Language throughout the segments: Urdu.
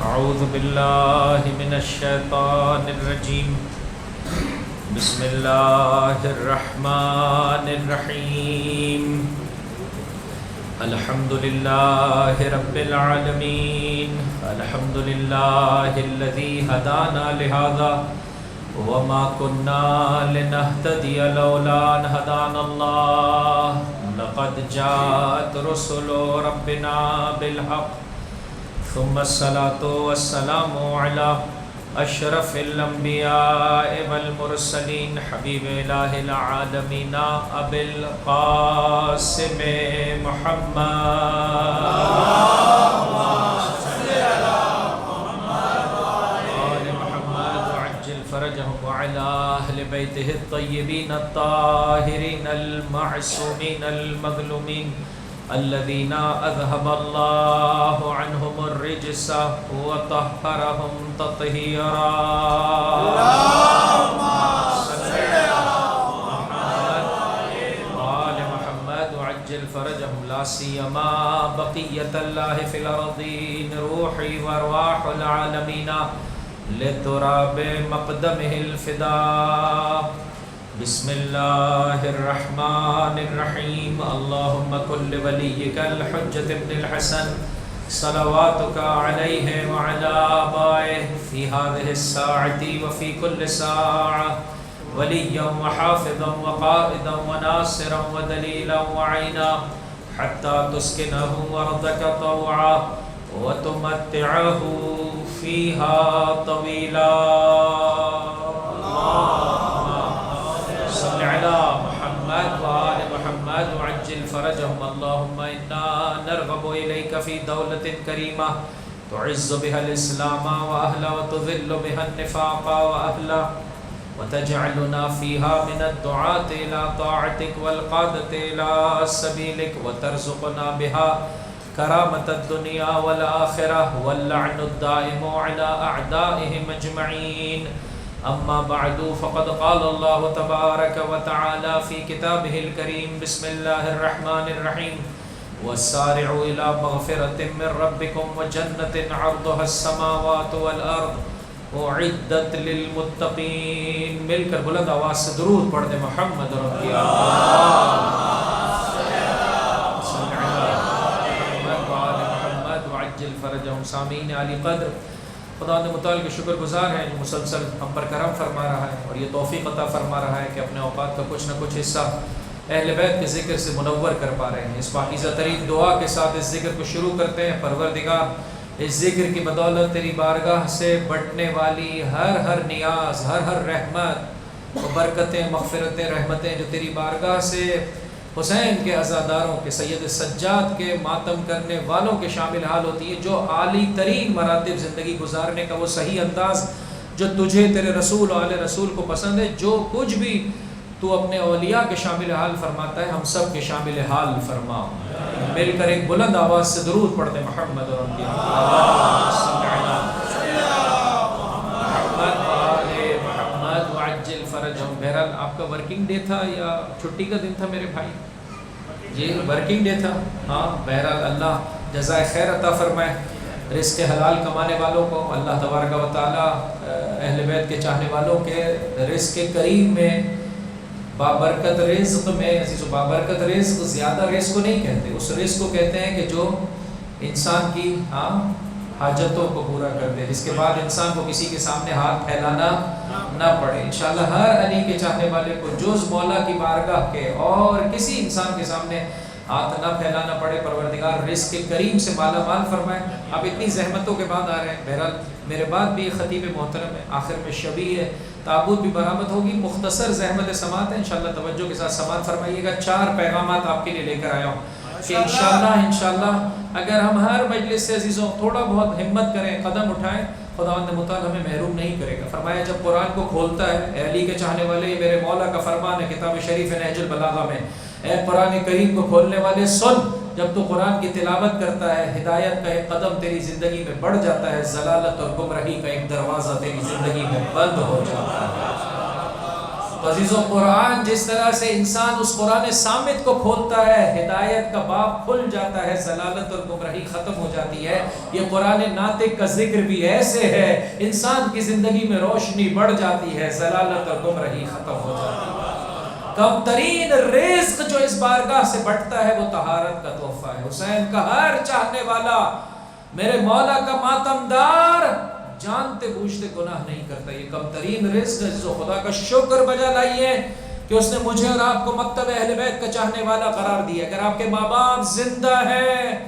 اعوذ باللہ من الشیطان الرجیم بسم اللہ الرحمن الرحیم الحمد للہ رب العالمین الحمد للہ الذی ہدانا لہذا وما كنا لنهتدي لولا ان هدانا الله لقد جاءت رسل ربنا بالحق ثم الصلاة والسلام على اشرف الانبیاء والمرسلین حبیب الہ العالمین ابی القاسم فرجهم وعلى أهل بيته الطيبين الطاهرين المعصومين المظلومين الذين أذهب الله عنهم الرجس وطهرهم تطهيرا اللهم صل على محمد وآل محمد وعجل فرجهم لا سيما بقية الله في الأرضين روحي وأرواح العالمين لتراب مقدمه الفداء بسم اللہ الرحمن الرحیم اللہم کل ولیک الحجة ابن الحسن صلواتک علیہ وعلى آبائه في هذه الساعة وفي كل ساعة وليا وحافظا وقائدا وناصرا ودليلا وعينا حتى تسكنه أرضك طوعا وتمتعه فيها طويلا اللهم صل على محمد وآل محمد وعجل فرجهم اللهم إنا نرغب إليك في دولة كريمة تعز بها الإسلام وأهله وتذل بها النفاق وأهله وتجعلنا فيها من الدعاة إلى طاعتك والقادة إلى سبيلك وترزقنا بها کرامت الدنیا والآخرہ واللعن الدائم على اعدائهم اجمعین اما بعد فقد قال اللہ تبارک وتعالی فی کتابہ الکریم بسم اللہ الرحمن الرحیم والسارعوا الى مغفرة من ربکم وجنة عرضها السماوات والارض اعدت للمتقین مل کر بلند آواز سے درود پڑھ دیں محمد ربی اللہ فرجہم سامعین علی قدر خدا متعال کے شکر گزار ہیں جو مسلسل ہم پر کرم فرما رہا ہے اور یہ توفیق عطا فرما رہا ہے کہ اپنے اوقات کا کچھ نہ کچھ حصہ اہل بیت کے ذکر سے منور کر پا رہے ہیں اس پاکیزہ ترین دعا کے ساتھ اس ذکر کو شروع کرتے ہیں پروردگار اس ذکر کی بدولت تیری بارگاہ سے بٹنے والی ہر نیاز ہر رحمت و برکتیں مغفرتیں رحمتیں جو تیری بارگاہ سے حسین کے عزاداروں کے سید سجاد کے ماتم کرنے والوں کے شامل حال ہوتی ہے جو عالی ترین مراتب زندگی گزارنے کا وہ صحیح انداز جو تجھے تیرے رسول و آل رسول کو پسند ہے جو کچھ بھی تو اپنے اولیاء کے شامل حال فرماتا ہے ہم سب کے شامل حال فرما مل کر ایک بلند آواز سے درود پڑھتے محمد اور ان کی محمد وعجل فرجہم بہرحال آپ کا ورکنگ ڈے تھا یا چھٹی کا دن تھا میرے بھائی جی ورکنگ ڈے تھا ہاں بہرحال اللہ جزائے خیر عطا فرمائے رزق حلال کمانے والوں کو اللہ تبارک و تعالی اہل بیت کے چاہنے والوں کے رزق کریم میں بابرکت رزق میں عزیز و بابرکت رزق زیادہ رزق کو نہیں کہتے اس رزق کو کہتے ہیں کہ جو انسان کی حاجتوں کو پورا کر دے جس کے بعد انسان کو کسی کے سامنے ہاتھ پھیلانا نہ پڑے انشاءاللہ ہر علی کے چاہنے والے کو جز مولا کی بارگاہ کے اور کسی انسان کے سامنے ہاتھ نہ پھیلانا پڑے پروردگار رزق کریم سے مالا مال فرمائے اب اتنی زحمتوں کے بعد آ رہے ہیں بہرحال میرے بعد بھی خطیب محترم ہے آخر میں شبیہ ہے تابوت بھی برآمد ہوگی مختصر زحمت سماعت ہے انشاءاللہ توجہ کے ساتھ سماعت فرمائیے گا 4 پیغامات آپ کے لیے لے کر آیا ہوں کہ انشاءاللہ اگر ہم ہر مجلس سے عزیزوں تھوڑا بہت ہمت کریں قدم اٹھائیں خداوند متعال ہمیں محروم نہیں کرے گا فرمایا جب قرآن کو کھولتا ہے اے علی کے چاہنے والے میرے مولا کا فرمان ہے کتاب شریف نہج البلاغہ میں اے قرآن کریم کو کھولنے والے سن جب تو قرآن کی تلاوت کرتا ہے ہدایت کا ایک قدم تیری زندگی میں بڑھ جاتا ہے ضلالت اور گمراہی کا ایک دروازہ تیری زندگی میں بند ہو جاتا ہے تو عزیزوں قرآن جس طرح سے انسان اس قرآن صامت کو کھولتا ہے ہدایت کا باب کھل جاتا ہے، ضلالت اور گمراہی ختم ہو جاتی ہے، یہ قرآن ناطق کا ذکر بھی ایسے ہے انسان کی زندگی میں روشنی بڑھ جاتی ہے، ضلالت اور گمراہی ختم ہو جاتی ہے۔ کم ترین رزق جو اس بارگاہ سے بٹتا ہے وہ طہارت کا تحفہ ہے۔ حسین کا ہر چاہنے والا میرے مولا کا ماتمدار جانتے بوجھتے گناہ نہیں کرتا، یہ کم ترین رزق ہے جو خدا کا شکر بجا لائیے کہ اس نے مجھے اور آپ کو مکتب اہل بیت کا چاہنے والا قرار دیا۔ اگر آپ کے ماں باپ زندہ ہیں،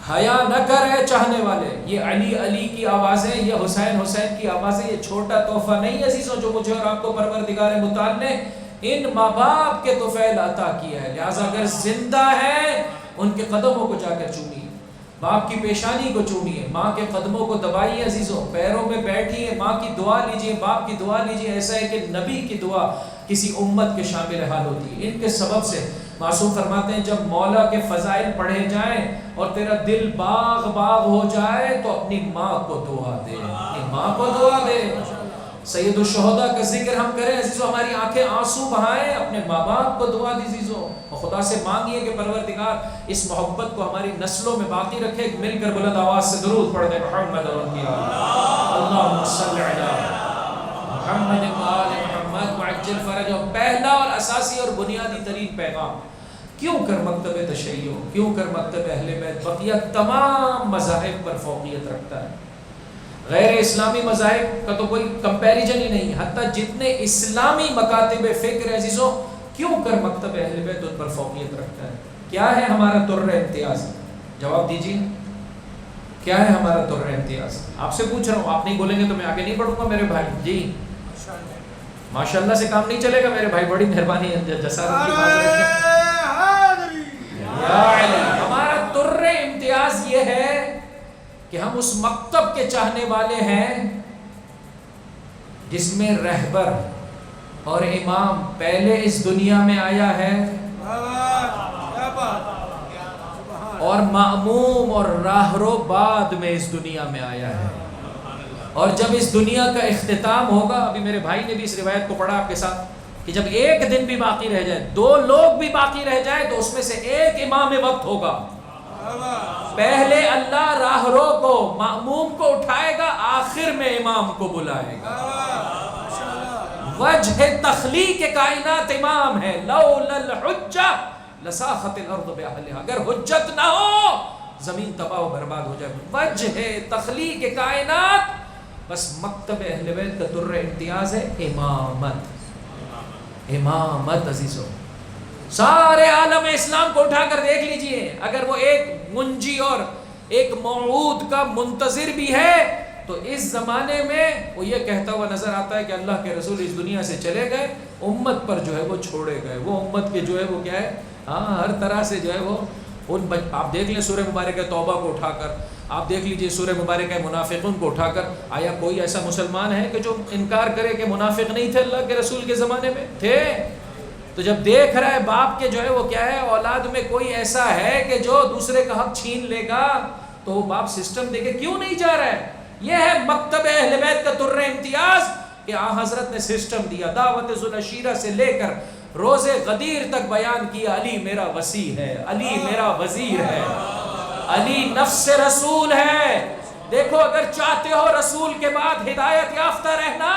حیا نہ کرے چاہنے والے، یہ علی علی کی آوازیں، یہ حسین حسین کی آوازیں، یہ چھوٹا تحفہ نہیں عزیزوں جو مجھے اور آپ کو پروردگار متعال نے ان ماں باپ کے طفیل عطا کیا ہے۔ لہٰذا اگر زندہ ہیں ان کے قدموں کو جا کر چومیے، باپ کی پیشانی کو چومیے، ماں کے قدموں کو دبائیے عزیزوں، پیروں میں بیٹھیے، ماں کی دعا لیجیے، باپ کی دعا لیجیے۔ ایسا ہے کہ نبی کی دعا کسی امت کے شامل حال ہوتی ہے۔ ان کے سبب سے معصوم فرماتے ہیں جب مولا کے فضائل پڑھے جائیں اور تیرا دل باغ باغ ہو جائے تو اپنی ماں کو دعا دے، اپنی ماں کو دعا دے۔ سید الشہداء کا ذکر ہم کریں عزیزوں، ہماری آنکھیں آنسو بہائیں، اپنے ماں باپ کو دعا دی عزیزوں، اور خدا سے مانگیے کہ پروردگار اس محبت کو ہماری نسلوں میں باقی رکھے۔ مل کر بلند آواز سے درود پڑھ دیں محمد اللہم صلی علی محمد وآل محمد وعجل فرجہم۔ پہلا اور اساسی اور بنیادی ترین پیغام، کیوں کر مکتب تشیع، کیوں کر مکتب اہل بیت بقیہ تمام مذاہب پر فوقیت رکھتا ہے؟ غیر اسلامی مذاہب کا تو کوئی کمپیریجن ہی نہیں، حتیٰ جتنے اسلامی مکاتب فکر عزیزوں کیوں کر مکتب اہل بیت ان پر فوقیت رکھتا ہے؟ کیا ہے ہمارا در امتیاز؟ جواب دیجیے، کیا ہے ہمارا در امتیاز؟ آپ سے پوچھ رہا ہوں، آپ نہیں بولیں گے تو میں آگے نہیں بڑھوں گا میرے بھائی۔ جی ماشاءاللہ سے کام نہیں چلے گا میرے بھائی، بڑی مہربانی ہے، جسارت کی بات ہے۔ ہمارا در امتیاز یہ ہے کہ ہم اس مکتب کے چاہنے والے ہیں جس میں رہبر اور امام پہلے اس دنیا میں آیا ہے اور مأموم اور راہرو بعد میں اس دنیا میں آیا ہے، اور جب اس دنیا کا اختتام ہوگا، ابھی میرے بھائی نے بھی اس روایت کو پڑھا آپ کے ساتھ، کہ جب ایک دن بھی باقی رہ جائے، دو لوگ بھی باقی رہ جائے تو اس میں سے ایک امام وقت ہوگا۔ پہلے اللہ راہرو کو مأموم کو اٹھائے گا، آخر میں امام کو بلائے گا۔ وجہ تخلیق کائنات امام ہے، لولا الحجہ لساخت الارض باہلہا، اگر حجت نہ ہو زمین تباہ و برباد ہو جائے۔ وجہ تخلیق کائنات، بس مکتب اہل بیت کا در امتیاز ہے امامت۔ امامت عزیزوں، سارے عالم اسلام کو اٹھا کر دیکھ لیجئے، اگر وہ ایک منجی اور ایک موعود کا منتظر بھی ہے تو اس زمانے میں وہ یہ کہتا ہوا نظر آتا ہے کہ اللہ کے رسول اس دنیا سے چلے گئے، امت پر جو ہے وہ چھوڑے گئے، وہ امت کے جو ہے وہ کیا ہے، ہر طرح سے جو ہے وہ آپ دیکھ لیں سورہ مبارکہ توبہ کو اٹھا کر، آپ دیکھ لیجئے سورہ مبارکہ منافقون کو اٹھا کر، آیا کوئی ایسا مسلمان ہے کہ جو انکار کرے کہ منافق نہیں تھے اللہ کے رسول کے زمانے میں؟ تھے۔ تو جب دیکھ رہا ہے باپ کے جو ہے وہ کیا ہے اولاد میں کوئی ایسا ہے کہ جو دوسرے کا حق چھین لے گا، تو وہ باپ سسٹم دے کے کیوں نہیں جا رہا ہے؟ یہ ہے مکتب اہل بیت کا در امتیاز کہ حضرت نے سسٹم دیا، دعوت ذوالعشیرہ سے لے کر روز غدیر تک بیان کیا، علی میرا وسیع ہے، علی میرا وزیر ہے، علی نفس رسول ہے۔ دیکھو اگر چاہتے ہو رسول کے بعد ہدایت یافتہ رہنا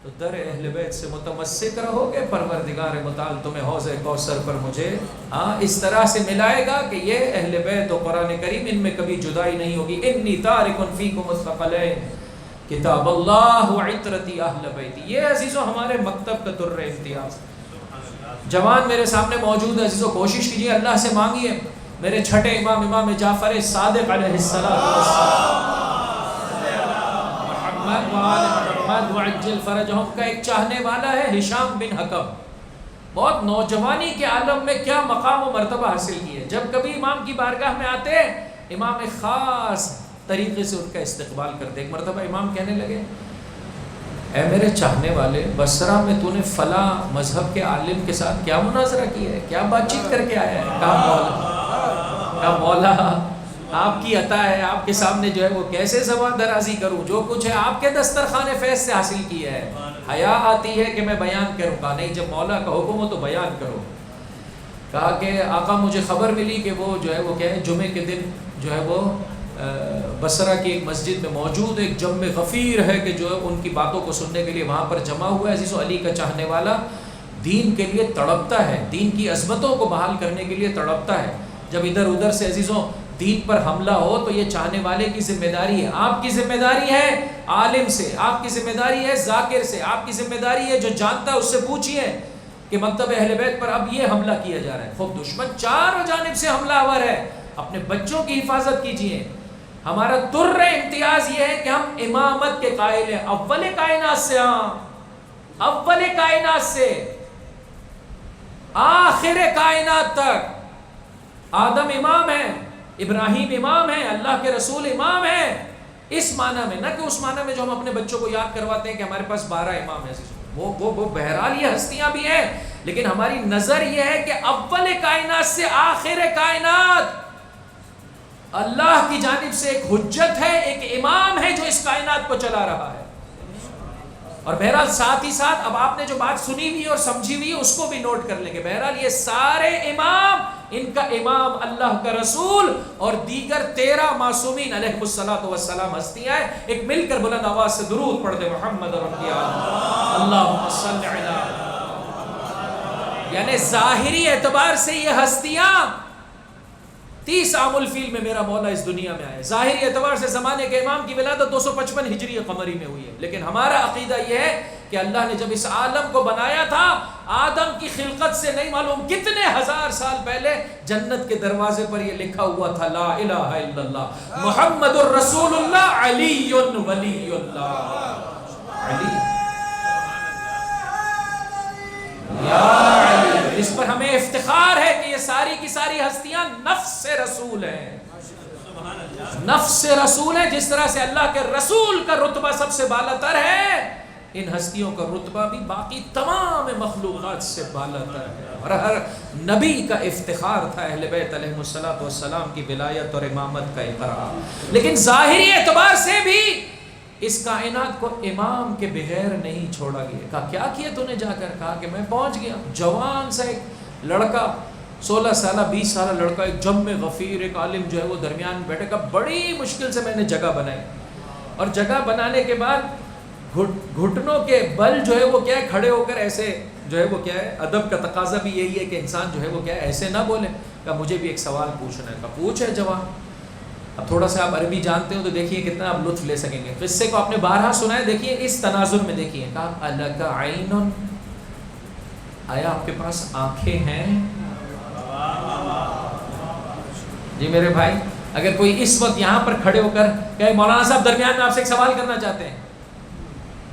تو در اہل بیت سے متمسک رہو گے، پروردگار متعال تمہیں حوض کوثر پر مجھے اس طرح سے ملائے گا کہ یہ اہل بیت و قرآن کریم ان میں کبھی جدائی نہیں ہوگی۔ انی تارک فیکم الثقلین کتاب اللہ وعطرتی اہل بیتی، یہ عزیزو ہمارے مکتب کا در امتیاز۔ جوان میرے سامنے موجود ہے عزیزو، کوشش کیجئے، اللہ سے مانگیے میرے چھٹے امام امام جعفر صادق علیہ السلام محمد وعجل فرجہم کا ایک چاہنے والا ہے ہشام بن حکم، بہت نوجوانی کے عالم میں کیا مقام و مرتبہ حاصل کیے۔ جب کبھی امام کی بارگاہ میں آتے امام ایک خاص طریقے سے ان کا استقبال کرتے۔ ایک مرتبہ امام کہنے لگے، اے میرے چاہنے والے، بصرہ میں تو نے فلاں مذہب کے عالم کے ساتھ کیا مناظرہ کیا ہے، کیا بات چیت کر کے آیا ہے؟ کہا مولا آپ کی عطا ہے، آپ کے سامنے جو ہے وہ کیسے زبان درازی کروں؟ جو کچھ ہے آپ کے دسترخوان فیض سے حاصل کیا ہے، حیا آتی ہے کہ میں بیان کروں؟ کہا نہیں، جب مولا کا حکم ہو تو بیان کرو۔ کہا کہ آقا مجھے خبر ملی کہ وہ جو ہے وہ کیا ہے، جمعے کے دن جو ہے وہ بصرہ کی ایک مسجد میں موجود ایک جم غفیر ہے کہ جو ہے ان کی باتوں کو سننے کے لیے وہاں پر جمع ہوا ہے۔ عزیز و علی کا چاہنے والا دین کے لیے تڑپتا ہے، دین کی عظمتوں کو بحال کرنے کے لیے تڑپتا ہے۔ جب ادھر ادھر سے عزیزوں دین پر حملہ ہو تو یہ چاہنے والے کی ذمہ داری ہے، آپ کی ذمہ داری ہے عالم سے، آپ کی ذمہ داری ہے ذاکر سے، آپ کی ذمہ داری ہے جو جانتا ہے اس سے پوچھئے کہ مکتب اہل بیت پر اب یہ حملہ کیا جا رہا ہے، خود دشمن چاروں جانب سے حملہ آور ہے، اپنے بچوں کی حفاظت کیجئے۔ ہمارا در امتیاز یہ ہے کہ ہم امامت کے قائل ہیں، اول کائنات سے، اول کائنات سے آخر کائنات تک۔ آدم امام ہے، ابراہیم امام ہے، اللہ کے رسول امام ہے، اس معنی میں نہ کہ اس معنی میں جو ہم اپنے بچوں کو یاد کرواتے ہیں کہ ہمارے پاس 12 امام ہیں۔ وہ بہرحال یہ ہستیاں بھی ہیں، لیکن ہماری نظر یہ ہے کہ اول کائنات سے آخر کائنات اللہ کی جانب سے ایک حجت ہے، ایک امام ہے جو اس کائنات کو چلا رہا ہے۔ اور بہرحال ساتھ ہی ساتھ اب آپ نے جو بات سنی ہوئی اور سمجھی ہوئی اس کو بھی نوٹ کر لیں گے۔ بہرحال یہ سارے امام، ان کا امام اللہ کا رسول اور دیگر 13 معصومین علیہ الصلوۃ والسلام ہستیاں ہیں۔ ایک مل کر بلند آواز سے درود پڑھ دے محمد ربی اللہم صلی علی۔ یعنی ظاہری اعتبار سے یہ ہستیاں 30 عام الفیل میں میرا مولا اس دنیا میں آئے، ظاہری اعتبار سے زمانے کے امام کی ولادت 255 ہجری قمری میں ہوئی ہے، لیکن ہمارا عقیدہ یہ ہے کہ اللہ نے جب اس عالم کو بنایا تھا آدم کی خلقت سے نہیں معلوم کتنے ہزار سال پہلے جنت کے دروازے پر یہ لکھا ہوا تھا لا الہ الا اللہ محمد الرسول اللہ علی ولی اللہ۔ علی یا علی، اس پر ہمیں افتخار ہے کہ یہ ساری کی ساری ہستیاں نفس رسول ہیں، نفس رسول ہیں۔ جس طرح سے اللہ کے رسول کا رتبہ سب سے بالا تر ہے، ان ہستیوں کا رتبہ بھی باقی تمام مخلوقات سے بالا تر ہے، اور ہر نبی کا افتخار تھا اہل بیت علیہ الصلوۃ والسلام کی ولایت اور امامت کا اقرار۔ لیکن ظاہری اعتبار سے بھی اس کائنات کو امام کے بغیر نہیں چھوڑا گیا۔ کہا کیا کیا تو نے جا کر؟ کہا کہ میں پہنچ گیا، جوان سا ایک لڑکا 16 سالہ 20 سالہ لڑکا ایک جم غفیر ایک عالم جو ہے وہ درمیان میں بیٹھے، کہا بڑی مشکل سے میں نے جگہ بنائی، اور جگہ بنانے کے بعد گھٹنوں کے بل جو ہے وہ کیا ہے کھڑے ہو کر ایسے جو ہے وہ کیا ہے، ادب کا تقاضا بھی یہی ہے کہ انسان جو ہے وہ کیا ہے ایسے نہ بولے۔ کہا مجھے بھی ایک سوال پوچھنا ہے۔ کہا پوچھے جواب۔ اب تھوڑا سا آپ عربی جانتے ہو تو دیکھیے کتنا آپ لطف لے سکیں گے، قصے کو آپ نے بارہا سنا ہے، دیکھیے اس تناظر میں دیکھیے۔ کہا الک عین، آیا آپ کے پاس آنکھیں ہیں؟ جی میرے بھائی، اگر کوئی اس وقت یہاں پر کھڑے ہو کر کہ مولانا صاحب درمیان میں آپ سے ایک سوال کرنا چاہتے ہیں،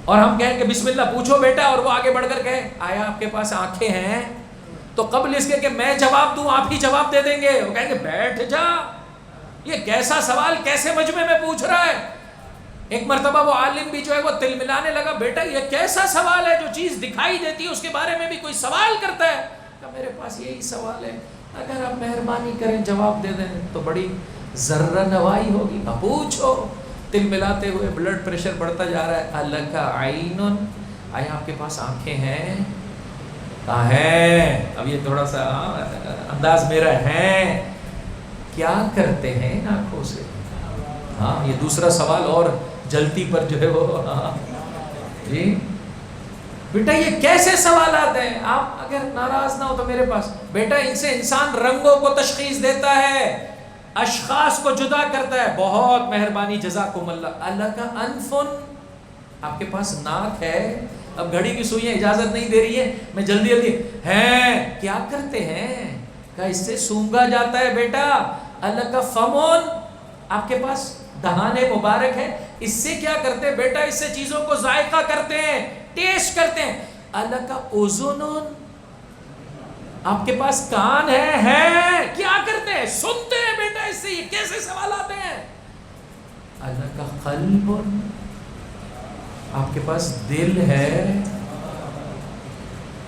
اور ہم کہیں کہ بسم اللہ پوچھو بیٹا، اور وہ آگے بڑھ کر کہے آیا آپ کے پاس آنکھیں ہیں، تو قبل اس کے کہ میں جواب دوں آپ ہی جواب دے دیں گے، وہ کہیں گے بیٹھ جا، یہ کیسا سوال کیسے مجمع میں پوچھ رہا ہے۔ ایک مرتبہ وہ عالم بھی جو ہے وہ تل ملانے لگا، بیٹا یہ کیسا سوال ہے، جو چیز دکھائی دیتی ہے اس کے بارے میں بھی کوئی سوال کرتا ہے؟ کہ میرے پاس یہی سوال ہے، اگر آپ مہربانی کریں جواب دے دیں تو بڑی ذرہ نوائی ہوگی۔ پوچھو۔ تل ملاتے ہوئے بلڈ پریشر بڑھتا جا رہا ہے۔ الک عین، آیا آپ کے پاس آنکھیں ہیں؟ کہا ہے۔ اب یہ تھوڑا سا انداز میرا ہے، کیا کرتے ہیں ان آنکھوں سے؟ ہاں یہ دوسرا سوال اور جلتی پر جو ہے وہ جی بیٹا یہ کیسے سوالات ہیں؟ آپ اگر ناراض نہ ہو تو میرے پاس بیٹا، ان سے انسان رنگوں کو تشخیص دیتا ہے، اشخاص کو جدا کرتا ہے۔ بہت مہربانی جزاکم اللہ۔ اللہ کا انفن، آپ کے پاس ناک ہے؟ اب گھڑی کی سوئیاں اجازت نہیں دے رہی ہے، میں جلدی جلدی ہیں کیا کرتے ہیں؟ کہ اس سے سونگا جاتا ہے بیٹا۔ اللہ کا فمون، آپ کے پاس دہان مبارک ہے، اس سے کیا کرتے ہیں بیٹا؟ اس سے چیزوں کو ذائقہ کرتے ہیں، ٹیسٹ کرتے ہیں۔ اللہ کا اوزونون، آپ کے پاس کان ہے، کیا کرتے ہیں؟ سنتے ہیں بیٹا، اس سے یہ کیسے سوال آتے ہیں؟ اللہ کا قلب، آپ کے پاس دل ہے۔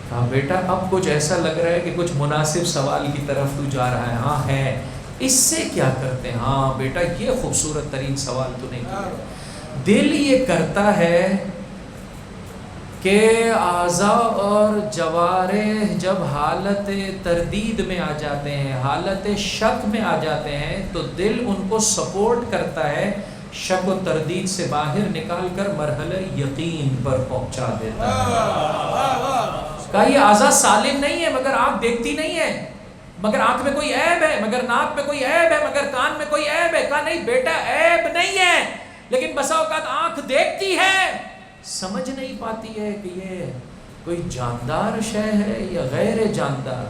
کہا بیٹا اب کچھ ایسا لگ رہا ہے کہ کچھ مناسب سوال کی طرف تو جا رہا ہے۔ ہاں ہے، اس سے کیا کرتے ہیں؟ ہاں بیٹا یہ خوبصورت ترین سوال تو نہیں کیا. دل یہ کرتا ہے کہ اعضاء اور جوارح جب حالت تردید میں آ جاتے ہیں، حالت شک میں آ جاتے ہیں، تو دل ان کو سپورٹ کرتا ہے، شک و تردید سے باہر نکال کر مرحلہ یقین پر پہنچا دیتا ہے. کہا یہ اعضاء سالم نہیں ہے، مگر آنکھ دیکھتی نہیں ہے، مگر آنکھ میں کوئی عیب ہے، مگر ناک میں کوئی عیب ہے، مگر کان میں کوئی عیب ہے. کہا نہیں بیٹا عیب نہیں ہے، لیکن بسا اوقات آنکھ دیکھتی ہے، سمجھ نہیں پاتی ہے کہ یہ کوئی جاندار شے ہے یا غیر جاندار.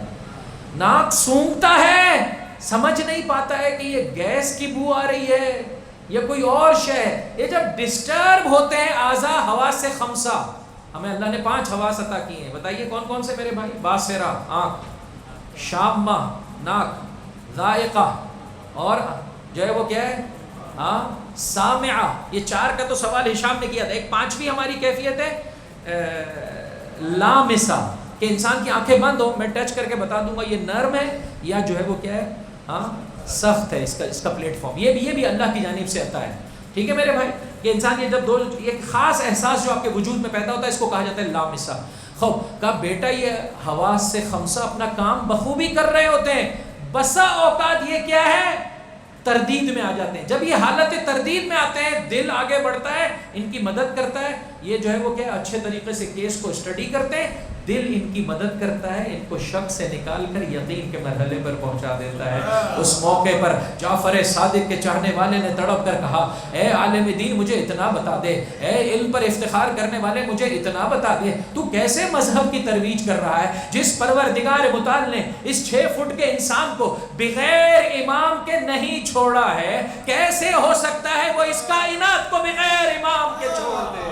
ناک سونگتا ہے، سمجھ نہیں پاتا ہے کہ یہ گیس کی بو آ رہی ہے یا کوئی اور شے ہے. یہ جب ڈسٹرب ہوتے ہیں اعضاء حواس خمسہ، ہمیں اللہ نے 5 حواس عطا کیے ہیں، بتائیے کون کون سے میرے بھائی؟ باصرہ آنکھ، شامہ ناک، ذائقہ، اور جو ہے وہ کیا ہے سامعہ. یہ 4 کا تو سوال ہشام نے کیا تھا. ایک 5ویں ہماری کیفیت ہے لامسہ، کہ انسان کی آنکھیں بند ہو، میں ٹچ کر کے بتا دوں گا یہ نرم ہے یا جو ہے وہ کیا ہے سخت ہے. اس کا پلیٹ فارم یہ بھی اللہ کی جانب سے عطا ہے. ٹھیک ہے میرے بھائی، کہ انسان یہ جب ایک خاص احساس جو آپ کے وجود میں پیدا ہوتا ہے، اس کو کہا جاتا ہے لامسہ. خوب کہا بیٹا یہ حواس سے خمسہ اپنا کام بخوبی کر رہے ہوتے ہیں، بسا اوقات یہ کیا ہے تردید میں آ جاتے ہیں. جب یہ حالت تردید میں آتے ہیں، دل آگے بڑھتا ہے، ان کی مدد کرتا ہے. یہ جو ہے وہ کیا اچھے طریقے سے کیس کو اسٹڈی کرتے ہیں، دل ان کی مدد کرتا ہے، ان کو شک سے نکال کر یقین کے مرحلے پر پہنچا دیتا ہے. اس موقع پر جعفر صادق کے چاہنے والے نے تڑپ کر کہا اے عالم دین مجھے اتنا بتا دے، اے علم پر افتخار کرنے والے مجھے اتنا بتا دے، تو کیسے مذہب کی ترویج کر رہا ہے جس پروردگار متعال نے اس 6 فٹ کے انسان کو بغیر امام کے نہیں چھوڑا ہے، کیسے ہو سکتا ہے وہ اس کائنات کو بغیر امام کے چھوڑ دے؟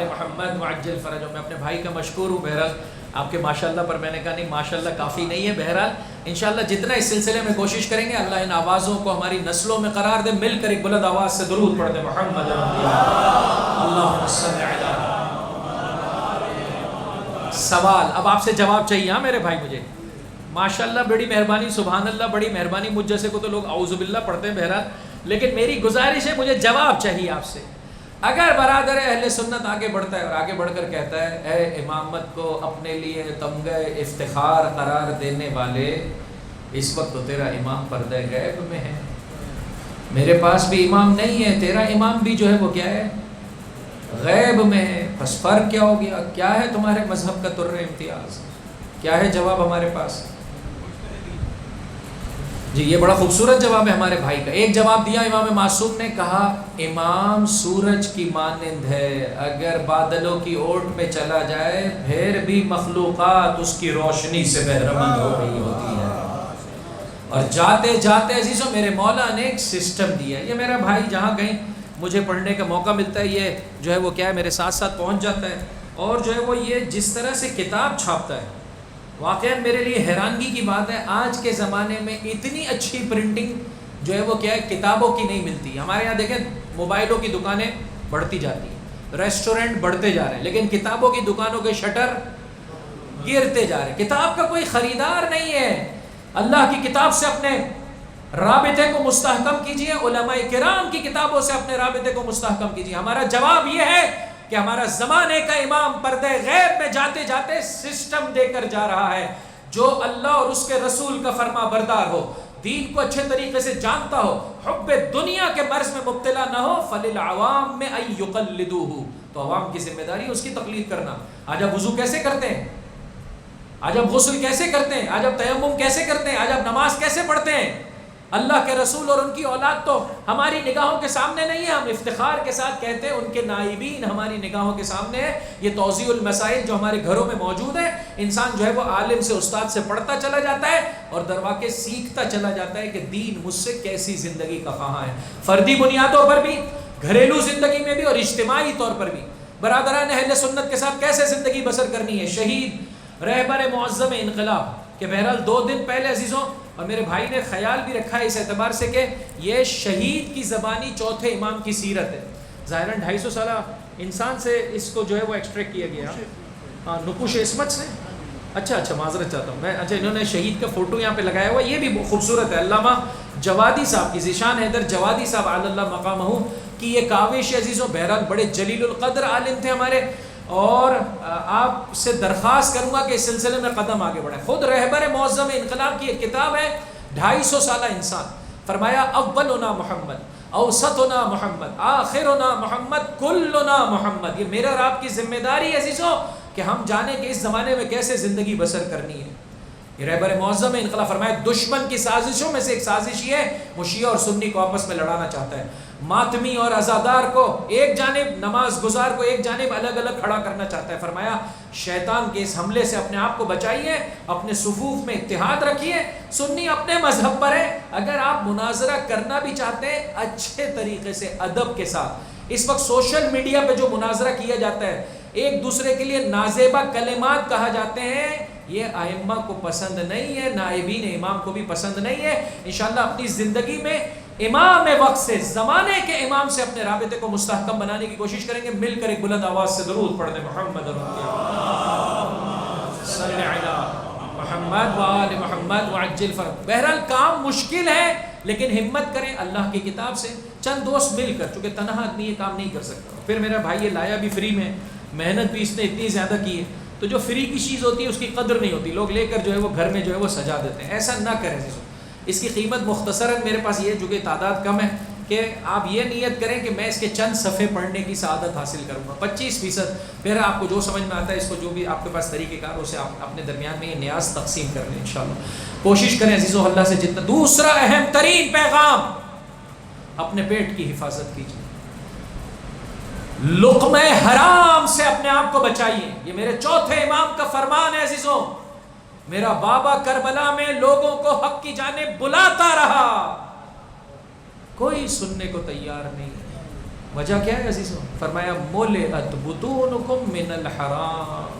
محمد وعجل فرجہ. میں اپنے بھائی کا مشکور ہوں. بہرحال آپ کے ماشاءاللہ پر میں نے کہا نہیں ماشاءاللہ کافی نہیں ہے. بہرحال انشاءاللہ جتنا اس سلسلے میں کوشش کریں گے اللہ ان آوازوں کو ہماری نسلوں میں قرار دے. مل کر ایک بلند آواز سے درود پڑھ دے محمد اللہم صلی علی. سوال اب آپ سے جواب چاہیے. ہاں میرے بھائی مجھے ماشاءاللہ بڑی مہربانی، سبحان اللہ بڑی مہربانی. مجھ جیسے کو تو لوگ اعوذ باللہ پڑھتے ہیں. بہرحال لیکن میری گزارش ہے مجھے جواب چاہیے آپ سے. اگر برادر اہل سنت آگے بڑھتا ہے اور آگے بڑھ کر کہتا ہے اے امامت کو اپنے لیے تمغہ افتخار قرار دینے والے، اس وقت تو تیرا امام پردہ غیب میں ہے، میرے پاس بھی امام نہیں ہے، تیرا امام بھی جو ہے وہ کیا ہے غیب میں ہے، بس فرق کیا ہو گیا؟ کیا ہے تمہارے مذہب کا طر امتیاز؟ کیا ہے جواب ہمارے پاس؟ جی یہ بڑا خوبصورت جواب ہے ہمارے بھائی کا. ایک جواب دیا امام معصوم نے، کہا امام سورج کی مانند ہے، اگر بادلوں کی اوٹ میں چلا جائے پھر بھی مخلوقات اس کی روشنی سے بہرمند ہو رہی ہوتی ہے. اور جاتے جاتے عزیزوں میرے مولا نے ایک سسٹم دیا. یہ میرا بھائی جہاں کہیں مجھے پڑھنے کا موقع ملتا ہے یہ جو ہے وہ کیا ہے میرے ساتھ ساتھ پہنچ جاتا ہے. اور جو ہے وہ یہ جس طرح سے کتاب چھاپتا ہے واقعاً میرے لیے حیرانگی کی بات ہے. آج کے زمانے میں اتنی اچھی پرنٹنگ جو ہے وہ کیا ہے کتابوں کی نہیں ملتی. ہمارے یہاں دیکھیں موبائلوں کی دکانیں بڑھتی جاتی ہیں، ریسٹورنٹ بڑھتے جا رہے ہیں، لیکن کتابوں کی دکانوں کے شٹر گرتے جا رہے ہیں. کتاب کا کوئی خریدار نہیں ہے. اللہ کی کتاب سے اپنے رابطے کو مستحکم کیجئے، علماء کرام کی کتابوں سے اپنے رابطے کو مستحکم کیجئے. ہمارا جواب یہ ہے کہ ہمارا زمانے کا امام پردہ غیب میں جاتے جاتے سسٹم دے کر جا رہا ہے. جو اللہ اور اس کے رسول کا فرما بردار ہو، دین کو اچھے طریقے سے جانتا ہو، حب دنیا کے مرض میں مبتلا نہ ہو، فللعوام میں ان یقلدوہ، تو عوام کی ذمہ داری ہے اس کی تقلید کرنا. آج آپ وضو کیسے کرتے ہیں؟ آج آپ غسل کیسے کرتے ہیں؟ آج آپ تیمم کیسے کرتے ہیں؟ آج آپ نماز کیسے پڑھتے ہیں؟ اللہ کے رسول اور ان کی اولاد تو ہماری نگاہوں کے سامنے نہیں ہے، ہم افتخار کے ساتھ کہتے ہیں ان کے نائبین ہماری نگاہوں کے سامنے ہے۔ یہ توضیح المسائل جو ہمارے گھروں میں موجود ہے، انسان جو ہے وہ عالم سے استاد سے پڑھتا چلا جاتا ہے اور درواقع سیکھتا چلا جاتا ہے کہ دین مجھ سے کیسی زندگی کا خواہاں ہے، فردی بنیادوں پر بھی، گھریلو زندگی میں بھی اور اجتماعی طور پر بھی برادران اہل سنت کے ساتھ کیسے زندگی بسر کرنی ہے۔ شہید رہبر معظم انقلاب کہ بہرحال 2 دن پہلے عزیزوں، اور میرے بھائی نے خیال بھی رکھا ہے اس اعتبار سے کہ یہ شہید کی زبانی چوتھے امام کی سیرت ہے۔ ظاہراً 250 سالہ انسان سے اس کو جو ہے وہ ایکسٹریکٹ کیا گیا، ہاں نقوش عصمت سے، اچھا معذرت چاہتا ہوں میں، اچھا انہوں نے شہید کا فوٹو یہاں پہ لگایا ہوا، یہ بھی خوبصورت ہے۔ علامہ جوادی صاحب کی، ذیشان حیدر جوادی صاحب علی اللہ مقامہ کی یہ کاوش عزیزوں، بہرحال بڑے جلیل القدر عالم تھے ہمارے، اور آپ سے درخواست کروں گا کہ اس سلسلے میں قدم آگے بڑھیں۔ خود رہبر معظم انقلاب کی ایک کتاب ہے 250 سالہ انسان، فرمایا اولنا محمد، اوسطنا محمد، آخرنا محمد، کلنا محمد۔ یہ میرا اور آپ کی ذمہ داری ہے عزیزوں کہ ہم جانیں کہ اس زمانے میں کیسے زندگی بسر کرنی ہے۔ یہ رہبر معظم انقلاب فرمایا دشمن کی سازشوں میں سے ایک سازش یہ ہے، وہ شیعہ اور سنی کو آپس میں لڑانا چاہتا ہے، ماتمی اور عزادار کو ایک جانب، نماز گزار کو ایک جانب الگ الگ کھڑا کرنا چاہتا ہے۔ فرمایا شیطان کے اس حملے سے اپنے آپ کو بچائیے، اپنے صفوف میں اتحاد رکھیے، سنی اپنے مذہب پر ہے، اگر آپ مناظرہ کرنا بھی چاہتے ہیں اچھے طریقے سے ادب کے ساتھ۔ اس وقت سوشل میڈیا پہ جو مناظرہ کیا جاتا ہے، ایک دوسرے کے لیے نازیبہ کلمات کہا جاتے ہیں، یہ ائمہ کو پسند نہیں ہے، نائبین امام کو بھی پسند نہیں ہے۔ انشاءاللہ اپنی زندگی میں امام وقت سے، زمانے کے امام سے اپنے رابطے کو مستحکم بنانے کی کوشش کریں گے۔ مل کر ایک بلند آواز سے درود پڑھ دیں، محمد صلی علی محمد وآل محمد وعجل فرج۔ بہرحال کام مشکل ہے لیکن ہمت کریں اللہ کی کتاب سے، چند دوست مل کر، چونکہ تنہا آدمی یہ کام نہیں کر سکتا۔ پھر میرا بھائی یہ لایا بھی فری میں، محنت بھی اس نے اتنی زیادہ کی ہے، تو جو فری کی چیز ہوتی ہے اس کی قدر نہیں ہوتی، لوگ لے کر جو ہے وہ گھر میں جو ہے وہ سجا دیتے ہیں۔ ایسا نہ کریں عزیزوں، اس کی قیمت مختصراً میرے پاس یہ، جو کہ تعداد کم ہے، کہ آپ یہ نیت کریں کہ میں اس کے چند صفحے پڑھنے کی سعادت حاصل کروں گا، 25%۔ پھر آپ کو جو سمجھ میں آتا ہے، اس کو جو بھی آپ کے پاس طریقہ کار، اسے آپ اپنے درمیان میں یہ نیاز تقسیم کر لیں انشاءاللہ۔ کوشش کریں عزیزوں اللہ سے جتنا۔ دوسرا اہم ترین پیغام، اپنے پیٹ کی حفاظت کیجیے، لقمہ حرام سے اپنے آپ کو بچائیے۔ یہ میرے چوتھے امام کا فرمان ہے عزیزوں۔ میرا بابا کربلا میں لوگوں کو حق کی جانب بلاتا رہا، کوئی سننے کو تیار نہیں۔ وجہ کیا ہے عزیزوں؟ فرمایا ملئت بطونکم من الحرام۔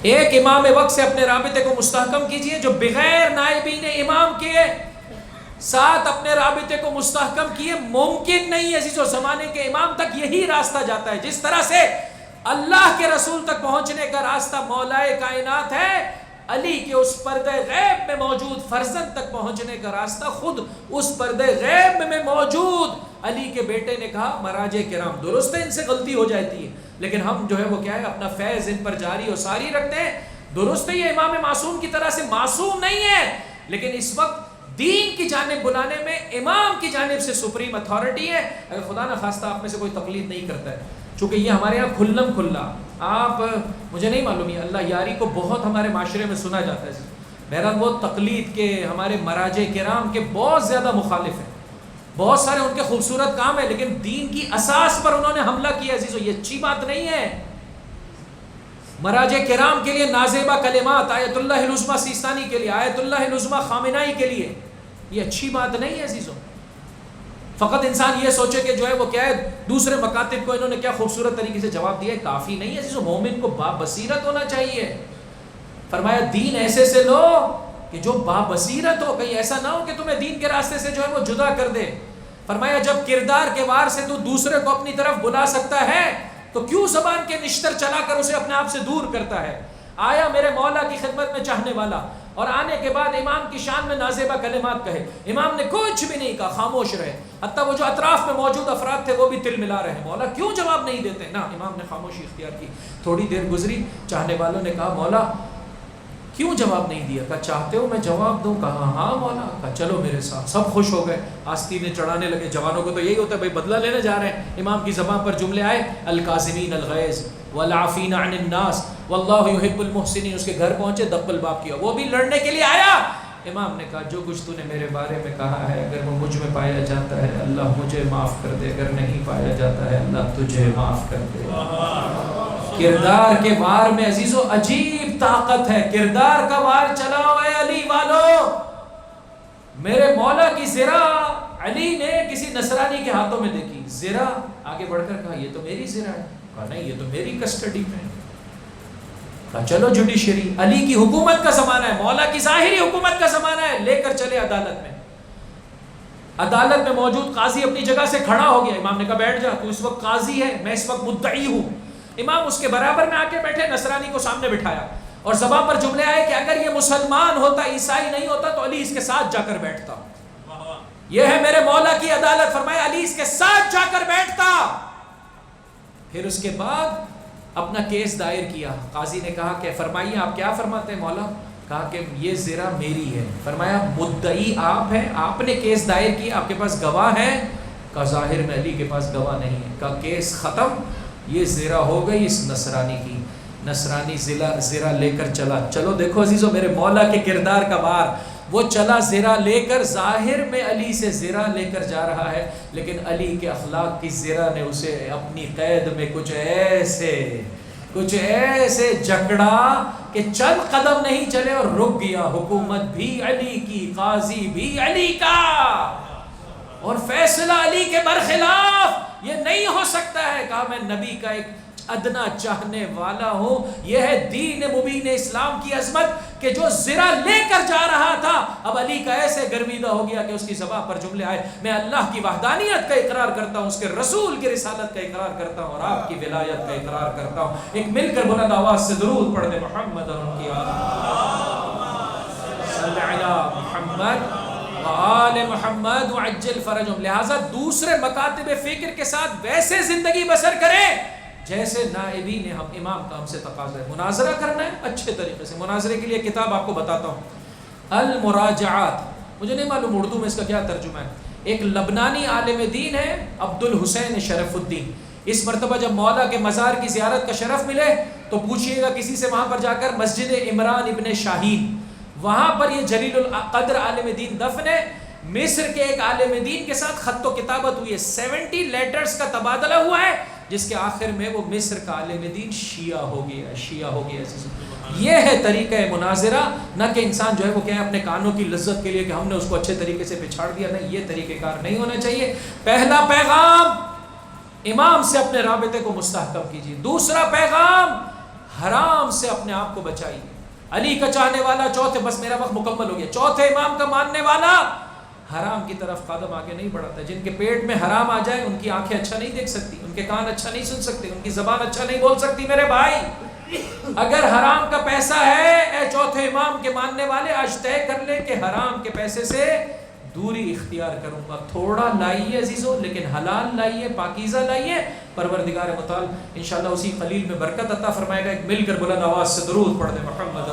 ایک امام وقت سے اپنے رابطے کو مستحکم کیجئے، جو بغیر نائبین امام کے ساتھ اپنے رابطے کو مستحکم کیے ممکن نہیں ہے عزیزوں۔ زمانے کے امام تک یہی راستہ جاتا ہے، جس طرح سے اللہ کے رسول تک پہنچنے کا راستہ مولائے کائنات ہے، علی کے اس پردہ غیب میں موجود فرزند تک پہنچنے کا راستہ خود اس پردہ غیب میں موجود علی کے بیٹے نے کہا مراجع کرام، درست ہے ان سے غلطی ہو جاتی ہے لیکن ہم جو ہے وہ کیا ہے اپنا فیض ان پر جاری و ساری رکھتے ہیں۔ درست ہے یہ امام معصوم کی طرح سے معصوم نہیں ہے، لیکن اس وقت دین کی جانب بلانے میں امام کی جانب سے سپریم اتھارٹی ہے۔ اگر خدا نہ خواستہ آپ میں سے کوئی تقلید نہیں کرتا ہے، چونکہ یہ ہمارے یہاں کھلم کھلا، آپ مجھے نہیں معلوم، یہ اللہ یاری کو بہت ہمارے معاشرے میں سنا جاتا ہے۔ بہرحال وہ تقلید کے، ہمارے مراجع کرام کے بہت زیادہ مخالف ہیں، بہت سارے ان کے خوبصورت کام ہیں، لیکن دین کی اساس پر انہوں نے حملہ کیا عزیزو، یہ اچھی بات نہیں ہے۔ مراجع کرام کے لیے نازیبہ کلمات، آیت اللہ العظمیٰ سیستانی کے لیے، آیت اللہ العظمیٰ خامنائی کے لیے، یہ اچھی بات نہیں ہے عزیزو۔ فقط انسان یہ سوچے کہ جو ہے وہ کیا ہے دوسرے مکاتب کو انہوں نے کیا خوبصورت طریقے سے جواب دیا ہے، کافی نہیں ہے عزیزو۔ مومن کو بابصیرت ہونا چاہیے۔ فرمایا دین ایسے سے لو کہ جو بابصیرت ہو، کہیں ایسا نہ ہو کہ تمہیں دین کے راستے سے جو ہے وہ جدا کر دے۔ فرمایا جب کردار کے وار سے تو دوسرے کو اپنی طرف بلا سکتا ہے تو کیوں زبان کے نشتر چلا کر اسے اپنے آپ سے دور کرتا ہے۔ آیا میرے مولا کی خدمت میں چاہنے والا اور آنے کے بعد امام کی شان میں نازیبہ کلمات کہے، امام نے کچھ بھی نہیں کہا، خاموش رہے، حتیٰ وہ جو اطراف میں موجود افراد تھے وہ بھی تل ملا رہے، مولا کیوں جواب نہیں دیتے؟ نا، امام نے خاموشی اختیار کی۔ تھوڑی دیر گزری، چاہنے والوں نے کہا مولا کیوں جواب نہیں دیا؟ کہا چاہتے ہو میں جواب دوں؟ کہا ہاں مولا۔ کہا چلو میرے ساتھ۔ سب خوش ہو گئے، آستینیں چڑھانے لگے۔ جوانوں کو تو یہی ہوتا ہے بھائی بدلہ لینے جا رہے ہیں۔ امام کی زبان پر جملے آئے الکاظمین الغیظ والعافین عن الناس واللہ یحب المحسنین۔ اس کے گھر پہنچے، دق الباب کیا، وہ بھی لڑنے کے لیے آیا امام نے کہا جو کچھ تو نے میرے بارے میں کہا ہے اگر وہ مجھ میں پایا جاتا ہے اللہ مجھے معاف کر دے، اگر نہیں پایا جاتا ہے اللہ تجھے معاف کر دے۔ کردار کے وار میں عزیزو عجیب طاقت ہے، کردار کا وار چلاؤ اے علی والو۔ میرے مولا کی زرہ علی نے کسی نصرانی کے ہاتھوں میں دیکھی، زرہ آگے بڑھ کر کہا یہ تو میری زرہ ہے، کہا نہیں یہ تو میری کسٹڈی میں ہے، کہا چلو جوڈیشری، علی کی حکومت کا زمانہ ہے، مولا کی ظاہری حکومت کا زمانہ ہے، لے کر چلے عدالت میں۔ عدالت میں موجود قاضی اپنی جگہ سے کھڑا ہو گیا، امام نے کہا بیٹھ جا، تو اس وقت قاضی ہے، میں اس وقت مدعی ہوں۔ امام اس کے برابر میں آ کے بیٹھے، نصرانی کو سامنے بٹھایا اور زبان پر جملے آئے کہ اگر یہ مسلمان ہوتا، عیسائی نہیں ہوتا تو علی اس کے ساتھ جا کر بیٹھتا۔ یہ ہے میرے مولا کی عدالت، فرمایا علی اس کے ساتھ جا کر بیٹھتا۔ پھر اس کے بعد اپنا کیس دائر کیا، قاضی نے کہا کہ فرمائیے آپ کیا فرماتے ہیں مولا؟ کہا کہ یہ زرہ میری ہے۔ فرمایا مدعی آپ ہیں، آپ نے کیس دائر کیا، آپ کے پاس گواہ ہیں؟ کہا ظاہر میں علی کے پاس گواہ نہیں ہے۔ کہا کیس ختم، یہ زرہ ہو گئی اس نصرانی کی۔ نصرانی زرہ لے کر چلا۔ چلو دیکھو عزیزو میرے مولا کے کردار کا بار، وہ چلا زرہ لے کر، ظاہر میں علی سے زرہ لے کر جا رہا ہے، لیکن علی کے اخلاق کی زرہ نے اسے اپنی قید میں کچھ ایسے جکڑا کہ چند قدم نہیں چلے اور رک گیا۔ حکومت بھی علی کی، قاضی بھی علی کا، اور فیصلہ علی کے برخلاف یہ نہیں ہو سکتا ہے۔ کہا میں نبی کا ایک ادنا چاہنے والا ہوں، یہ ہے دین مبین اسلام کی عظمت کہ جو زرہ لے کر جا رہا تھا اب علی کا ایسے گرویدہ ہو گیا کہ اس کی زبان پر جملے آئے، میں اللہ کی وحدانیت کا اقرار کرتا ہوں، اس کے رسول کی رسالت کا اقرار کرتا ہوں، اور آپ کی ولایت کا اقرار کرتا ہوں۔ ایک مل کر بلند آواز سے درود پڑھ دے محمد اور ان کی صلی علی محمد وآل محمد وعجل فرجهم۔ لہٰذا دوسرے مکاتب فکر کے ساتھ ویسے زندگی بسر کریں جیسے نائبین ہم امام کا ہم سے تقاضا ہے۔ مناظرہ کرنا ہے اچھے طریقے سے، مناظرے کے لیے کتاب آپ کو بتاتا ہوں، المراجعات، مجھے نہیں معلوم اردو میں اس کا کیا ترجمہ ہے۔ ایک لبنانی عالم دین ہے عبد الحسین شرف الدین، اس مرتبہ جب مولا کے مزار کی زیارت کا شرف ملے تو پوچھئے گا کسی سے وہاں پر جا کر، مسجد عمران ابن شاہین، وہاں پر یہ جلیل القدر عالم دین دفن ہے۔ مصر کے ایک عالم دین کے ساتھ خط و کتابت ہوئی ہے، 70 لیٹرز کا تبادلہ ہوا ہے، جس کے آخر میں وہ مصر کا عالم دین شیعہ ہو گیا۔ یہ ہے طریقہ مناظرہ، نہ کہ انسان جو ہے وہ کہیں اپنے کانوں کی لذت کے لیے کہ ہم نے اس کو اچھے طریقے سے پچھاڑ دیا، نہیں، یہ طریقہ کار نہیں ہونا چاہیے۔ پہلا پیغام امام سے اپنے رابطے کو مستحکم کیجیے، دوسرا پیغام حرام سے اپنے آپ کو بچائیے۔ علی کا چاہنے والا چوتھے، بس میرا وقت مکمل ہو گیا، چوتھے امام کا ماننے والا حرام کی طرف قدم آگے نہیں بڑھاتا۔ جن کے پیٹ میں حرام آ جائے ان کی آنکھیں اچھا نہیں دیکھ سکتی، ان کے کان اچھا نہیں سن سکتے، ان کی زبان اچھا نہیں بول سکتی۔ میرے بھائی اگر حرام کا پیسہ ہے، اے چوتھے امام کے ماننے والے، آج طے کر لے کہ حرام کے پیسے سے دوری اختیار کروں گا۔ تھوڑا لائیے عزیزو، لیکن حلال لائیے، پاکیزہ لائیے، پروردگار متعال انشاءاللہ اسی قلیل میں برکت عطا فرمائے گا۔ ایک مل کر بلند آواز سے درود پڑھ دے محمد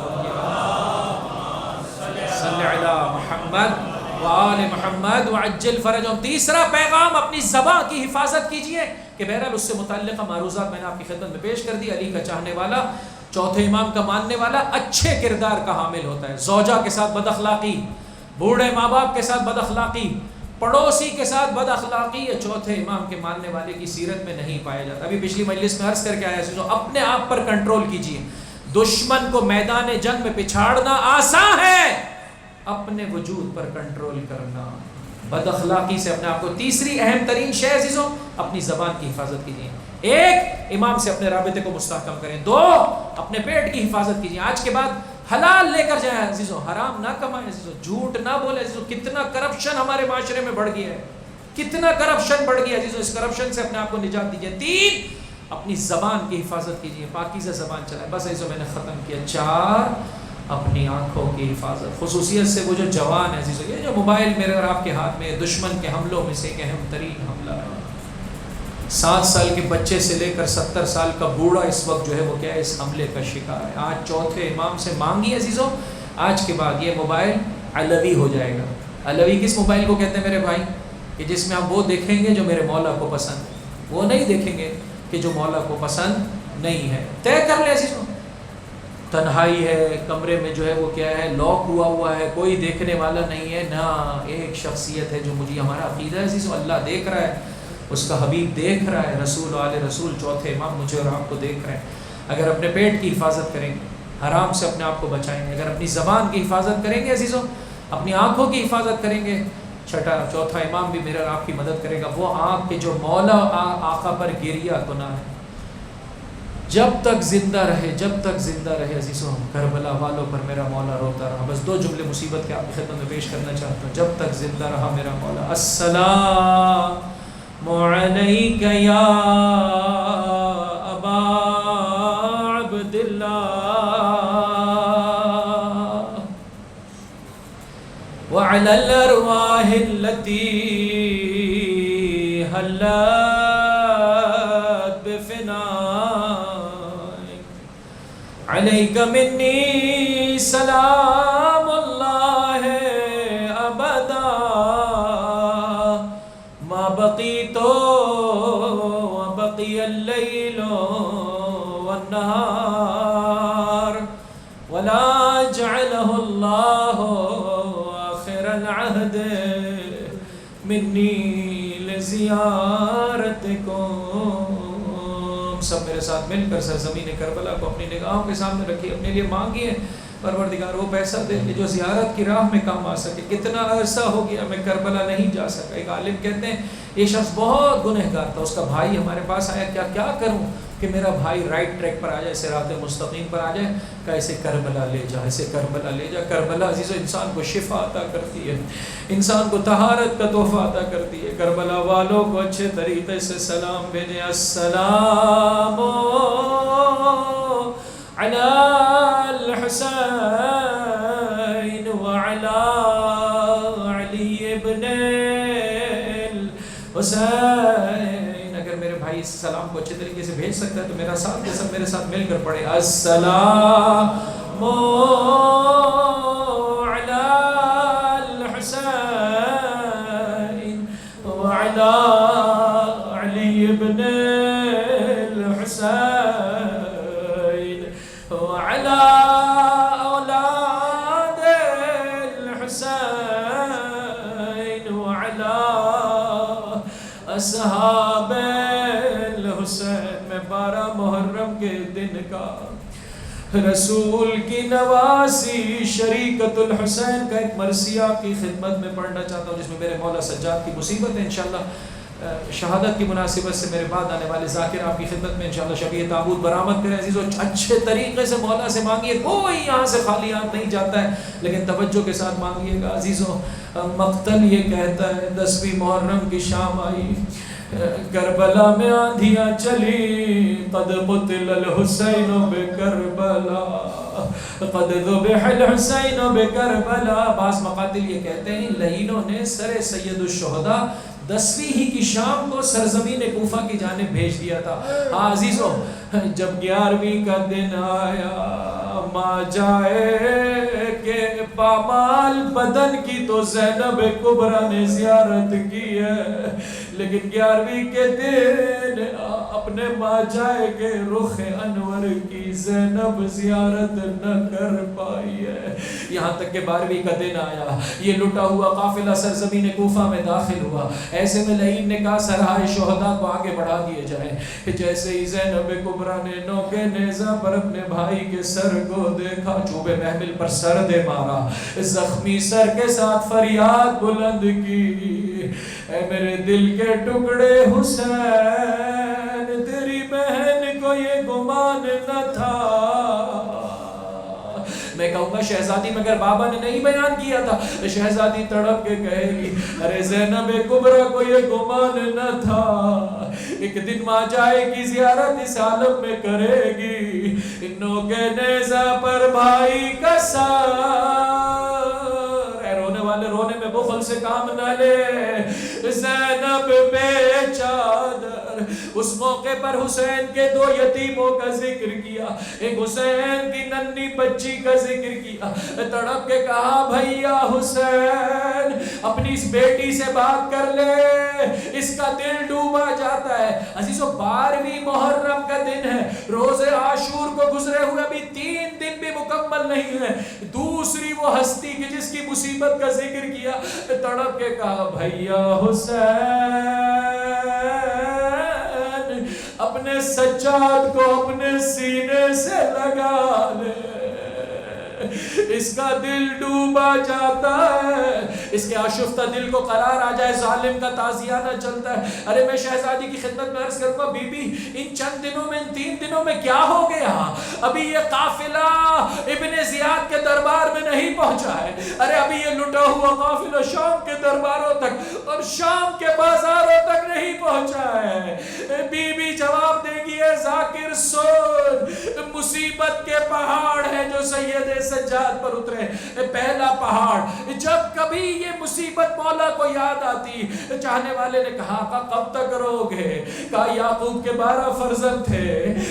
صلی علی محمد وآل محمد وعجل فرجهم۔ تیسرا پیغام اپنی زبان کی حفاظت کیجئے کہ بہرحال اس سے متعلقہ معروضات میں نے آپ کی خدمت میں پیش کر دی۔ علی کا چاہنے والا، چوتھے امام کا ماننے والا اچھے کردار کا حامل ہوتا ہے۔ زوجہ کے ساتھ بد اخلاقی، بوڑھے ماں باپ کے ساتھ بد اخلاقی، پڑوسی کے ساتھ بد اخلاقی، یہ چوتھے امام کے ماننے والے کی سیرت میں نہیں پایا جاتا۔ ابھی پچھلی مجلس میں عرض کر کے آیا ہے، اپنے آپ پر کنٹرول کیجئے۔ دشمن کو میدان جنگ میں پچھاڑنا آسان ہے، اپنے وجود پر کنٹرول کرنا، بد اخلاقی سے اپنے آپ کو۔ تیسری اہم ترین شے عزیزوں، اپنی زبان کی حفاظت کیجیے۔ ایک، امام سے اپنے رابطے کو مستحکم کریں۔ دو، اپنے پیٹ کی حفاظت کیجیے۔ آج کے بعد حلال لے کر جائیں عزیزوں، حرام نہ کمائیں عزیزوں، جھوٹ نہ بولیں عزیزوں۔ کتنا کرپشن ہمارے معاشرے میں بڑھ گیا ہے، کتنا کرپشن بڑھ گیا عزیزوں، اس کرپشن سے اپنے آپ کو نجات دیجیے۔ تین، اپنی زبان کی حفاظت کیجیے، پاکیزہ زبان چلائیں۔ بس عزیزوں میں نے ختم کیا۔ چار، اپنی آنکھوں کی حفاظت، خصوصیت سے وہ جو جوان ہے عزیزوں، یہ جو موبائل میرے اور آپ کے ہاتھ میں، دشمن کے حملوں میں سے ایک اہم ترین حملہ ہے۔ 7 سال کے بچے سے لے کر 70 سال کا بوڑھا اس وقت جو ہے وہ کیا ہے، اس حملے کا شکار ہے۔ آج چوتھے امام سے مانگی عزیزوں، آج کے بعد یہ موبائل علوی ہو جائے گا۔ علوی کس موبائل کو کہتے ہیں میرے بھائی؟ کہ جس میں ہم وہ دیکھیں گے جو میرے مولا کو پسند ہے، وہ نہیں دیکھیں گے کہ جو مولا کو پسند نہیں ہے۔ طے کر لے عزیزوں، تنہائی ہے، کمرے میں جو ہے وہ کیا ہے، لاک ہوا ہے، کوئی دیکھنے والا نہیں ہے، نہ ایک شخصیت ہے جو مجھے، ہمارا عقیدہ ہے عزیزو اللہ دیکھ رہا ہے، اس کا حبیب دیکھ رہا ہے، رسول و آل رسول چوتھے امام مجھے اور آپ کو دیکھ رہے ہیں۔ اگر اپنے پیٹ کی حفاظت کریں گے، حرام سے اپنے آپ کو بچائیں گے، اگر اپنی زبان کی حفاظت کریں گے عزیزو، اپنی آنکھوں کی حفاظت کریں گے، چوتھا امام بھی میرا آپ کی مدد کرے گا، وہ آنکھ کے جو مولا آقا پر گریہ گناہ ہے، جب تک زندہ رہے عزیزوں، کربلا والوں پر میرا مولا روتا رہا۔ بس 2 جملے مصیبت کے آپ کی خدمت میں پیش کرنا چاہتا ہوں۔ جب تک زندہ رہا میرا مولا، السلام علیک یا ابا عبداللہ وعلی الارواح التي حلت بفنائک علیک منی سلام اللہ ابدا ما بقیت وبقی اللیل والنہار ولا جعلہ اللہ آخر العہد منی لزیارتکم۔ سب میرے ساتھ مل کر سرزمین کربلا کو اپنی نگاہوں کے سامنے رکھیے، اپنے لیے مانگیے پروردگار وہ پیسہ دے کہ جو زیارت کی راہ میں کام آ سکے۔ کتنا عرصہ ہو گیا میں کربلا نہیں جا سکا۔ ایک عالم کہتے ہیں یہ شخص بہت گنہگار تھا، اس کا بھائی ہمارے پاس آیا، کیا کروں کہ میرا بھائی رائٹ ٹریک پر آ جائے، صراط مستقیم پر آ جائے، کہ اسے کربلا لے جا، اسے کربلا لے جا۔ کربلا عزیزو انسان کو شفا عطا کرتی ہے، انسان کو طہارت کا تحفہ عطا کرتی ہے۔ کربلا والوں کو اچھے طریقے سے سلام بھیجیں، السلام علی الحسین وعلی علی ابن الحسین۔ اگر میرے بھائی اس سلام کو اچھے طریقے سے بھیج سکتا ہے تو میرا ساتھ کے سب میرے ساتھ مل کر پڑھے، السلام علی الحسین وعلی علی ابن الحسین وعلی اولاد الحسین وعلی اصحاب الحسین۔ میں 12 محرم کے دن کا رسول کی نواسی شریکت الحسین کا ایک مرثیہ کی خدمت میں پڑھنا چاہتا ہوں، جس میں میرے مولا سجاد کی مصیبت ہے۔ انشاءاللہ شہادت کی مناسبت سے میرے بعد آنے والے ذاکر آپ کی خدمت میں انشاءاللہ شبیہ تابوت برآمد کریں عزیزو۔ اچھے طریقے سے مولا سے مانگیے، کوئی یہاں سے خالی ہاتھ نہیں جاتا ہے، لیکن توجہ کے ساتھ مانگیے گا عزیزو۔ مقتل یہ کہتا ہے 10ویں محرم کی شام آئی، کربلا میں آندھیاں چلی، قد قتل الحسین بکربلا قد ذبح الحسین بکربلا۔ بعض مقاتل یہ کہتے ہیں ان لعینوں نے سر سید الشہداء 10ویں ہی کی شام کو سرزمین کوفہ کی جانب بھیج دیا تھا۔ عزیزو جب 11ویں کا دن آیا، ماں جائے کہ پامال بدن کی تو زینب کبریٰ نے زیارت کی ہے، لیکن 11ویں کے دن اپنے ماں جائے کے رخ انور کی زینب زیارت نہ کر پائی ہے۔ یہاں تک کہ 12ویں کا دن آیا، یہ لٹا ہوا قافلہ سرزمین کوفہ میں داخل ہوا۔ ایسے میں لعین نے کہا سرائے شہداء کو آگے بڑھا دیے جائیں۔ جیسے ہی زینب کبریٰ نے نوکے نیزہ پر اپنے بھائی کے سر کو دیکھا، چوب محمل پر سر دے مارا، زخمی سر کے ساتھ فریاد بلند کی، اے میرے دل کے ٹکڑے حسین، تیری بہن کو یہ گمان نہ تھا۔ میں کہوں گا شہزادی مگر بابا نے نہیں بیان کیا تھا، شہزادی تڑپ کے کہے گی ارے زینب کبریٰ کو یہ گمان نہ تھا، ایک دن ماں جائے کی زیارت اس عالم میں کرے گی، انہوں کے نیزہ پر بھائی کا سر۔ اے رونے والے رونے میں بخل سے کام نہ لے، زینب بے چادر۔ اس موقع پر حسین کے 2 یتیموں کا ذکر کیا، ایک حسین کی ننھی بچی کا ذکر کیا، تڑپ کے کہا بھیا حسین اپنی اس بیٹی سے بات کر لے، اس کا دل ڈوبا جاتا ہے۔ عزیزو 12ویں محرم کا دن ہے، روز عاشور کو گزرے ہوئے ابھی 3 دن بھی مکمل نہیں ہے۔ دوسری وہ ہستی کی جس کی مصیبت کا ذکر کیا، تڑپ کے کہا بھیا حسین اپنے سجاد کو اپنے سینے سے لگا لے، اس کا دل ڈوبا جاتا ہے، اس کے آشفتہ دل کو قرار آ جائے، ظالم کا تازیانہ چلتا ہے۔ ارے میں شہزادی کی خدمت میں عرض کروں گا، بی بی ان چند دنوں میں، ان 3 دنوں میں کیا ہو گیا؟ ابھی یہ قافلہ ابن زیاد کے دربار میں نہیں پہنچا ہے، ارے ابھی یہ لٹا ہوا قافلہ شام کے درباروں تک اور شام کے بازاروں تک نہیں پہنچا ہے۔ بی بی جواب دے گی، اے ذاکر سن، مصیبت کے پہاڑ ہیں جو سید سجاد پر اترے۔ پہلا پہاڑ، جب کبھی یہ مصیبت مولا کو یاد آتی، چاہنے والے نے کہا آقا کب تک رو گے؟ کہا یعقوب کے 12 فرزند تھے،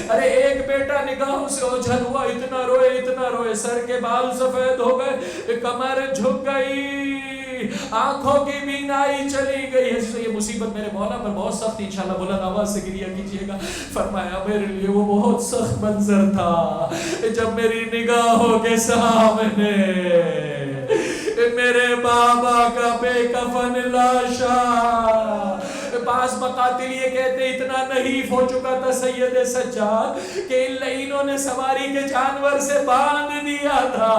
ارے ایک بیٹا نگاہوں سے اوجھل ہوا، اتنا روئے، سر کے بال سفید ہو گئے، کمر جھک گئی، آنکھوں کی بینائی چلی گئی۔ یہ مصیبت میرے مولا پر بہت سخت، انشاءاللہ بلند آواز سے گریہ کیجئے گا۔ فرمایا میرے لیے وہ بہت سخت منظر تھا جب میری نگاہوں کے سامنے میرے بابا کا بے کفن لاشا، بعض مقاتل یہ کہتے اتنا نحیف ہو چکا تھا سید سجاد کہ ان لعینوں نے سواری کے جانور سے باندھ دیا تھا،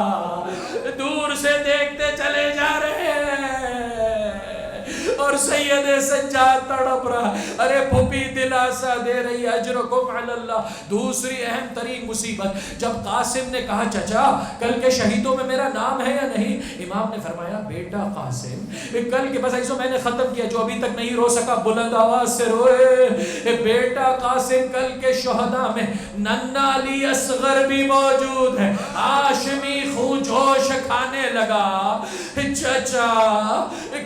دور سے دیکھتے چلے جا رہے ہیں اور سید سجاد تڑپ رہا۔ ارے پھوپھی دلاسا دے رہی، اجرکم علی اللہ۔ دوسری اہم ترین مصیبت، جب قاسم نے کہا چچا کل کے شہیدوں میں میرا نام ہے یا نہیں؟ امام نے فرمایا بیٹا قاسم کل کے، بس ایسو میں نے ختم کیا، جو ابھی تک نہیں رو سکا بلند آواز سے روئے، بیٹا قاسم کل کے شہداء میں ننھا علی اصغر بھی موجود ہے۔ ہاشمی خون جوش کھانے لگا، چچا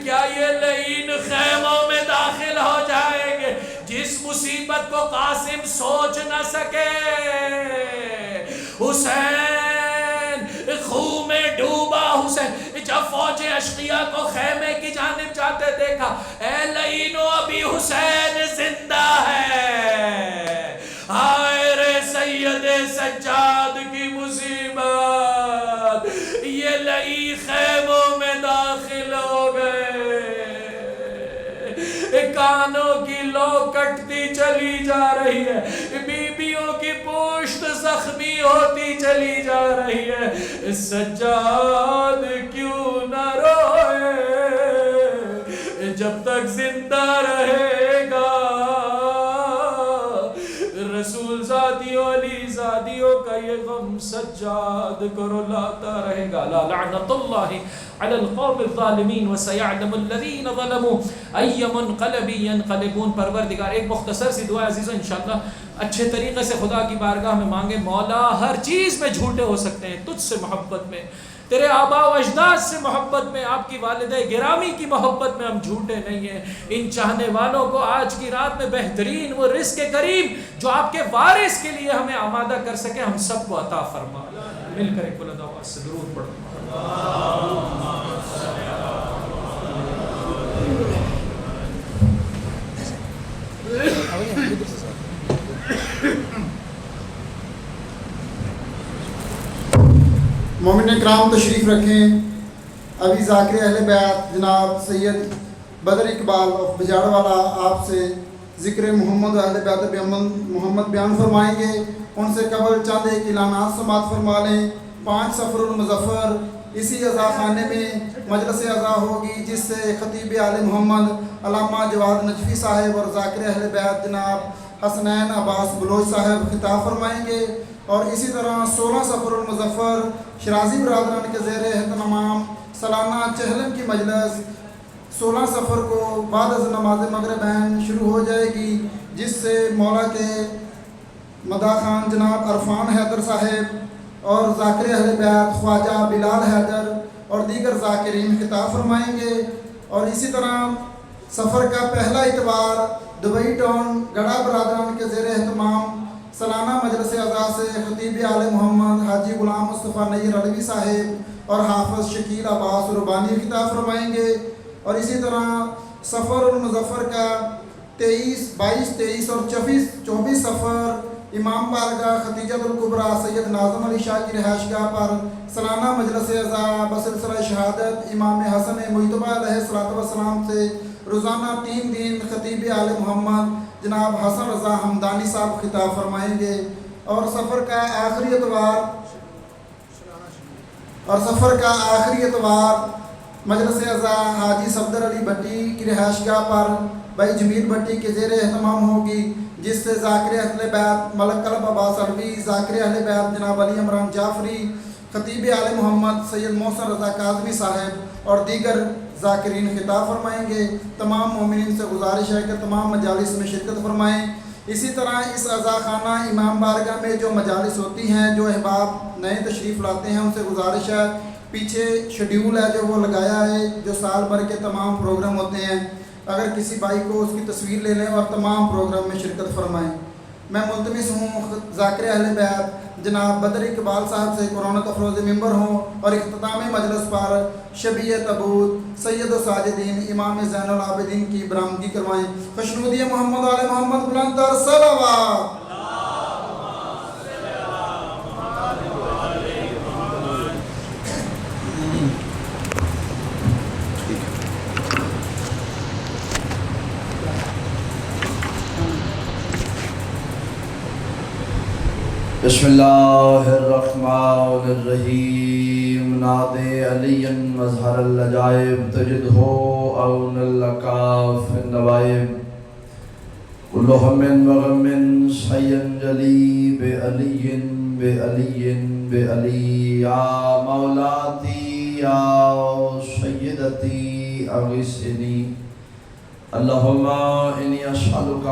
کیا یہ لعین خیموں میں داخل ہو جائیں گے؟ جس مصیبت کو قاسم سوچ نہ سکے، حسین خون میں ڈوبا حسین، جب فوج اشقیاء کو خیمے کی جانب جاتے دیکھا، اے لعینو ابھی حسین زندہ ہے، ہائے رے سید سجاد کی مصیبت، یہ لعین خیموں میں داخل ہو گئے، کانوں کی لو کٹتی چلی جا رہی ہے، بیویوں کی پشت زخمی ہوتی چلی جا رہی ہے، سجاد کیوں نہ روئے؟ جب تک زندہ رہے گا رسول زادیوں علی زادیوں کا یہ غم سجاد کو رلاتا رہے گا۔ لا لعنت اللہ علی القوم الظالمین وسیعلم الذین ظلموا ای منقلب ینقلبون۔ پروردگار ایک مختصر سی دعا عزیزو انشاءاللہ اچھے طریقے سے خدا کی بارگاہ میں مانگے۔ مولا ہر چیز میں جھوٹے ہو سکتے ہیں، تجھ سے محبت میں، تیرے آباء و اجداد سے محبت میں، آپ کی والدہ گرامی کی محبت میں ہم جھوٹے نہیں ہیں۔ ان چاہنے والوں کو آج کی رات میں بہترین وہ رزق کریم جو آپ کے وارث کے لیے ہمیں آمادہ کر سکے، ہم سب کو عطا فرما۔ مل کر ایک بلند آواز سے درود پڑھو۔ مومن اکرام تشریف رکھیں۔ ابھی ذاکر اہل بیت جناب سید بدر اقبال بجاڑ والا آپ سے ذکر محمد و اہل بیت محمد بیان فرمائیں گے۔ ان سے قبل چند ایک اعلانات سماعت فرما لیں۔ 5 صفر المظفر اسی عزا خانے میں مجلس عزا ہوگی، جس سے خطیب آل محمد علامہ جواد نجفی صاحب اور ذاکر اہل بیت جناب حسنین عباس بلوچ صاحب خطاب فرمائیں گے۔ اور اسی طرح 16 صفر المظفر شرازی برادران کے زیر اہتمام سالانہ چہلم کی مجلس 16 صفر کو بعد از نماز مغربین شروع ہو جائے گی، جس سے مولا کے مداح خان جناب عرفان حیدر صاحب اور ذاکر اہل بیت خواجہ بلال حیدر اور دیگر ذاکرین خطاب فرمائیں گے۔ اور اسی طرح سفر کا پہلا اتوار دبئی ٹاؤن گڑھا برادران کے زیر اہتمام سالانہ مجلس عزا سے خطیب آل محمد حاجی غلام مصطفیٰ نیر علوی صاحب اور حافظ شکیل عباس ربانی خطاب فرمائیں گے۔ اور اسی طرح سفر المظفر کا 22, 23 اور 24 سفر امام بارگاہ ختیجۃ الکبریٰ سید ناظم علی شاہ کی رہائش گاہ پر سالانہ مجلس عزا بسلسلہ شہادت امام حسن مجتبیٰ علیہ الصلوۃ والسلام سے روزانہ 3 دن خطیب آل محمد جناب حسن رضا حمدانی صاحب خطاب فرمائیں گے، اور سفر کا آخری اتوار مجلس عزا حاجی صفدر علی بھٹی کی رہائش گاہ پر بھائی جمیل بھٹی کے زیر اہتمام ہوگی، جس سے ذاکر اہل بیت ملک قلب عباس علوی، ذاکر اہل بیت جناب علی عمران جعفری، خطیب آل محمد سید محسن رضا کاظمی صاحب اور دیگر ذاکرین خطاب فرمائیں گے۔ تمام مومنین سے گزارش ہے کہ تمام مجالس میں شرکت فرمائیں۔ اسی طرح اس عزا خانہ امام بارگاہ میں جو مجالس ہوتی ہیں، جو احباب نئے تشریف لاتے ہیں، ان سے گزارش ہے، پیچھے شیڈیول ہے جو وہ لگایا ہے، جو سال بھر کے تمام پروگرام ہوتے ہیں، اگر کسی بھائی کو اس کی تصویر لے لیں اور تمام پروگرام میں شرکت فرمائیں۔ میں ملتمس ہوں ذاکر اہل بیت جناب بدر اقبال صاحب سے قرآن تفروز ممبر ہوں اور اختتامی مجلس پر شبیہ تبوت سید الساجدین امام زین العابدین کی برآمدگی کروائیں۔ خوشنودی محمد آل محمد بلند تر صلوات۔ بسم اللہ الرحمن الرحیم۔ ناد علی مظہر العجائب تجدہ اون اللقاف النوائب، کل ہم و غم سینجلی بے علی بے علی بے علی، یا مولاتی یا سیدتی اغثنی، اللہم انی اسألک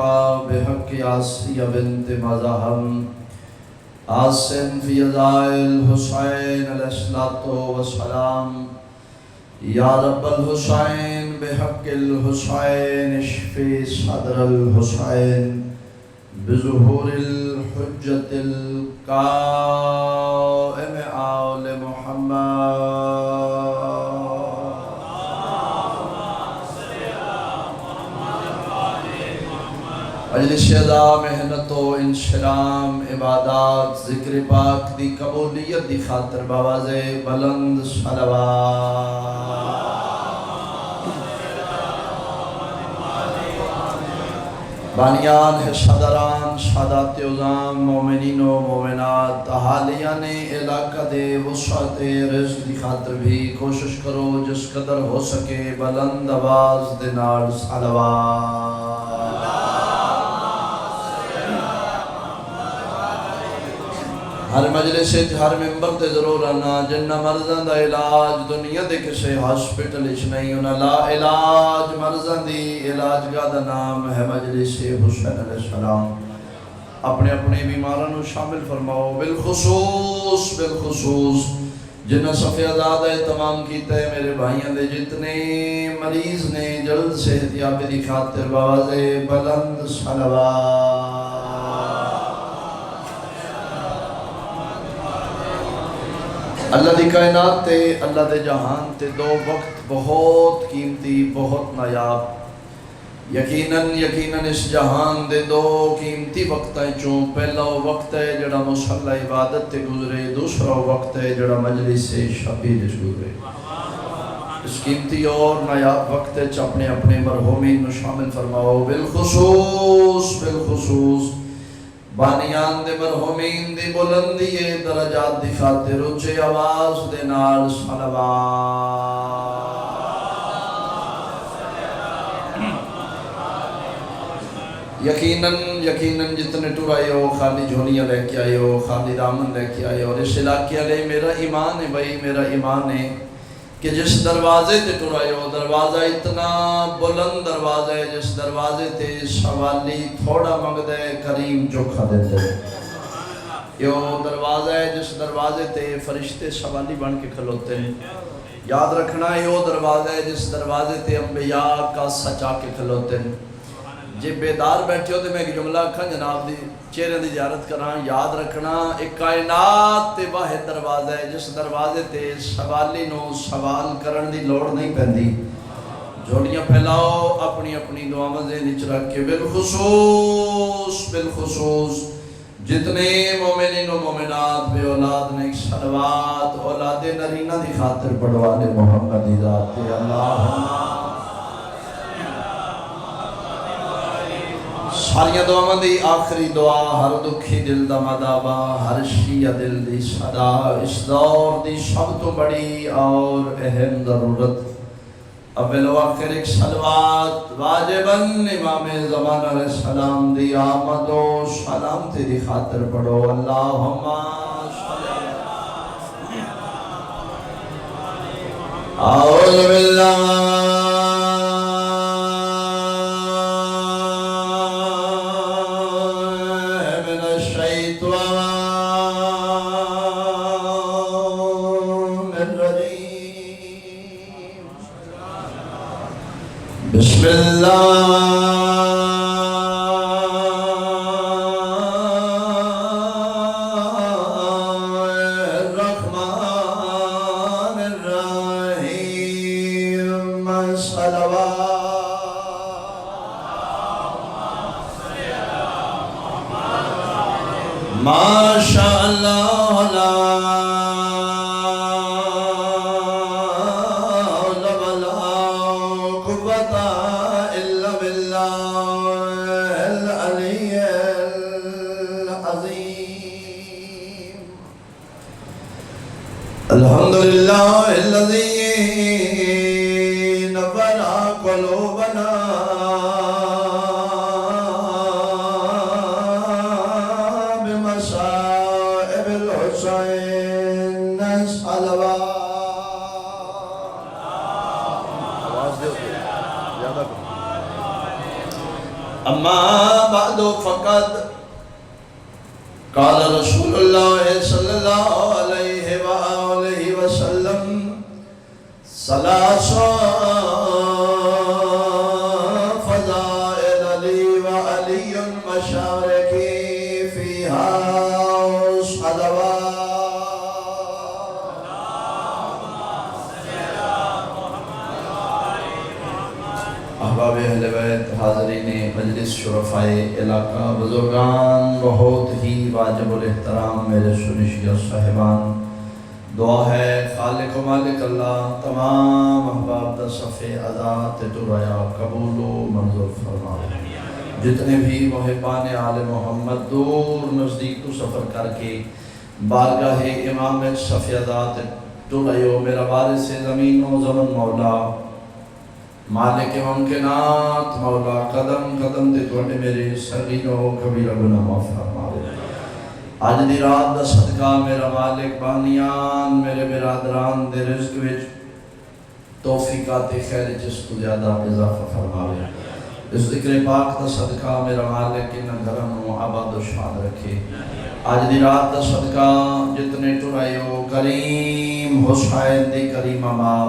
بحق آسیہ بنت مزاحم آسن فی ازائل حسین علیہ السلام، یا رب الحسین بحق الحسین اشفی صدر الحسین بظہور الحجت القائم آل محمد۔ مجلس عزا محنت و انشرام عبادات ذکر پاک دی قبولیت دی خاطر بآواز بلند صلوات۔ بانیان حصہ داران سادات عظام مومنین و مومنات اہالیان علاقہ دے وسعت رزق دی خاطر بھی کوشش کرو جس قدر ہو سکے بلند آواز دے نال صلوات۔ ہر مجلس ہر ممبر تے ضرور آنا، جنہ مرضاں دا علاج دنیا دے کسے ہاسپٹل اچ نہیں ہونا، لا علاج مرضاں دی علاج گاہ دا نام ہے مجلس حسین علیہ السلام۔ اپنے اپنے بیماراں نو شامل فرماؤ، بالخصوص جنہ صفحہ زادہ تمام کیتا ہے میرے بھائیاں دے جتنے مریض نے جلد صحت یابی دی خاطر بآواز بلند صلوات۔ اللہ دی کائنات تے اللہ دے جہان تے دو وقت بہت قیمتی بہت نایاب، یقیناً اس جہان دے دو قیمتی وقت ہیں چوں پہلا وقت ہے جڑا مصلی عبادت تے گزرے، دوسرا وقت ہے جڑا مجلس شبیہ گزرے۔ اس قیمتی اور نایاب وقت اپنے اپنے مرحومین نو شامل فرماؤ، بالخصوص بانیان دے مرحومین دی بلندی درجات دی خاطر اونچی آواز دے نال صلوات۔ یقیناً جتنے ٹور آئے ہو خالی جھونیاں لے کے آئے ہو، خالی دامن لے کے آئے ہو، اور اس علاقے والے میرا ایمان ہے بھائی، میرا ایمان ہے کہ جس دروازے تے ٹور آئے ہو، دروازہ اتنا بلند دروازہ ہے جس دروازے تے سوالی تھوڑا منگدہ ہے کریم چوکھا دیتے ہیں۔ یہ دروازہ ہے جس دروازے تے فرشتے سوالی بن کے کھلوتے ہیں۔ یاد رکھنا یہ دروازہ ہے جس دروازے تے انبیاء کا سچا کے کھلوتے ہیں۔ جی بیدار بیٹھے ہو تو میں ایک جملہ کھا جناب دی چہرے دی زیارت کران، یاد رکھنا ایک کائنات تے واحد دروازہ ہے جس دروازے تے سوالی نو سوال کرن دی لوڑ نہیں پہندی، جھولیاں پھیلاؤ اپنی اپنی دعاواں ذہن وچ رکھ کے بالخصوص جتنے مومنین و مومنات بے اولاد نے صلوات اولاد نرینہ دی خاطر پڑھوانے محمد دی ذات پہ اللہم ساریاں دعاواں دی آخری دعا ہر دکھی دل دا مداوا ہر شیعہ دل دی صدا اس دور دی سب تو بڑی اور اہم ضرورت اول و آخر ایک صلوات واجباً امام زمان علیہ السلام دی آمد و سلام تیری خاطر پڑھو اللہم اعوذ باللہ بسم اللہ الرحمن الرحیم صلوات ما شاء اللہ لا الحمدللہ الذی نور قلوبنا بمصائب الحسین صلوات اما بعد فقد قال رسول اللہ صلی اللہ علیہ وآلہ وسلم ثلاث فضائل علی وعلی مشارکی فیہا صلوات احباب اہل بیت حاضرین مجلس شرفائے علاقہ بزرگان بہت ہی واجب الاحترام میرے سنشیہ صاحبان دعا ہے خالق و مالک اللہ تمام احباب دا صفِ عزات ترایا قبول و منظور فرما جتنے بھی محبان آل محمد دور نزدیک تو سفر کر کے بارگاہ امام صفِ عزات ترائیو میرا وارث زمین و زمن مولا مالک ممکنات مولا قدم قدم تے توڑے میرے صغیر و کبیر گناہ معاف فرماوے آج دی رات دا صدقہ میرا مالک بانیان میرے برادران دے رزق وچ توفیقات خیر جس تو زیادہ اضافہ فرماوے اس ذکر پاک دا صدقہ میرا مالک انہ گھرم و آباد و شاد رکھے آج دی رات دا صدقہ جتنے ٹرائیو کریم حسین دی کریم ماں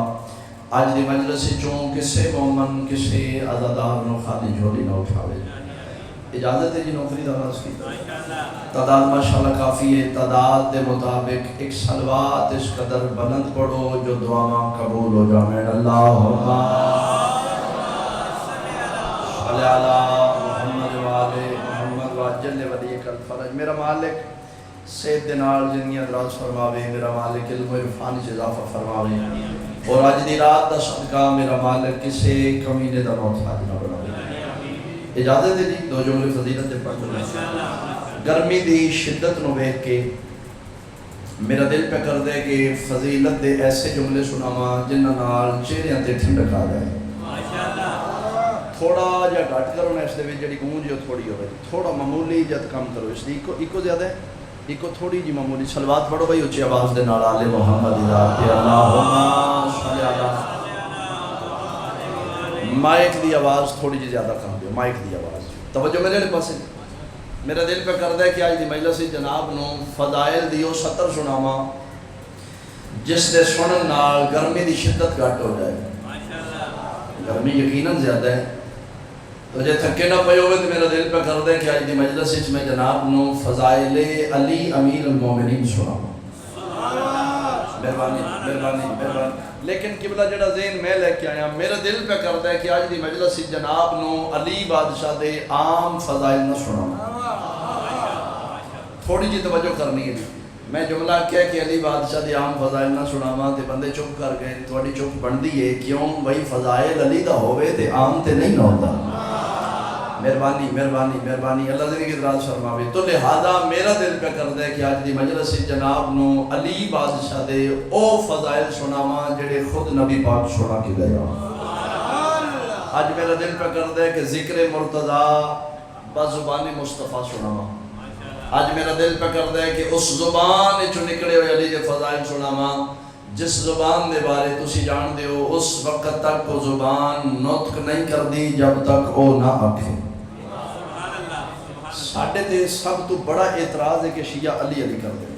آج دی مجلس چون کسے مومن کسے عزادار نو خالی جھولی نہ اٹھاوے اجازت ہے جی نوکری دراز کی تعداد ماشاءاللہ کافی ہے تعداد دے مطابق ایک صلوات اس قدر بلند پڑھو جو دعاواں قبول ہو جائیں اللہم صلی اللہ محمد والے محمد واجل ولی کل فرج میرا مالک سید دنال جنگی دراز فرماوے میرا مالک علم و عرفان سے اضافہ فرماوے اور آج دی رات دا صدقہ میرا مالک کسے کمینے دا موت حاضر نہ بناوے اجازت ہے جی دو جملے فضیلت دے پڑھ لیں گرمی دی شدت نو بیٹھ کے میرا دل پہ کر دے کہ فضیلت دے ایسے جملے سناما جنہ نال چہریاں تے ٹھنڈک آ جائے تھوڑا جا گھٹ کرو نا اس دے وچ جڑی گونج جو تھوڑی ہوے تھوڑا معمولی جت کم کرو اس دی ایکو زیادہ ہے ایکو تھوڑی جی معمولی صلوات پڑھو بھائی اونچی آواز دے نال آل محمد ذات اللہم صلی اللہ مائک دی آواز تھوڑی جی زیادہ کم دیو مائک دی آواز توجہ میرے لئے پاسے میرا دل پہ کر دے کہ آج دی مجلس جناب نو فضائل دیو 70 سناما جس دے سنن نال گرمی دی شدت گھٹ ہو جائے گرمی یقیناً زیادہ ہے تو جے تھکے نہ پئے ہوئے تو میرا دل پہ کر دے کہ آج دی مجلس میں جناب نو فضائل علی امیر المومنین سناما مہربانی مہربانی مہربانی. لیکن قبلہ جڑا ذہن میں لے کے آیا میرا دل پہ کرتا ہے کہ آج دی مجلس جناب نو علی بادشاہ دے عام فضائل نہ سنا. تھوڑی جی توجہ کرنی ہے. میں جملہ کہہ کہ علی بادشاہ دے عام فضائل نہ سناواں تے بندے چپ کر گئے. تھوڑی چپ بندی ہے کیوں بھائی فضائل علی دا ہوئے تے عام تے نہیں نہ ہوتا. مہربانی مہربانی مہربانی اللہ زندگی دراز فرماوے. تو لہذا میرا دل پہ کرتا ہے کہ آج دی مجلس جناب نو علی بادشاہ دے او فضائل سناواں جڑے خود نبی پاک سنا کے گیا. آج میرا دل پہ کرتا ہے کہ ذکر مرتضیٰ بزبان مصطفیٰ سناواں. آج میرا دل پہ کرتا ہے کہ اس زبان چو نکلے ہوئے علی دے فضائل سناواں جس زبان دے بارے تسی جان دے ہو اس وقت تک وہ زبان نطق نہیں کر دی جب تک او نہ آکھے. ساڑھے تے سب تو بڑا اعتراض ہے کہ شیعہ علی علی کر دیں.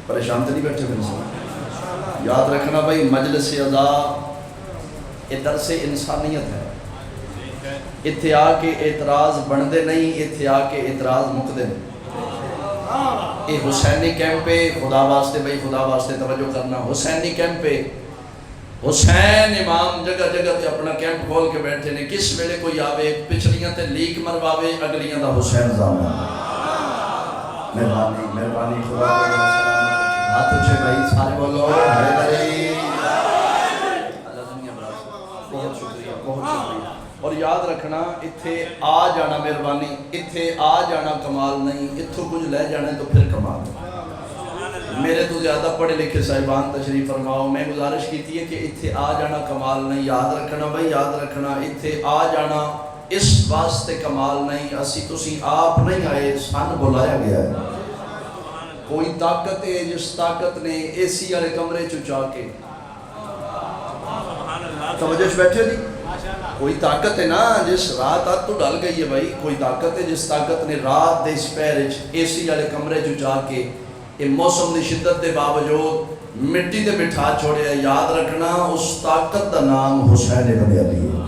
پریشان تے نہیں بیٹھے میرے ساتھ. یاد رکھنا بھائی مجلس عزا یہ درس انسانیت ہے. اتھے آ کے اعتراض بندے نہیں اتھے آ کے اعتراض مقدم. یہ حسینی کیمپ پہ خدا واسطے بھائی خدا واسطے توجہ کرنا. حسینی کیمپ پہ حسین امام جگہ جگہ تے اپنا کیمپ کھول کے بیٹھے نے. کس ویلے کوئی آوے پچھلیاں تے لیک مرواوے اگلیاں دا حسین زامن. مہربانی مہربانی خدا ہاتھ اچھے بھائی سارے بولو حیدری. اللہ دنیا براز بہت شکریہ بہت شکریہ. اور یاد رکھنا اتھے آ جانا مہربانی اتھے آ جانا کمال نہیں اتھوں کچھ لے جانا تو پھر کمال. میرے تو زیادہ پڑھے لکھے صاحبان تشریف فرماؤ. میں گزارش کیتی ہے کہ اتھے آ جانا کمال نہیں. یاد رکھنا بھائی یاد رکھنا اتھے آ جانا اس واسطے کمال نہیں. اسی تسی آپ نہیں آئے سن بلایا گیا ہے. کوئی طاقت ہے جس طاقت نے اے سی والے کمرے چا کے توجہ سے بیٹھے دی. کوئی طاقت ہے نا جس رات آج تو ڈال گئی ہے بھائی. کوئی طاقت ہے جس طاقت نے رات دے اس پیرج اے سی والے کمرے چا کے یہ موسم دی شدت دے باوجود مٹی دے بٹھا چھوڑے. یاد رکھنا اس طاقت دا نام حسین ابن علی ہے.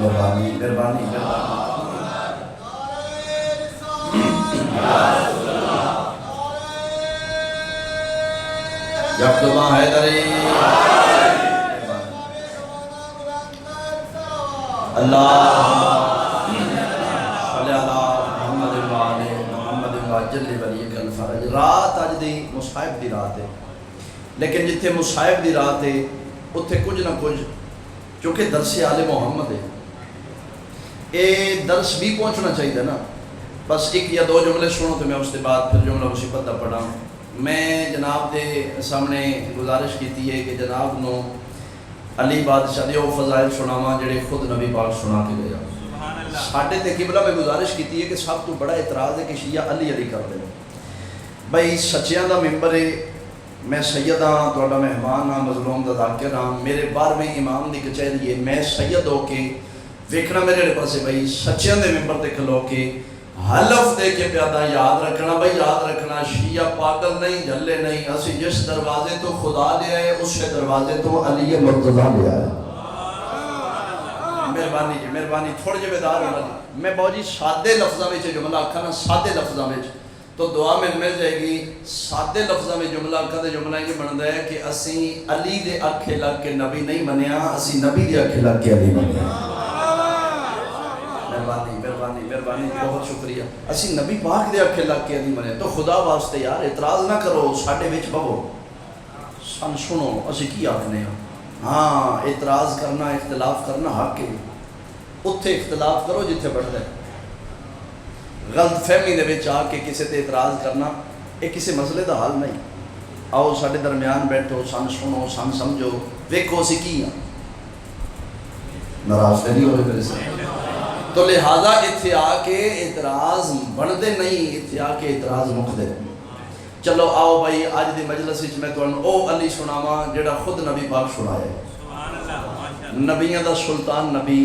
مہربانی مہربانی مہربانی. جب دماغ حیدری اللہ صلی اللہ محمد محمد جل ولی کل فرج. رات اج دی مصائب دی رات ہے لیکن جتھے مصائب دی رات ہے اتھے کچھ نہ کچھ چونکہ درس آل محمد ہے اے درس بھی پہنچنا چاہیے نا. بس ایک یا دو جملے سنو تو میں اس کے بعد پھر جملہ مصیبت دا پڑھا. میں جناب دے سامنے گزارش کیتی ہے کہ جناب نو علی بادشاہ دے او فضائل سناواں جڑے خود نبی پاک سنا کے گیا. ساڈے تے قبلہ میں گزارش کیتی ہے کہ سب تو بڑا اعتراض ہے کہ شیعہ علی علی کر دے. بھائی سچیاں دا ممبر ہے. میں سید ہاں تہاڈا مہمان ہاں مظلوم دا ذاکر ہاں. میرے 12ویں امام دی کچہری ہے. میں سید ہو کے ویکھنا میرے پاسے بھائی سچیاں دے ممبر تے کھلو کے حلف دے کے پیادا. یاد رکھنا بھائی یاد رکھنا شیعہ پاگل نہیں جھلے نہیں. اسی جس دروازے تو خدا لے آئے اس دروازے تو علی مرتضیٰ لے آئے. مہربانی جی مہربانی تھوڑے جے بیدار ہونا جی. میں بہت جی سادے لفظاں وچ جملہ آکھا نا سادے لفظاں وچ تو دعا میں مل جائے گی. سادے لفظاں میں جملہ آکھا تے جملہ یہ بندا ہے کہ اسی علی دے اکھے لگ کے نبی نہیں منیا اسی نبی دے اکھے لگ کے علی منیا. مہربانی مہربانی مہربانی بہت شکریہ. اسی نبی پاک دے اکھے لگ کے علی منے. تو خدا واسطے یار اعتراض نہ کرو ساڈے وچ بہو سن سنو اسی کی آکھنے ہاں. ہاں اعتراض کرنا اختلاف کرنا حق ہے. اتھے اختلاف کرو جتھے بڑھدا ہے. غلط فہمی دے وچ آ کے کسی تے اعتراض کرنا یہ کسی مسئلے دا حل نہیں. آؤ ساڈے درمیان بیٹھو سن سنو سن سمجھو ویکھو اسی کی ہاں. ناراض نہیں ہوئے میرے سے. تو لہذا اتھے آ کے اعتراض بندے نہیں اتھے آ کے اعتراض مقدے. چلو آؤ بھائی آج دی مجلس وچ میں تانوں او علی سناواں جڑا خود نبی پاک سنایا. نبیاں دا سلطان نبی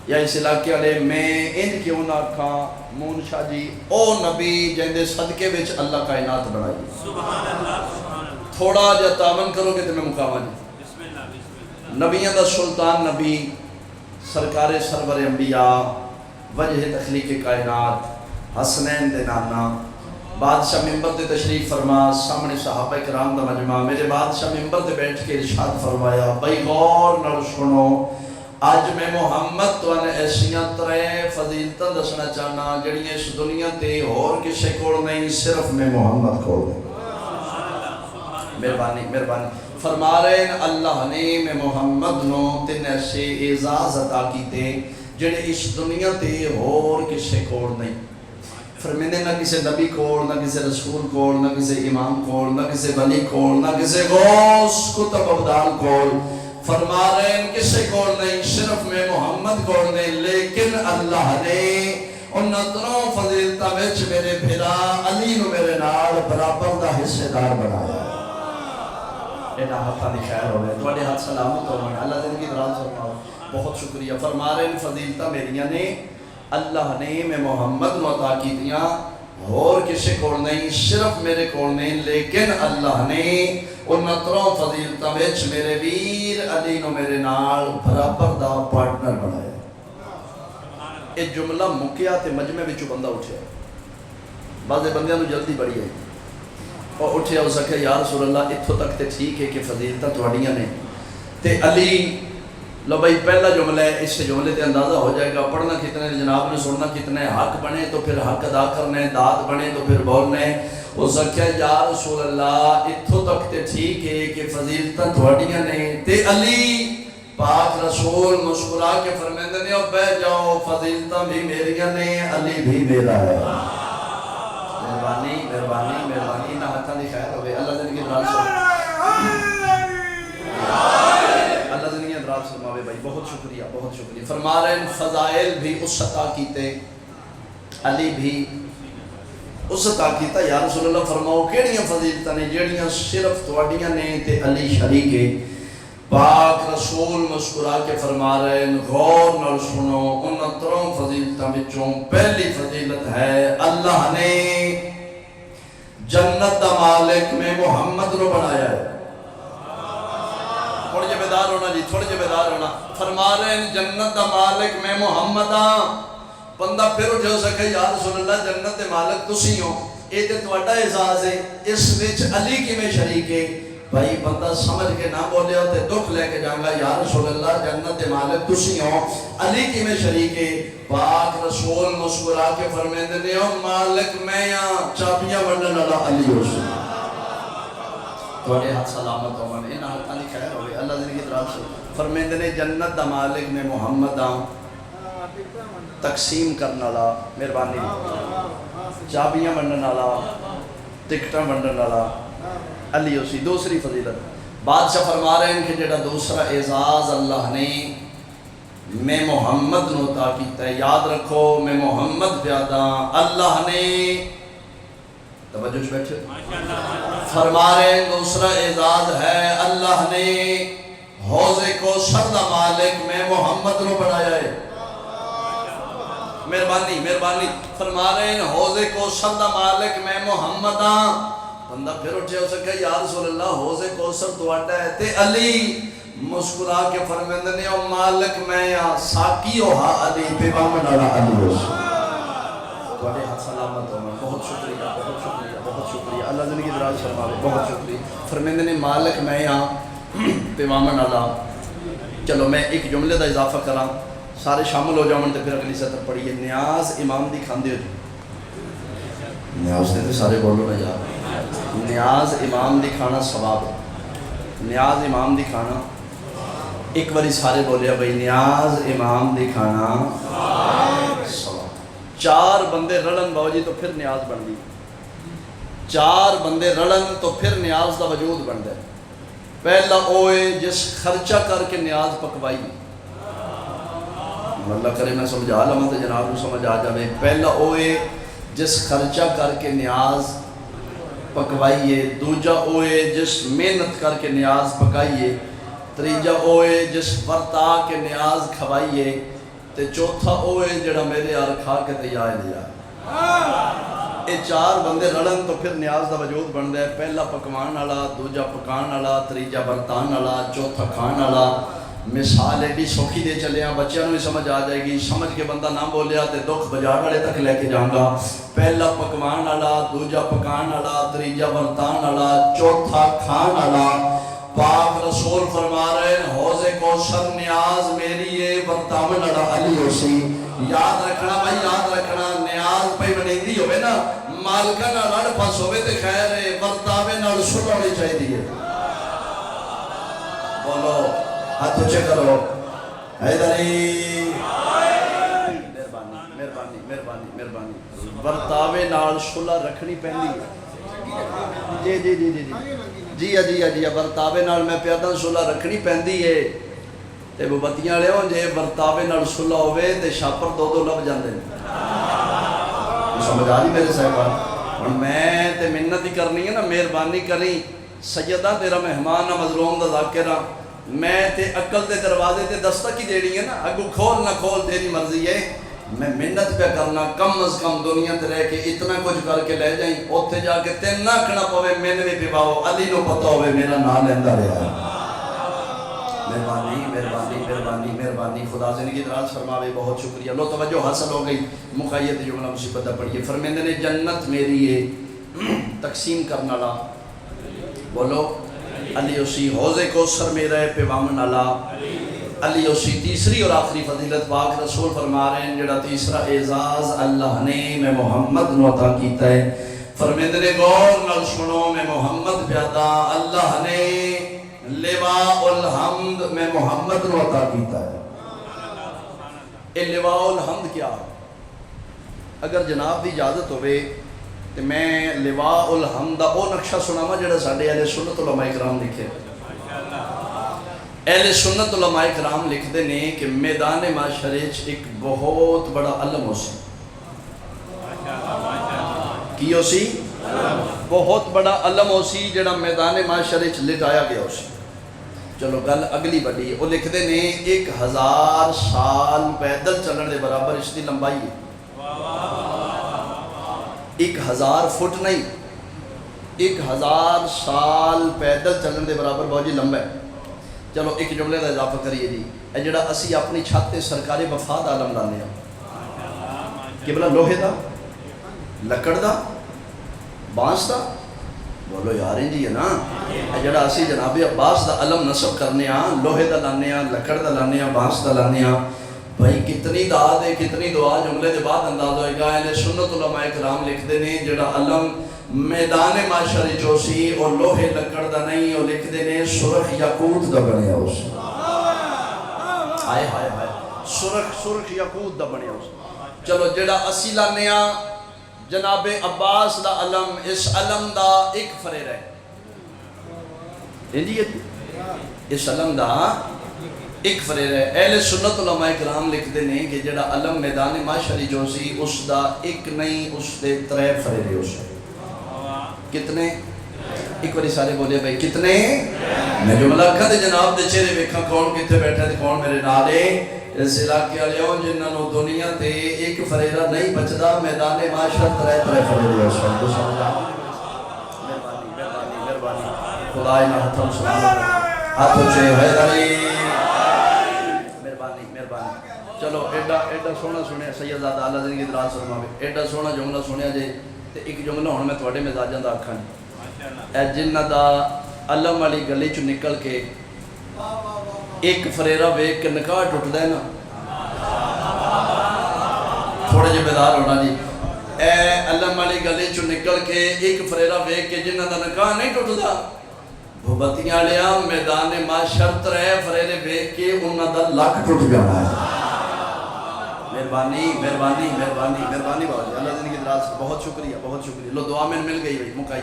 یا اس علاقے والے میں ان کیوں نہ آکھاں مون شاہ جی او نبی جیندے صدقے وچ اللہ کائنات بنائی. تھوڑا جا تعاون کرو گے تو میں مقامہ جی. نبیاں دا سلطان نبی سرکار سرور انبیاء وجہ تخلیق کائنات حسنین دے نانا بادشاہ ممبر تے تشریف فرما، سامنے صحابہ کرام دا مجمع، میرے بادشاہ ممبر تے بیٹھ کے ارشاد فرمایا بھائی غور نال سنو، آج میں محمد تو نے ایسیاں ترے فضیلتاں دسنا چاہنا جڑیاں اس دنیا تے اور کسے کول نہیں، صرف میں محمد کول نہیں۔ مہربانی فرما رہے ہیں اللہ نے میں محمد نو تین ایسے اعزاز عطا کیتے جڑے اس دنیا تے اور کسے کول نہیں۔ فرمیندے نہ کسی نبی کول، نہ کسی رسول کول، نہ کسی امام کول، نہ کسی ولی کول، نہ کسی غوث کتب ابدال کول، فرما رہے ہیں کسی کول نہیں، صرف میں محمد کول نہیں، لیکن اللہ نے ان تروں فضیلتاں وچ میرے بھرا علی نو میرے نال برابر دا حصے دار بنایا۔ اینا ہاتھاں دی خیر ہوئے، تھوڑے ہاتھ سلامت ہوئے، اللہ زندگی دراز فرماؤ، بہت شکریہ۔ فرما رہے ہیں فضیلتاں میریاں نے اللہ نے میں محمد نو عطا کی دیاں اور کسی کول نہیں، صرف میرے کول نہیں، لیکن اللہ نے ان تروں فضیلتاں وچ میرے ویر علی نو میرے نال برابر دا پارٹنر بنایا۔ اے جملہ مکیا تے مجمع وچوں بندہ اٹھیا، بعض بندیاں نو جلدی بڑی ہے اور اٹھیا ہو سکے یا رسول اللہ اتھوں تک تے ٹھیک ہے کہ فضیلتاں تواڈیاں نے تے علی لو بھائی پہلا جملہ ہے، اس سے جملے تے اندازہ ہو جائے گا پڑھنا کتنے جناب نے سننا کتنے، حق بنے تو پھر حق ادا کرنے، داد بنے تو پھر بولنے۔ ہو سکے یا رسول اللہ اتھوں تک تے ٹھیک ہے کہ فضیلتاں تواڈیاں نے تے علی پاک رسول مسکرا کے فرمیندے نے اب بیٹھ جاؤ فضیلتاں بھی میریاں نے، علی بھی میرا ہے۔ مہربانی نہ ہاتھاں دی خیر ہوئے، اللہ زندگی دراز اللہ زندگی دراز فرماوے بھائی، بہت شکریہ۔ فرما رہے ہیں فضائل بھی اس عطا کیتے، علی بھی اس عطا کیتا۔ یا رسول اللہ فرماؤ کیڑیاں فضیلتاں نے جیڑیاں صرف تواڈیاں نے تے علی شریک ہے؟ پاک رسول مسکرا کے فرما رہے ہیں غور نال سنو، ان تروں فضیلتاں وچوں پہلی فضیلت ہے اللہ نے جنت دا مالک میں محمد نو بنایا ہے۔ تھوڑے جے بیدار ہونا جی، تھوڑے جے بیدار ہونا۔ فرما رہے ہیں جنت دا مالک میں محمد ہاں۔ بندہ پھر اٹھے ہو سکے یا رسول اللہ جنت دے مالک تسی ہو، اے تے تواڈا اعزاز ہے، اس وچ علی کیویں شریک ہے؟ بھائی بندہ سمجھ کے نہ بولے ہو تے دکھ لے کے جاؤں گا یا رسول اللہ جنت دے مالک تسی ہو، علی کیویں شریک ہے؟ پاک رسول مسکرا کے فرمیندے نے او مالک میں ہاں، چابیاں ونڈن والا علی ہو سکتا۔ تواڈے ہاتھ سلامت ہون، انہاں ہاتھاں دی خیر ہوئے، اللہ زندگی دراز ہو۔ فرمیندے نے جنت دا مالک میں محمد ہاں، تقسیم کرنے والا، مہربانی چابیاں ونڈن والا، ٹکٹاں ونڈن والا علی ہو سی۔ دوسری فضیلت بادشاہ فرما رہے ہیں کہ جڑا دوسرا اعزاز اللہ نے میں محمد نو عطا کیتا ہے، یاد رکھو میں محمد پیادا اللہ نے، توجہ سے بیٹھے فرما رہے ہیں دوسرا اعزاز ہے اللہ نے حوض کوثر دا مالک میں محمد نو بنایا ہے۔ مہربانی فرما رہے ہیں حوض کوثر دا مالک میں محمد ہاں۔ بندہ پھر اٹھے ہو سکے یا رسول اللہ حوض کوثر تواڈا ہے تے علی مسکرا کے فرمیندے نے او مالک میں ہاں، ساقی ہو ہا علی پیغام والا علی ہو۔ تواڈے ہاتھ سلامت ہو، بہت شکریہ، اللہ زندگی دراز فرماوے، بہت شکریہ۔ فرمیندے نے مالک میں ہاں، پیغام والا۔ چلو میں ایک جملے دا اضافہ کراں، سارے شامل ہو جاؤں تے پھر اگلی سطر پڑھیے۔ نیاز امام دی کھاندے ہو جو، نیاز نے تو سارے بولو نا یار، نیاز امام دی کھانا ثواب ہے، نیاز امام دی کھانا ایک باری سارے بولیا بھائی نیاز امام دی کھانا ثواب۔ چار بندے رڑن باؤ جی تو پھر نیاز بن گئی، چار بندے رڑن تو پھر نیاز دا وجود بن گئے۔ پہلا اوے جس خرچہ کر کے نیاز پکوائی، اللہ کرے میں سمجھا لما تو جناب کو سمجھ آ جائے۔ پہلا اوے جس خرچہ کر کے نیاز پکوائیے، دوجا اوے جس محنت کر کے نیاز پکائیے، تریجا اوے جس ورتا کے نیاز کھوائیے، تے چوتھا اوے جڑا میرے یار کھا کے تیار لیا۔ اے چار بندے رڑن تو پھر نیاز دا وجود بن دے۔ پہلا پکوان والا، دوجا پکان والا، تریجا برتان والا، چوتھا کھان والا۔ مثال ایڈی سوکھی دے چلے ہیں بچوں بھی سمجھ آ جائے گی سمجھ کے بندہ نہ بولیا تے دکھ بازار والے تک لے کے جاؤں گا پہلا پکوان والا دوجا پکان والا تیجا ورتان والا چوتھا کھان والا پاک رسول فرما رہے ہیں حوض کوثر نیاز میری ہے ورتاون والا علی ہوسی یاد رکھنا بھائی یاد رکھنا نیاز پہ بنیندی ہوئے نا مالکہ نہ لڑ پس ہوئے تے خیر ہے ورتاوے نہ رسول ہونی چاہیے دیئے بولو ہاتھ اچھے کرو حیدری مہربانی مہربانی مہربانی ورتاوے نال صلح رکھنی پہنی جی جی جی جی جی جی ورتاوے نال میں پیادا صلح رکھنی پہندی ہے تے وہ بتیاں لے ہوں جے ورتاوے نال صلح ہوئے تے شاپر دو دو لب جاندے سمجھ آ رہی میرے صاحبان میں تے منت ہی کرنی ہے نا مہربانی کریں سیدہ تیرا مہمان مظلوم دا ذاکرہ میں تے عقل دے دروازے تے دستک ہی دینی ہے نا اگو کھول نہ کھول تیری مرضی ہے میں منت پہ کرنا کم از کم دنیا تے رہ کے اتنا کچھ کر کے لے جائیں اوتھے جا کے تے نہ کھنا پوے میں نے بھی پاؤ علی نو پتہ ہوئے میرا نام لیندہ رہا ہے مہربانی مہربانی مہربانی مہربانی خدا زندگی دراز فرماوے بہت شکریہ لو توجہ حاصل ہو گئی مقید جملہ مصیبتہ پڑھیے فرمیندے نے جنت میری ہے تقسیم کرنا لا بولو علی اسی حوض کوثر میرا ہے پیوامن اللہ علی اسی تیسری اور آخری فضیلت پاک رسول فرما رہے ہیں جڑا تیسرا اعزاز اللہ نے میں محمد نو عطا کیتا ہے فرمیندے نے غور نال سنو میں محمد پیادا اللہ نے لواء الحمد میں محمد نو عطا کیتا ہے اے لواء الحمد کیا ہے اگر جناب دی اجازت ہوئے تو میں لواء الحمد او نقشہ سناما جڑا ساڑھے اہل سنت علماء کرام لکھے اہل سنت علماء کرام لکھ دے نے کہ میدان معاشرچ ایک بہت بڑا علم ہو سی کی ہو سی بہت بڑا علم ہو سی جڑا میدان معاشرچ لٹایا گیا ہو سی چلو گل اگلی بڑی وہ لکھ دے نے 1000 سال پیدل چلن دے برابر اس دی لمبائی ہے 1000 فٹ نہیں 1000 سال پیدل چلن دے برابر بہت جی لمبا ہے چلو ایک جملے دا اضافہ کریے جی اے جڑا اسی اپنی چھتے سرکاری وفاد عالم لانے ہیں کہ بلا لوہے دا لکڑ دا بانس دا بولو یاریں جی ہے نا اے جڑا اسی جناب عباس دا علم نصب کرنے ہیں لوہے دا لانے ہیں لکڑ دا لانے ہیں بانس دا لانے ہیں بھائی کتنی دعا دے کتنی دعا جملے دے بعد انداز ہوئے گا اہل سنت علماء کرام لکھ دے نے جڑا علم میدان معاشر جو سی اور لوہے لکڑ دا نہیں اور لکھ دے نے سرخ یاقوت دا بنیا اس آئے ہائے ہائے سرخ یاقوت دا بنیا اس چلو جڑا اسی لانیا جناب عباس دا علم اس علم دا ایک فریر ہے اس علم دا ایک فریر ہے اہل سنت علماء کرام لکھ دے نے کہ جڑا علم میدان معاشری جو سی اس دا ایک نہیں اس دے 3 فریر ہے اس کتنے ایک بڑی سارے بولے بھائی کتنے میں جو ملکہ دے جناب دے چہرے بیکھا کون کتے بیٹھا دے کون میرے نالے اس علاقے والے ہوں جنہاں نو دنیا تے ایک فریرہ نہیں بچدا میدان معاشر 3 فریر ہے اس کو سمجھا مہربانی خدا نہ حتم سبحان ہاتھوں سے حیدری چلو ایڈا سونا سنیا سید زادہ اللہ زندگی دراز فرماوے ایڈا سونا جملہ سنیا جے تے ایک جملہ ہون میں تواڈے مزاجاں دا آکھاں اے جنہ دا علم والی گلی چ نکل کے ایک فریرہ ویکھ کے نکاح ٹوٹدا ہے نا تھوڑے جے بیدار ہونا جی اے علم والی گلی چ نکل کے ایک فریرہ ویکھ کے جنہ دا نکاح نہیں ٹوٹدا بھوبتیاں لیا میدان معاشر 3 فریرے ویکھ کے انہاں دا لک ٹوٹ جانا ہے مہربانی مہربانی مہربانی مہربانی بابا اللہ زندگی دراز بہت شکریہ لو دعا میں مل گئی بھائی مکائی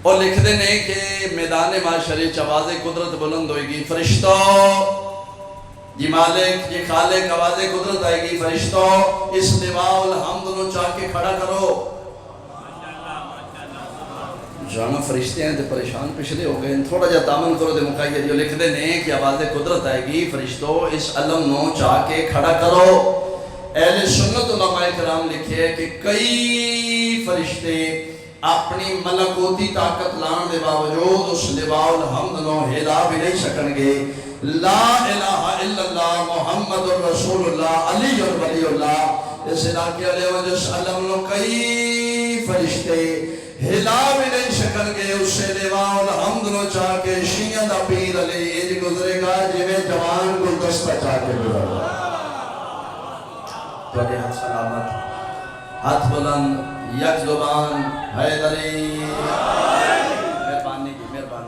اور لکھ دے نے کہ میدان معاشرے آواز قدرت بلند ہوئے گی فرشتوں یہ مالک یہ خالق آواز قدرت آئے گی فرشتوں اس لواء الحمد نو چاہ کے کھڑا کرو جانا فرشتے ہیں تو پریشان پچھلے ہو گئے تھوڑا جا تامن کرو دے مکائی جو لکھ دے نے کہ آواز قدرت آئے گی فرشتوں اس علم نو چاہ کے کھڑا کرو اہل سنت علماء کرام لکھے کہ کئی فرشتے اپنی ملکوتی طاقت لان دے باوجود اس لواء الحمد نو ہلا بھی نہیں سکن گے لا الہ الا اللہ محمد رسول اللہ علی ولی اللہ اس علاقے والے ہو جس علم نو کئی فرشتے ہلا بھی نہیں شکل گے اس سے لواء الحمد نو چاہ کے شیعہ دا پیر علی اج گزرے گا جویں جوان گلدستہ چاہ کے گزرے گا تو ہاتھ سلامت ہاتھ بلند یک زبان حیدری مہربانی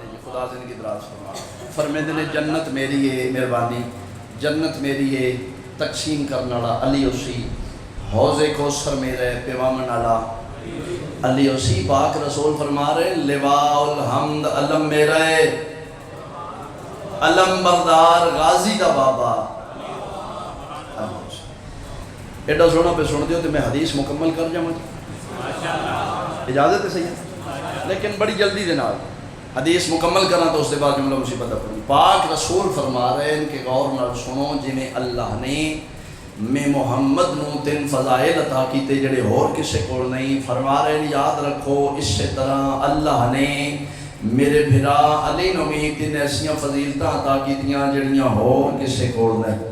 جی خدا زندگی دراز فرما فرمیندے نے جنت میری ہے مہربانی جنت میری ہے تقسیم کرنے والا علی اسی حوض کوثر میرا ہے پیوامن والا علی اسی پاک رسول فرما رہے لواء الحمد علم میرا ہے علم بردار غازی دا بابا ایڈا سونا پہ سن دیو تو میں حدیث مکمل کر جاؤں اجازت ہے صحیح لیکن بڑی جلدی دے نال حدیث مکمل کرنا تو اس کے بعد جملہ مصیبت پڑی پاک رسول فرما رہے ہیں کہ غور نال سنو جنہیں اللہ نے میں محمد نو تین فضائل عطا کیتے جڑے اور کسے کول نہیں فرما رہے ہیں یاد رکھو اس سے طرح اللہ نے میرے بھرا علی نو بھی تین ایسیاں فضیلتاں عطا کیتیاں جڑیاں اور کسے کول نہیں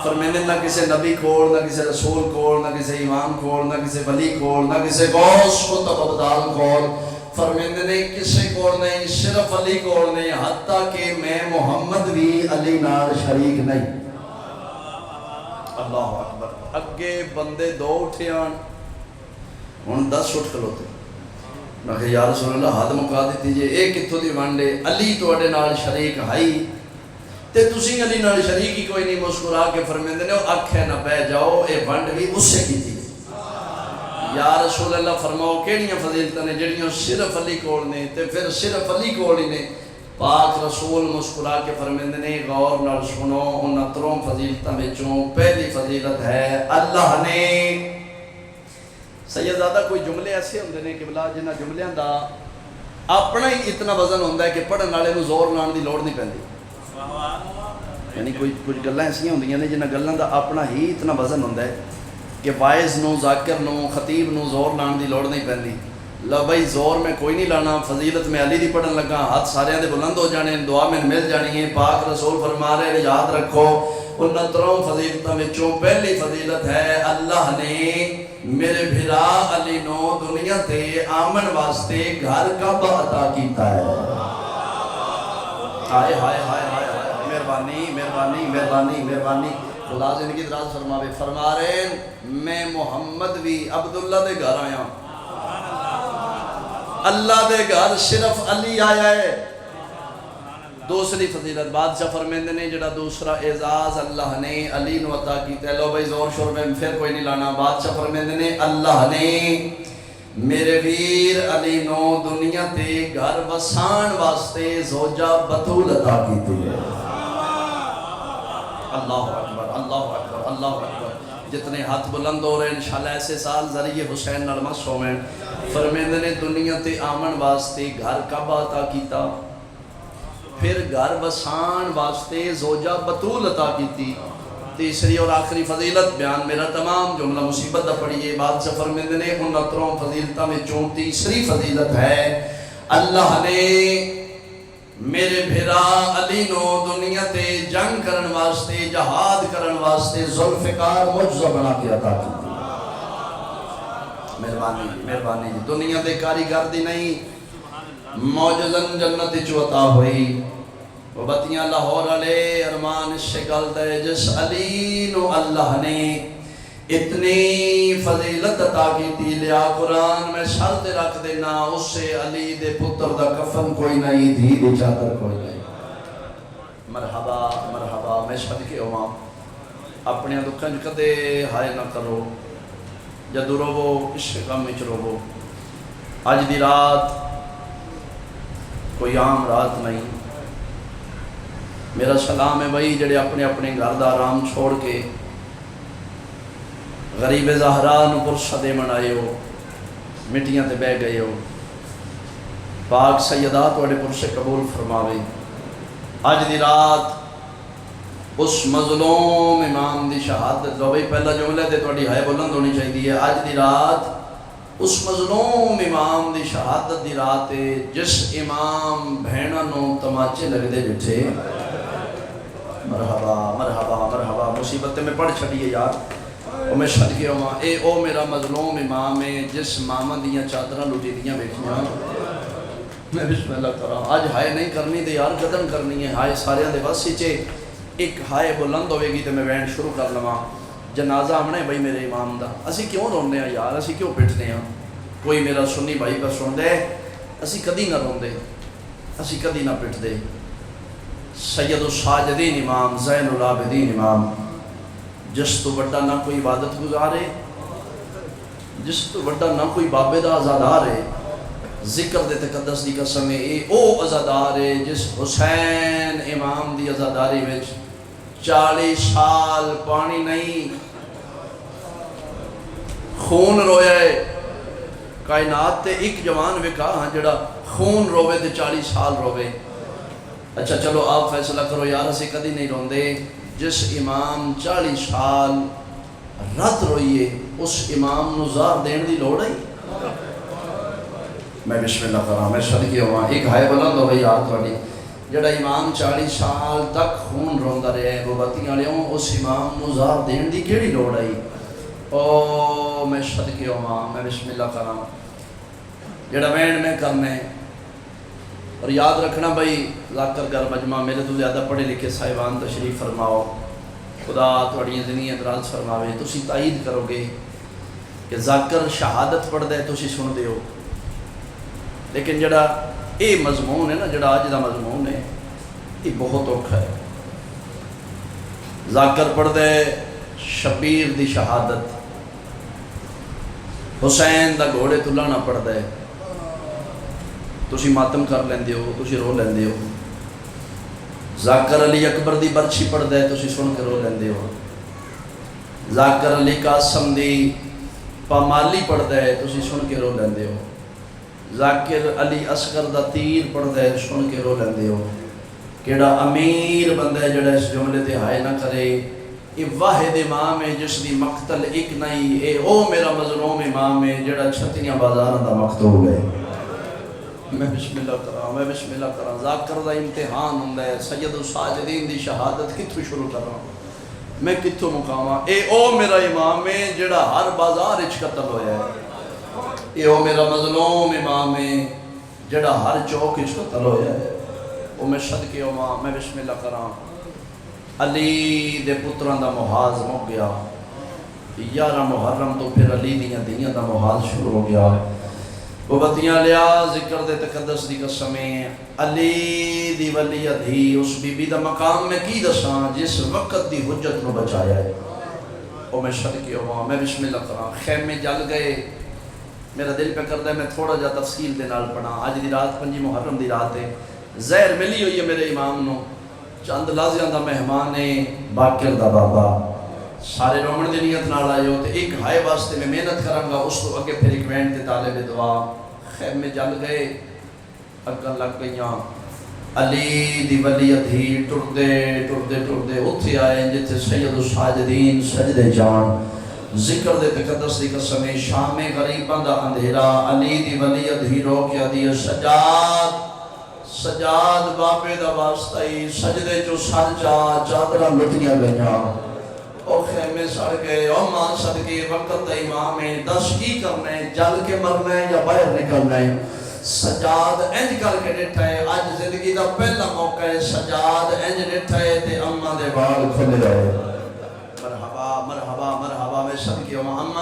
فرمیندے نہ کسی نبی کول نہ کسی رسول کول نہ کسی امام کول نہ کسی ولی کول نہ کسی غوث قطب ابدال کول فرمیندے نے کسی کول نہیں صرف علی کول نہیں حتیٰ کہ میں محمد بھی علی نال شریک نہیں اللہ اکبر اگے بندے دو اٹھیان ہن 10 اٹھ کھلوتے میں کہ یا رسول اللہ حد مکا دیتی جے ایک کتھوں دی وانڈے علی تواڈے نال شریک ہائی تے تسی علی نال شریک ہی کوئی نہیں مسکرا کے فرمیندے نے اکھے نہ بہ جاؤ اے ونڈ بھی اس سے کیتی یا رسول اللہ فرماؤ کیڑیاں فضیلتاں نے جڑیاں صرف علی کول نے تے پھر صرف علی کول ہی نے پاک رسول مسکرا کے فرمیندے نے غور نال سنو ان تروں فضیلتاں وچوں پہلی فضیلت ہے اللہ نے سیدزادہ کوئی جملے ایسے ہوندے نے کہ بلا جنہاں جملیاں دا اپنا ہی اتنا وزن ہوندا ہے کہ پڑھن والے نوں زور لاؤن دی لوڑ نہیں پیندی یعنی کوئی کچھ گلاں ایسیاں ہوندیاں نے جنہاں گلاں دا اپنا ہی اتنا وزن ہوندا ہے کہ واعظ نو ذاکر نو خطیب نو زور لاؤن دی لوڑ نہیں پیندی لو بھائی زور میں کوئی نہیں لانا فضیلت میں علی دی پڑھن لگا ہاتھ سارے دے بلند ہو جانے دعا میں مل جانی ہے پاک رسول فرما رہے ہیں یاد رکھو ان تروں فضیلتوں وچوں پہلی فضیلت ہے اللہ نے میرے بھرا علی نو دنیا تے آمن واسطے گھر کعبہ عطا کیتا ہے ہائے ہائے ہائے ہائے مہربانی مہربانی مہربانی مہربانی خدا زندگی دراز فرماوے فرما رہے ہیں میں محمد بھی عبداللہ دے گھر آیا اللہ دے گھر صرف علی آیا ہے دوسری فضیلت بادشاہ فرمیندے نے جڑا دوسرا اعزاز اللہ نے علی نو عطا کیتا لو بھائی زور شور میں پھر کوئی نہیں لانا بادشاہ فرمیندے نے اللہ نے میرے ویر علی نو دنیا تے گھر وسان واسطے زوجہ بطول عطا کیتی ہے اللہ اکبر اللہ اکبر اللہ اکبر جتنے ہاتھ بلند ہو رہے ہیں انشاءاللہ ایسے سال ذریعے حسین نرمس ہو میں فرمیندے نے دنیا تے آمن واسطے گھر کعبہ عطا کیتا پھر گھر وسان واسطے زوجہ بطول عطا کیتی تیسری اور آخری فضیلت بیان میرا تمام جملہ مصیبت دا پڑھیے بادشاہ فرمیندے نے ان اتروں فضیلتہ میں چون تیسری فضیلت ہے اللہ نے میرے بھرا علی نو دنیا تے جنگ کرن واسطے جہاد کرن واسطے ذوالفقار معجزہ بنا کے عطا کی مہربانی مہربانی دنیا تے کاریگر دی نہیں معجزن جنت چو عطا ہوئی وہ بتیاں لاہور علی ارمان اس سے گل دے جس علی نو اللہ نے اتنی فضیلت عطا کی تھی لیا قرآن میں شرط رکھ دینا اس سے علی دے پتر دا کفن کوئی نہیں دھی دے چادر کوئی نہیں مرحبا مرحبا میں صدقے ہوا اپنے دکھن کدے ہائے نہ کرو جدو روو عشق غم وچ روو اج دی رات کوئی عام رات نہیں میرا سلام ہے بھائی جڑے اپنے اپنے گھر دا آرام چھوڑ کے غریب زہرا نو پرشدے منائے ہو مٹیاں تے بہ گئے ہو پاک سیدہ توڑے پرشے قبول فرماوے آج دی رات اس مظلوم امام دی شہادت جو بھئی پہلا جملے تے توڑی ہائے بلند ہونی چاہیے آج دی رات اس مظلوم امام دی شہادت دی رات جس امام بہنوں نو تماچے لگدے ڈٹھے مرحبا مرحبا مرحبا مصیبتیں میں پڑھ چھڑیے یار اور میں چھڑ کے ہوں اے او میرا مظلوم امام ہے جس ماما دیاں چادراں لٹی دیاں بیٹھیاں میں بسم اللہ کراں آج ہائے نہیں کرنی تے یار قدم کرنی ہے ہائے سارے دے بس چے ایک ہائے بلند ہوئے گی تے میں وینڈ شروع کر لواں جنازہ آمنا ہے بھائی میرے امام دا اسی کیوں روندے ہیں یار اسی کیوں پٹھنے ہیں کوئی میرا سنی بھائی کا سن دے اسی کدی نہ روندے اسی کدی نہ پٹ دے سید الساجدین امام زین العابدین امام جس تو بڑا نہ کوئی عبادت گزارے جس تو بڑا نہ کوئی بابے دا عزادار ہے ذکر دے تقدس دی قسم اے او عزادار ہے جس حسین امام دی عزاداری وچ 40 سال پانی نہیں خون رویا ہے کائنات تے ایک جوان وکا ہاں جڑا خون روے تے 40 سال روے اچھا چلو آپ فیصلہ کرو یار اسے کدی نہیں روندے جس امام 40 سال رات روئیے اس امام نو زار دین دی لوڑ ہے میں بسم اللہ کراں میں صدقے ہوا ایک ہائے بلند ہو گئی یار تھوڑی جڑا امام 40 سال تک خون روندا رہے وہ بتیاں والےوں اس امام نو زار دین دی کیڑی لوڑ ہے او میں صدقے ہوا میں بسم اللہ کراں جڑا وین میں کرنے اور یاد رکھنا بھائی ذاکر گھر مجمع میرے تو زیادہ پڑھے لکھے صاحبان تشریف فرماؤ خدا تھوڑی زندگی اعتراض فرماوے تسی تائید کرو گے کہ ذاکر شہادت پڑھ دے تسی سن دے ہو لیکن جڑا اے مضمون ہے نا جڑا آج دا مضمون ہے یہ بہت اوکھا ہے ذاکر پڑھ دے شبیر دی شہادت حسین دا گھوڑے تلانا پڑھ دے تسی ماتم کر لیندے ہو تسی رو لیندے ہو ذاکر علی اکبر دی برچھی پڑھ دے تسی سن کے رو لیندے ہو ذاکر علی قاسم دی پامالی پڑھ دے تسی سن کے رو لیندے ہو ذاکر علی اصغر دا تیر پڑھ دے سن کے رو لیندے ہو کیڑا امیر بندہ ہے جڑا اس جملے تے ہائے نہ کرے یہ واحد امام ہے جس دی مقتل ایک نہیں اے او میرا مظلوم امام ہے جڑا چھتیاں بازار دا مقتول ہے میں بسم اللہ کراں میں بسم اللہ کراں ذاکر دا امتحان ہوندا ہے سید الساجدین دی شہادت کتھوں شروع کراں میں کتھوں مقاماں اے او میرا امام ہے جڑا ہر بازار وچ قتل ہویا ہے اے او میرا مظلوم امام ہے جڑا ہر چوک وچ قتل ہویا ہے او میں صدقے ہواں میں بسم اللہ کراں علی دے پتراں دا محاذ مک گیا 11 محرم تو پھر علی دیاں دا محاذ شروع ہو گیا وہ بتیاں لیا ذکر دے تقدس دی قسمیں علی دی ولی ادھی اس بی بی دا مقام میں کی دساں جس وقت دی حجت نو بچایا ہے او میں صدقے ہواں میں بسم اللہ کراں خیمے جل گئے میرا دل پہ کردا ہے میں تھوڑا جا تفصیل دے نال پڑھاں اج دی رات 5 محرم دی رات ہے زہر ملی ہوئی ہے میرے امام نو چند لازیاں دا مہمان ہے باقر دا بابا سارے رومن دی نیت نال آئے ہو تے ایک ہائے واسطے میں محنت کراں گا اس تو اگے پھر ایک وینڈ تے طالب دعا خیم میں جل گئے اگاں لگ گئیاں علی دی ولی ادھی ٹردے اتھے آئے جتے سید الساجدین سجدے جان ذکر دے تقدس دی قسم شام غریباں دا اندھیرا علی دی ولی ادھی رو کے دی سجاد بابے دا واسطائی سجدے جو سر جا چادرہ لٹیاں گئیاں او خیمے سڑ گئے او ماں صدقے وقت دا امام ہے دس کی کرنا ہے جل کے مرنا ہے یا باہر نکلنا ہے سجاد انج کر کے ڈٹھا ہے آج زندگی دا پہلا موقع ہے سجاد انج ڈٹھا ہے تے اماں دے بال کھلے رہے مرحبا مرحبا مرحبا میں صدقے ہوں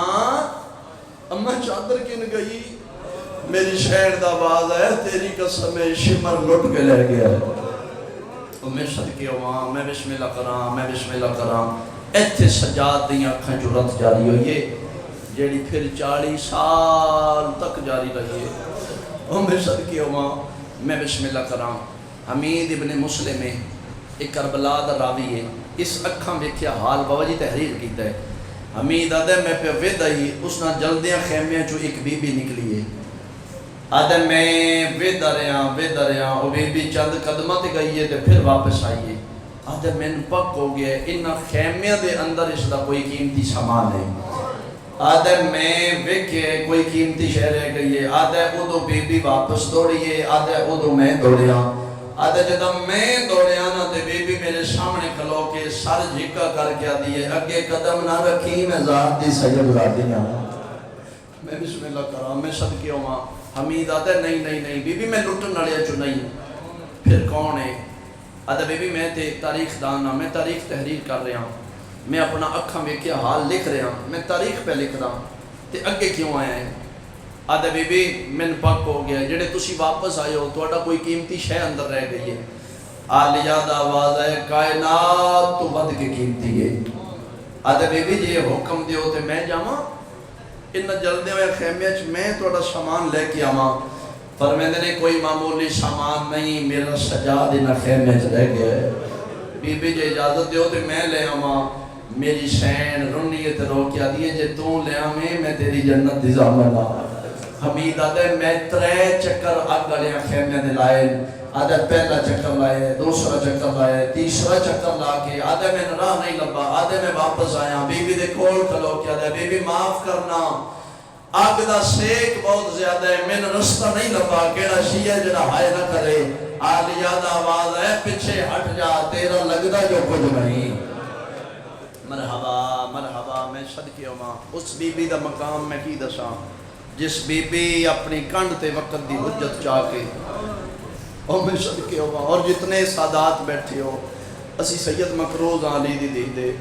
اماں چادر کن گئی میری شہر دا باز ہے تیری قسم شمر لٹ کے لے گیا تو میں صدقے ہوں میں بسم اللہ کراں میں بسم اللہ کراں ایتھے سجاد دیاں اکھاں جو رت جاری ہوئی ہے جیڑی پھر 40 سال تک جاری رہی ہے میں صدقے ہوں میں بسم اللہ کراں حمید ابن مسلم ہے ایک کربلا دا راوی ہے اس اکھاں ویکھیا حال بابا جی تحریر کیتا ہے حمید آدھے میں پہ ود آئی اس نا جلدیاں خیمیاں چو ایک بی بی نکلی ہے آدھے میں ود رہا وہ بی بی چند قدمہ تے گئی ہے تے پھر واپس آئی ہے آدھے میں پک ہو گیا انہاں خیمیاں دے اندر اس دا کوئی قیمتی سامان ہے آدھے میں ویکھے کوئی قیمتی شے رہ گئی ہے، آدھے ادو بی بی واپس دوڑیے، آدھے ادو میں دوڑیا، آدھے جدہ میں دوڑیا نا تے بی بی میرے سامنے کھلو کے سر جھکا کر کے آدھی ہے اگے قدم نہ رکھی میں ذات دی سید ذاتی ہوں، میں بسم اللہ کرام میں صدقے ہوں۔ حمید آدھے نہیں بی بی میں لٹن نڑیا چو نہیں، پھر کون ہے؟ آدھے بی بی میں تے تاریخ دانا، میں تاریخ تحریر کر رہا ہوں، میں اپنا اکھاں میں کیا حال لکھ رہا ہوں، میں تاریخ پہ لکھ رہا ہوں، تے اگے کیوں آیا ہے؟ آدھے بی بی من پاک ہو گیا، جڑے تسی واپس آئے ہو توڑا کوئی قیمتی شے اندر رہ گئی ہے۔ آلیاد آواز ہے کائنات تو بد کے قیمتی ہے۔ آدھے بی بی جی حکم دیو تے میں جاما انہ جلدے ہوئے خیمیچ میں توڑا سامان لے کے آما، فرمیندے نے کوئی معمولی سامان نہیں، میرا سجاد انہ خیمیچ رہ گیا ہے۔ بی بی جی اجازت دیو تے میں لے آما، میری شین رنیت رو کیا دیئے جے تو لے آمیں میں تیری جنت دی زامن آما۔ حمید آدھے میں 3 چکر آگ گلیاں خیمے دے لائے، آدھے پہلا چکر لائے، دوسرا چکر لائے، تیسرا چکر لا کے آدھے میں راہ نہیں لبا، آدھے میں واپس آیا، بی بی دے کول کھلو کیا دے، بی بی معاف کرنا، آگ دا سیک بہت زیادہ ہے، میں نے رستہ نہیں لبا، کیڑا شیعہ جڑا ہائے نہ کرے، آلیاد آواز ہے پچھے ہٹ جا، تیرا لگدا جو کچھ نہیں۔ مرحبا مرحبا میں صدقے ہوما، اس بی بی دا مقام میں کی دساں جس بی بی اپنی کنڈ تے وقت دی حجت چاہ کے، اور میں صدقے ہوما، اور جتنے سادات بیٹھے ہو، اسی سید مقروض علی دی دی دے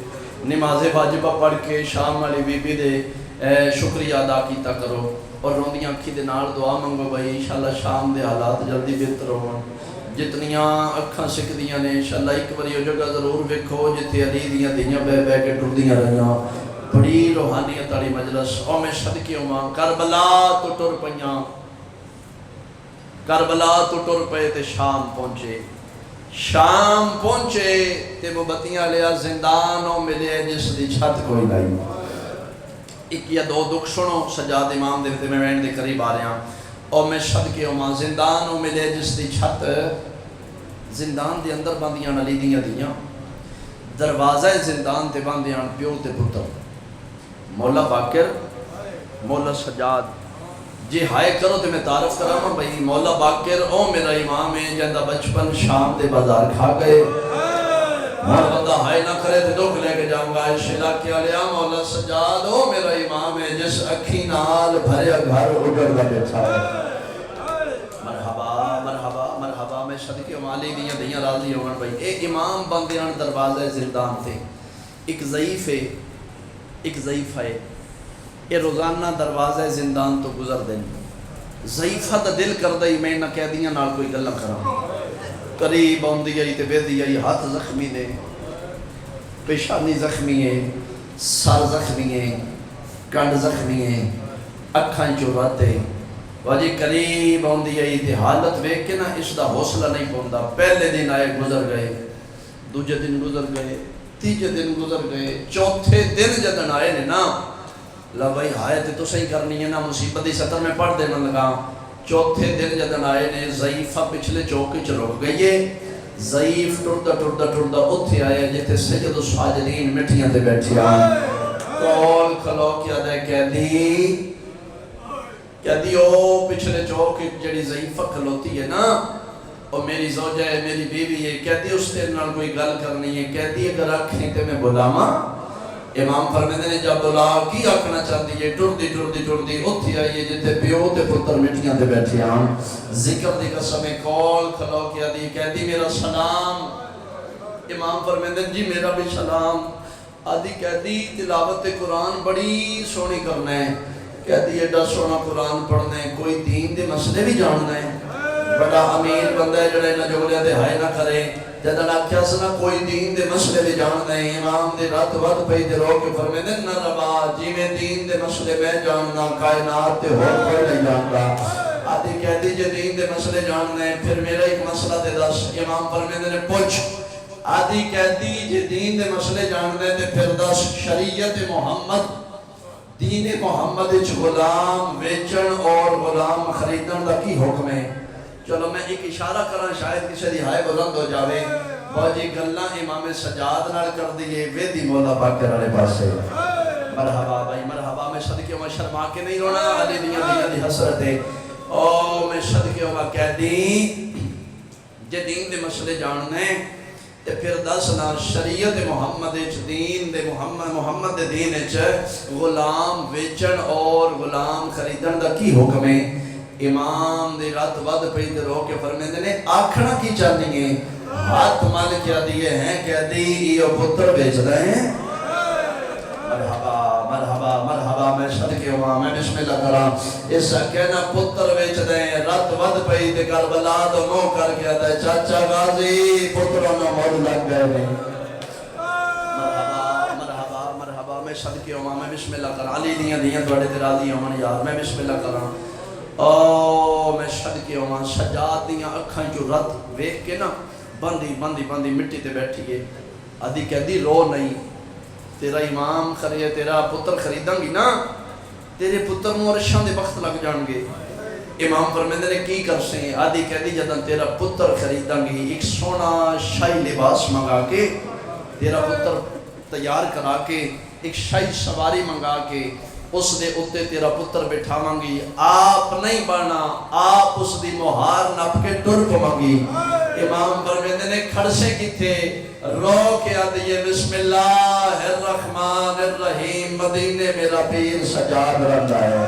نماز واجبہ پڑھ کے شام والی بی بی دے شکریہ ادا کیتا کرو، اور روندیاں اکھی دے نال دعا منگو بھائی انشاءاللہ شام دے حالات جلدی بہتر ہوں، جتنیاں اکھاں سکھ دیاں نے انشاءاللہ ایک باری ہو جگہ ضرور ویکھو جتے علی دیاں دیاں بے بے کے ٹر دیاں رہیاں، بڑی روحانیت والی مجلس، اور میں صدقے ہوں کربلا تو ٹر پئیاں، کربلا تو ٹر پئے تے شام پہنچے، شام پہنچے تے مبتیاں لیا زندانوں ملے جس دی چھت کوئی لائی، ایک یا دو دکھ سنو سجاد امام دے میں وین دے قریب آ رہے ہیں، اور میں صدقے ہوں زندانوں ملے جس دی چھت، زندان دے اندر باندیاں علی دیاں دیاں، دروازہ زندان تے باندیاں پیو تے پتر، مولا باقر مولا سجاد، جی ہائے کرو تے میں تعارف کراما بھئی مولا باقر او میرا امام ہے جندہ بچپن شام دے بازار کھا گئے، اور بندہ ہائے نہ کرے تے دکھ لے کے جاؤں گا، شلا کیا لیا مولا سجاد او میرا امام ہے جس اکھی نال بھریا گھر اگر دا بیٹھا ہے۔ مرحبا مرحبا مرحبا میں صدقے علی دیاں دیاں راضی ہوگا بھئی، اے امام بندیاں دروازہ زندان تھے، ایک ضعیف ہے، یہ روزانہ دروازہ زندان تو گزر دیں، ضعیفہ دا دل کر دئی میں نہ کہہ دیاں نال کوئی گلہ کرا، قریب آندی آئی تے بے دی آئی، ہاتھ زخمی نے، پیشانی زخمی ہے، سر زخمی ہے، کنڈ زخمی ہے، اکھاں چوراتے، واجی قریب آندی آئی تے حالت ویک کے نا اس دا حوصلہ نہیں پوندا، پہلے دن آئے گزر گئے، دوجہ دن گزر گئے، تیجے دن گزر گئے، چوتھے دن جدن آئے نے نا لا بھائی ہائے تے تو صحیح کرنی ہے نا مصیبتی سطر میں پڑھ دینا لگا، چوتھے دن جدن آئے نے ضعیفہ پچھلے چوکی چ رک گئی ہے، ضعیف ٹردہ اتھے آئے جیتے سجد و ساجدین مٹھیاں تے بیٹھی آئے، کول کھلو کیا دے کہہ دی او پچھلے چوکی جڑی ضعیفہ کھلوتی ہے نا، اور میری زوجہ ہے میری بیوی ہے، کہہ دی اس تیر نال کوئی گل کرنی ہے، کہہ دی اگر آنکھیں تے میں بلاما، امام فرمیدے نے جب بلا کی آکھنا چاہتی ہے، ٹردی اتھی آئیے جتے پیو تے پتر مٹیاں تے بیٹھے آن، ذکر دی قسم کول کھلو کیا دی، کہہ دی میرا سلام، امام فرمیدے جی میرا بھی سلام، آدھی کہہ دی تلاوت قرآن بڑی سونی کرنا ہے، کہہ دی ایڈا سونا قرآن پڑھنا ہے، کوئی دین دے مسئلے بھی جاننا ہے، بڑا امیر بندہ ہے جڑے نہ جوڑیا دے ہائے نہ کرے، جدن آکھیا سنا کوئی دین دے مسئلے بھی جاننا ہے، امام دے رات وقت پہی دے رو کے فرمیدے نہ ربا جی میں دین دے مسئلے میں جاننا کائنات تے ہو کوئی نہیں جاننا، آدھی کہہ دی جے دین دے مسئلے جاننا ہے پھر میرا ایک مسئلہ دے دس، امام فرمیدے نے پوچھ، آدھی کہہ دی جے دین دے مسئلے جاننا ہے تے پھر دس شریعت محمد دین محمد اچھ غلام ویچن اور غلام خریدن دا کی حکم ہے، چلو میں ایک اشارہ کرنا شاید کسی دی ہائے بلند ہو جاوے، باجی گلہ امام سجاد نال کر دیئے ویدی مولا باقر علیہ پاس ہے، مرحبا بھائی مرحبا میں صدقے میں شرما کے نہیں رونا علی دیاں دی حسرت ہے او میں صدقے میں کہہ دی جے دین دے مسئلے جاننے تے پھر دسنا شریعت محمد دین دے محمد دے دین غلام ویچن اور غلام خریدن دا کی حکم ہے امام دے رات ود پہ رو کے فرمیندے نے آکھنا کی چاہنی ہے ہاتھ مال کیا دیئے ہیں کہہ دی یہ پتر بیچ رہے ہیں مرحبا مرحبا مرحبا میں صدقے ہوا میں بسم اللہ کرام اس کہنا پتر بیچ رہے ہیں رات ود پہ دے کربلا تو مو کر کے آتا ہے چاچا غازی پتروں میں مول لگ گئے ہیں مرحبا مرحبا مرحبا میں صدقے ہوا میں بسم اللہ کرام علی دیاں دوڑے درازی ہوں یار میں بسم اللہ کرام او میں صدقے ہوا سجاد دیاں اکھاں جو رت ویکھ کے نا بندی بندی بندی مٹی تے بیٹھی ہے آدھی کہہ دی رو نہیں تیرا امام خریدے تیرا پتر خریداں گی نا تیرے پتر نو عرشاں دے بخت لگ جان گے امام فرمیندے نے کی کر سیں آدھی کہہ دی جدن تیرا پتر خریداں گی ایک سونا شاہی لباس منگا کے تیرا پتر تیار کرا کے ایک شاہی سواری منگا کے اس دے اتے تیرا پتر بٹھا مانگی آپ نہیں بڑھنا آپ اس دی مہار نپ کے ٹر کو مانگی امام فرمیندے نے کھڑسے کی تھے رو کے آدھئے بسم اللہ الرحمن الرحیم مدینے میرا پیر سجاد رہتا ہے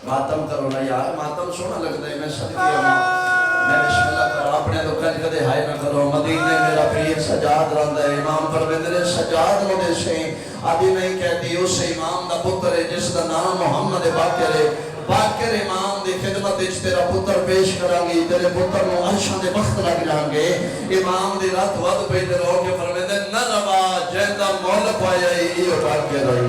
ماتم کرو نا یار ماتم سونا لگتا ہے میں صدقے ہوں میں بسم اللہ کرو اپنے تو کل کدے ہائے نہ کرو مدینے میرا پیر سجاد رہتا ہے امام فرمیندے نے سجاد نو دے سے آدھی نہیں کہتی اس امام دا پتر ہے جس دا نام محمد باقر ہے باقر امام دی خدمت اچھ تیرا پتر پیش کرانگی تیرے پتر نو عرشان دے بخت لگ جانگے امام دی رات ود پہ دے رو کے فرمیندے نہ روا جیندہ مول پایا ہی اٹھا کے رہی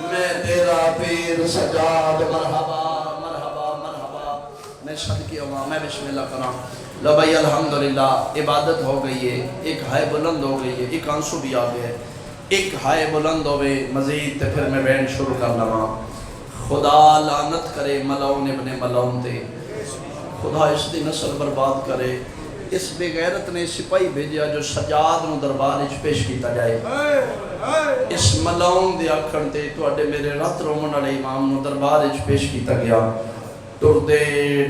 میں تیرا پیر سجاد مرحبا مرحبا مرحبا میں صدقے ہوا میں بسم اللہ کرام لو بھائی الحمدللہ عبادت ہو گئی ہے ایک ہائے بلند ہو گئی ہے ایک آنسو بھی آ گئے ایک ہائے بلند ہوئے مزید تے پھر میں بین شروع کرنا ماں خدا لعنت کرے ملعون ابن ملعون تے خدا اس دی نسل برباد کرے اس بے غیرت نے سپاہی بھیجیا جو سجاد نو دربار اچ پیش کیتا جائے اس ملعون دے آکھن تے تواڈے میرے رات رومن والے امام نو دربار اچ پیش کیتا گیا ٹردے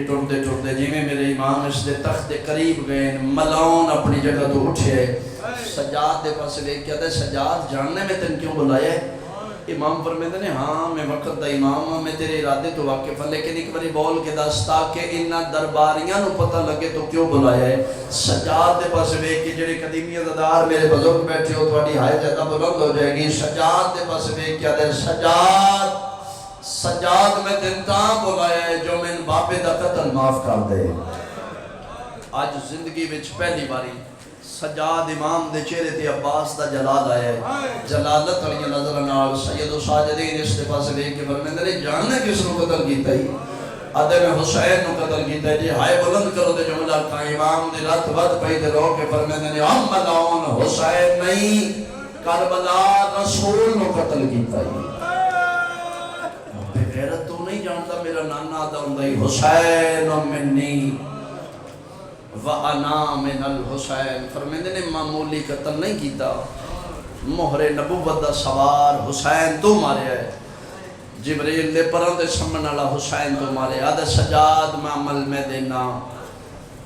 ٹردے ٹردے جی میں میرے امام اس دے تخت دے قریب گئے ملعون اپنی جگہ تو اٹھے سجاد دے پاس لے کیا دے سجاد جاننے میں تن کیوں بلایا ہے امام فرمیندے نے ہاں میں وقت دا امام میں تیرے ارادے تو واقف ہوں لیکن ایک باری بول کے دستا کہ انہاں درباریاں نو پتہ لگے تو کیوں بلایا ہے سجاد دے پاس لے کے جڑے قدیمی عزادار میرے بزرگ بیٹھے ہو تھوڑی ہائے زیادہ بلند ہو جائے گی سجاد دے پاس لے کیا دے سجاد میں تنتاں بلایا ہے جو میں باپے دا قتل معاف کر دے آج زندگی وچ پہلی باری سجاد امام دے چہرے تے عباس دا جلال آیا ہے جلالت علی نظر نال سید و ساجدین اس دے پاس لے کے فرمیندے نے جاننے کس نو قتل کیتا ہی عدم حسین نو قتل کیتا ہے جی ہائے بلند کرو تے جملہ کا امام دے رات ود پہ دے رو کے فرمیندے نے ہم ملعون حسین نہیں کربلا رسول نو قتل کیتا ہی غیرت تو نہیں جانتا میرا نانا دا ہندائی حسین منی وَأَنَا مِنَ الْحُسَيْن فرمیندے نے معمولی قتل نہیں کیتا مہر نبوت دا سوار حسین تو مارے ہے جبریل دے پروں دے سمن والا حسین تو مارے آدھے سجاد میں عمل میں دینا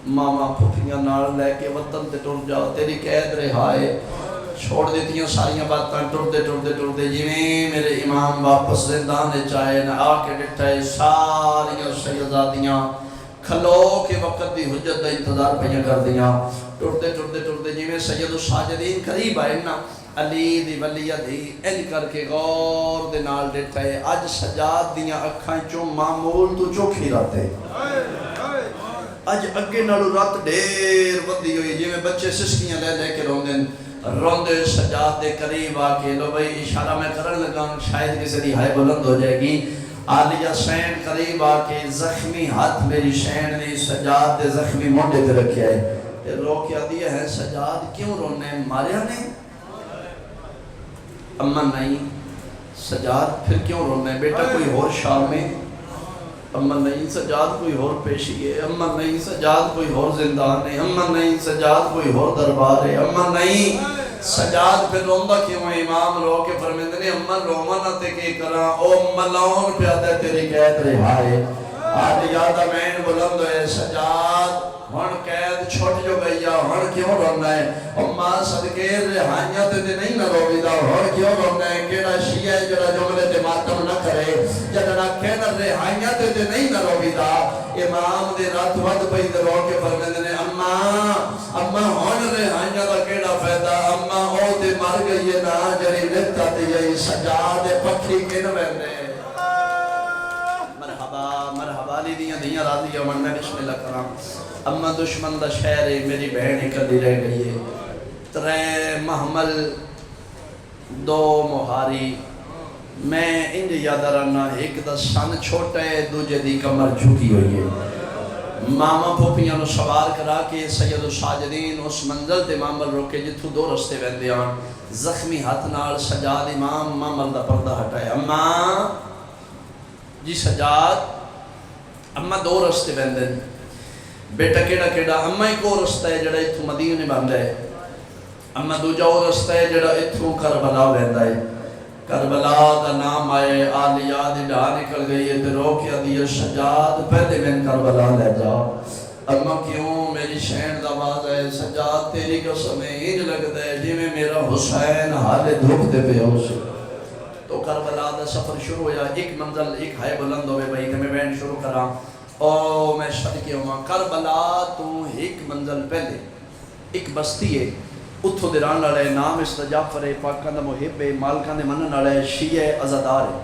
ماما پھپھیاں نال لے کے وطن تے ٹر جاؤ تیری قید رہائے چھوڑ دیتی ہیں ساریاں باتاں ٹردے ٹردے ٹردے جویں میرے امام واپس زندان چاہے نہ آ کے ڈٹھائے ساریاں شہزادیاں کھلو کے وقت دی حجت دا انتظار پہیاں کر دیاں ٹردے ٹردے ٹردے جویں سید و ساجدین قریب آئے نا علی دی ولیہ دی ان کر کے غور دے نال ڈٹھائے اج سجاد دیاں اکھاں چوں معمول تو چوکھی راتے اج اگے نالو رات ڈیر ودی ہوئی جویں بچے سسکیاں لے لے کے روندے سجاد دے قریب آ کے لو بھئی اشارہ میں کرن لگا شاید کسی دی ہائے بلند ہو جائے گی عالیہ شین قریب آ کے زخمی ہاتھ میری شین نے سجاد دے زخمی موڈے تے رکھے آئے پھر رو کیا دیا ہے سجاد کیوں رونے ماریا نے اما نہیں سجاد پھر کیوں رونے بیٹا کوئی اور شام میں اما نہیں سجاد کوئی اور پیشی ہے اما نہیں سجاد کوئی اور زندان ہے اما نہیں سجاد کوئی اور دربار ہے اما نہیں سجاد پھر روندا کیوں امام رو کے فرمیندے نے اما روما نہ تے کی کراں او ملاون پیادا تیری قید رہائے آج یاد امین بلند ہوئے سجاد ہن قید چھوٹ جو گئی ہن کیوں رونا ہے اما صدقے رہائیاں تے نہیں نہ رویدا ہن کیوں رونا ہے کیڑا شیعہ ہے جڑا جملے تے ماتم نہ کرے جڑا کہنا رہائیاں تے نہیں نہ رویدا امام دے رات ود پئی تے رو کے فرمیندے نے اما ہن رہائیاں دا کیڑا فائدہ اما او تے مر گئی ہے نا جڑی نتا تے گئی سجاد پکھی کن ویندے مرحبا لی دیاں راضی امن میں بسم اللہ کرام اما دشمن دا شہر ہے میری بہن اکلی رہ گئی ہے 3 محمل 2 مہاری میں انج یاد رہنا ایک دا سن چھوٹا ہے دوجہ دی کمر جھکی ہوئی ہے ماما پھوپیاں نو سوار کرا کے سید الساجدین اس منزل تے مامل روکے جتھو 2 رستے ویندے آن زخمی ہاتھ نال سجاد امام مامل دا پردہ ہٹائے اما جی سجاد اما 2 رستے ویندے بیٹا کیڑا اما ایک اور رستہ ہے جڑا اتھو مدینے بندا ہے اما دوجا اور رستہ ہے جڑا اتھو کربلا ویندا ہے کربلا دا نام آئے آلیا دی ڈا نکل گئی ہے تے رو کے دی سجاد پہلے میں کربلا لے جاؤ اما کیوں میری شہن دا باز ہے سجاد تیری قسم انج لگدا ہے جی میں میرا حسین حال دکھ دے پہ ہو تو کربلا دا سفر شروع ہویا ایک منزل ایک ہائے بلند ہوئے بھائی کہ میں بین شروع کراں او میں صدقے ہوں کربلا تو ایک منزل پہلے ایک بستی ہے اتھو دے ران لڑے نام اس دا جعفر ہے پاکاں دا محب ہے مالکاں دے منن لڑے شیعہ عزادار ہے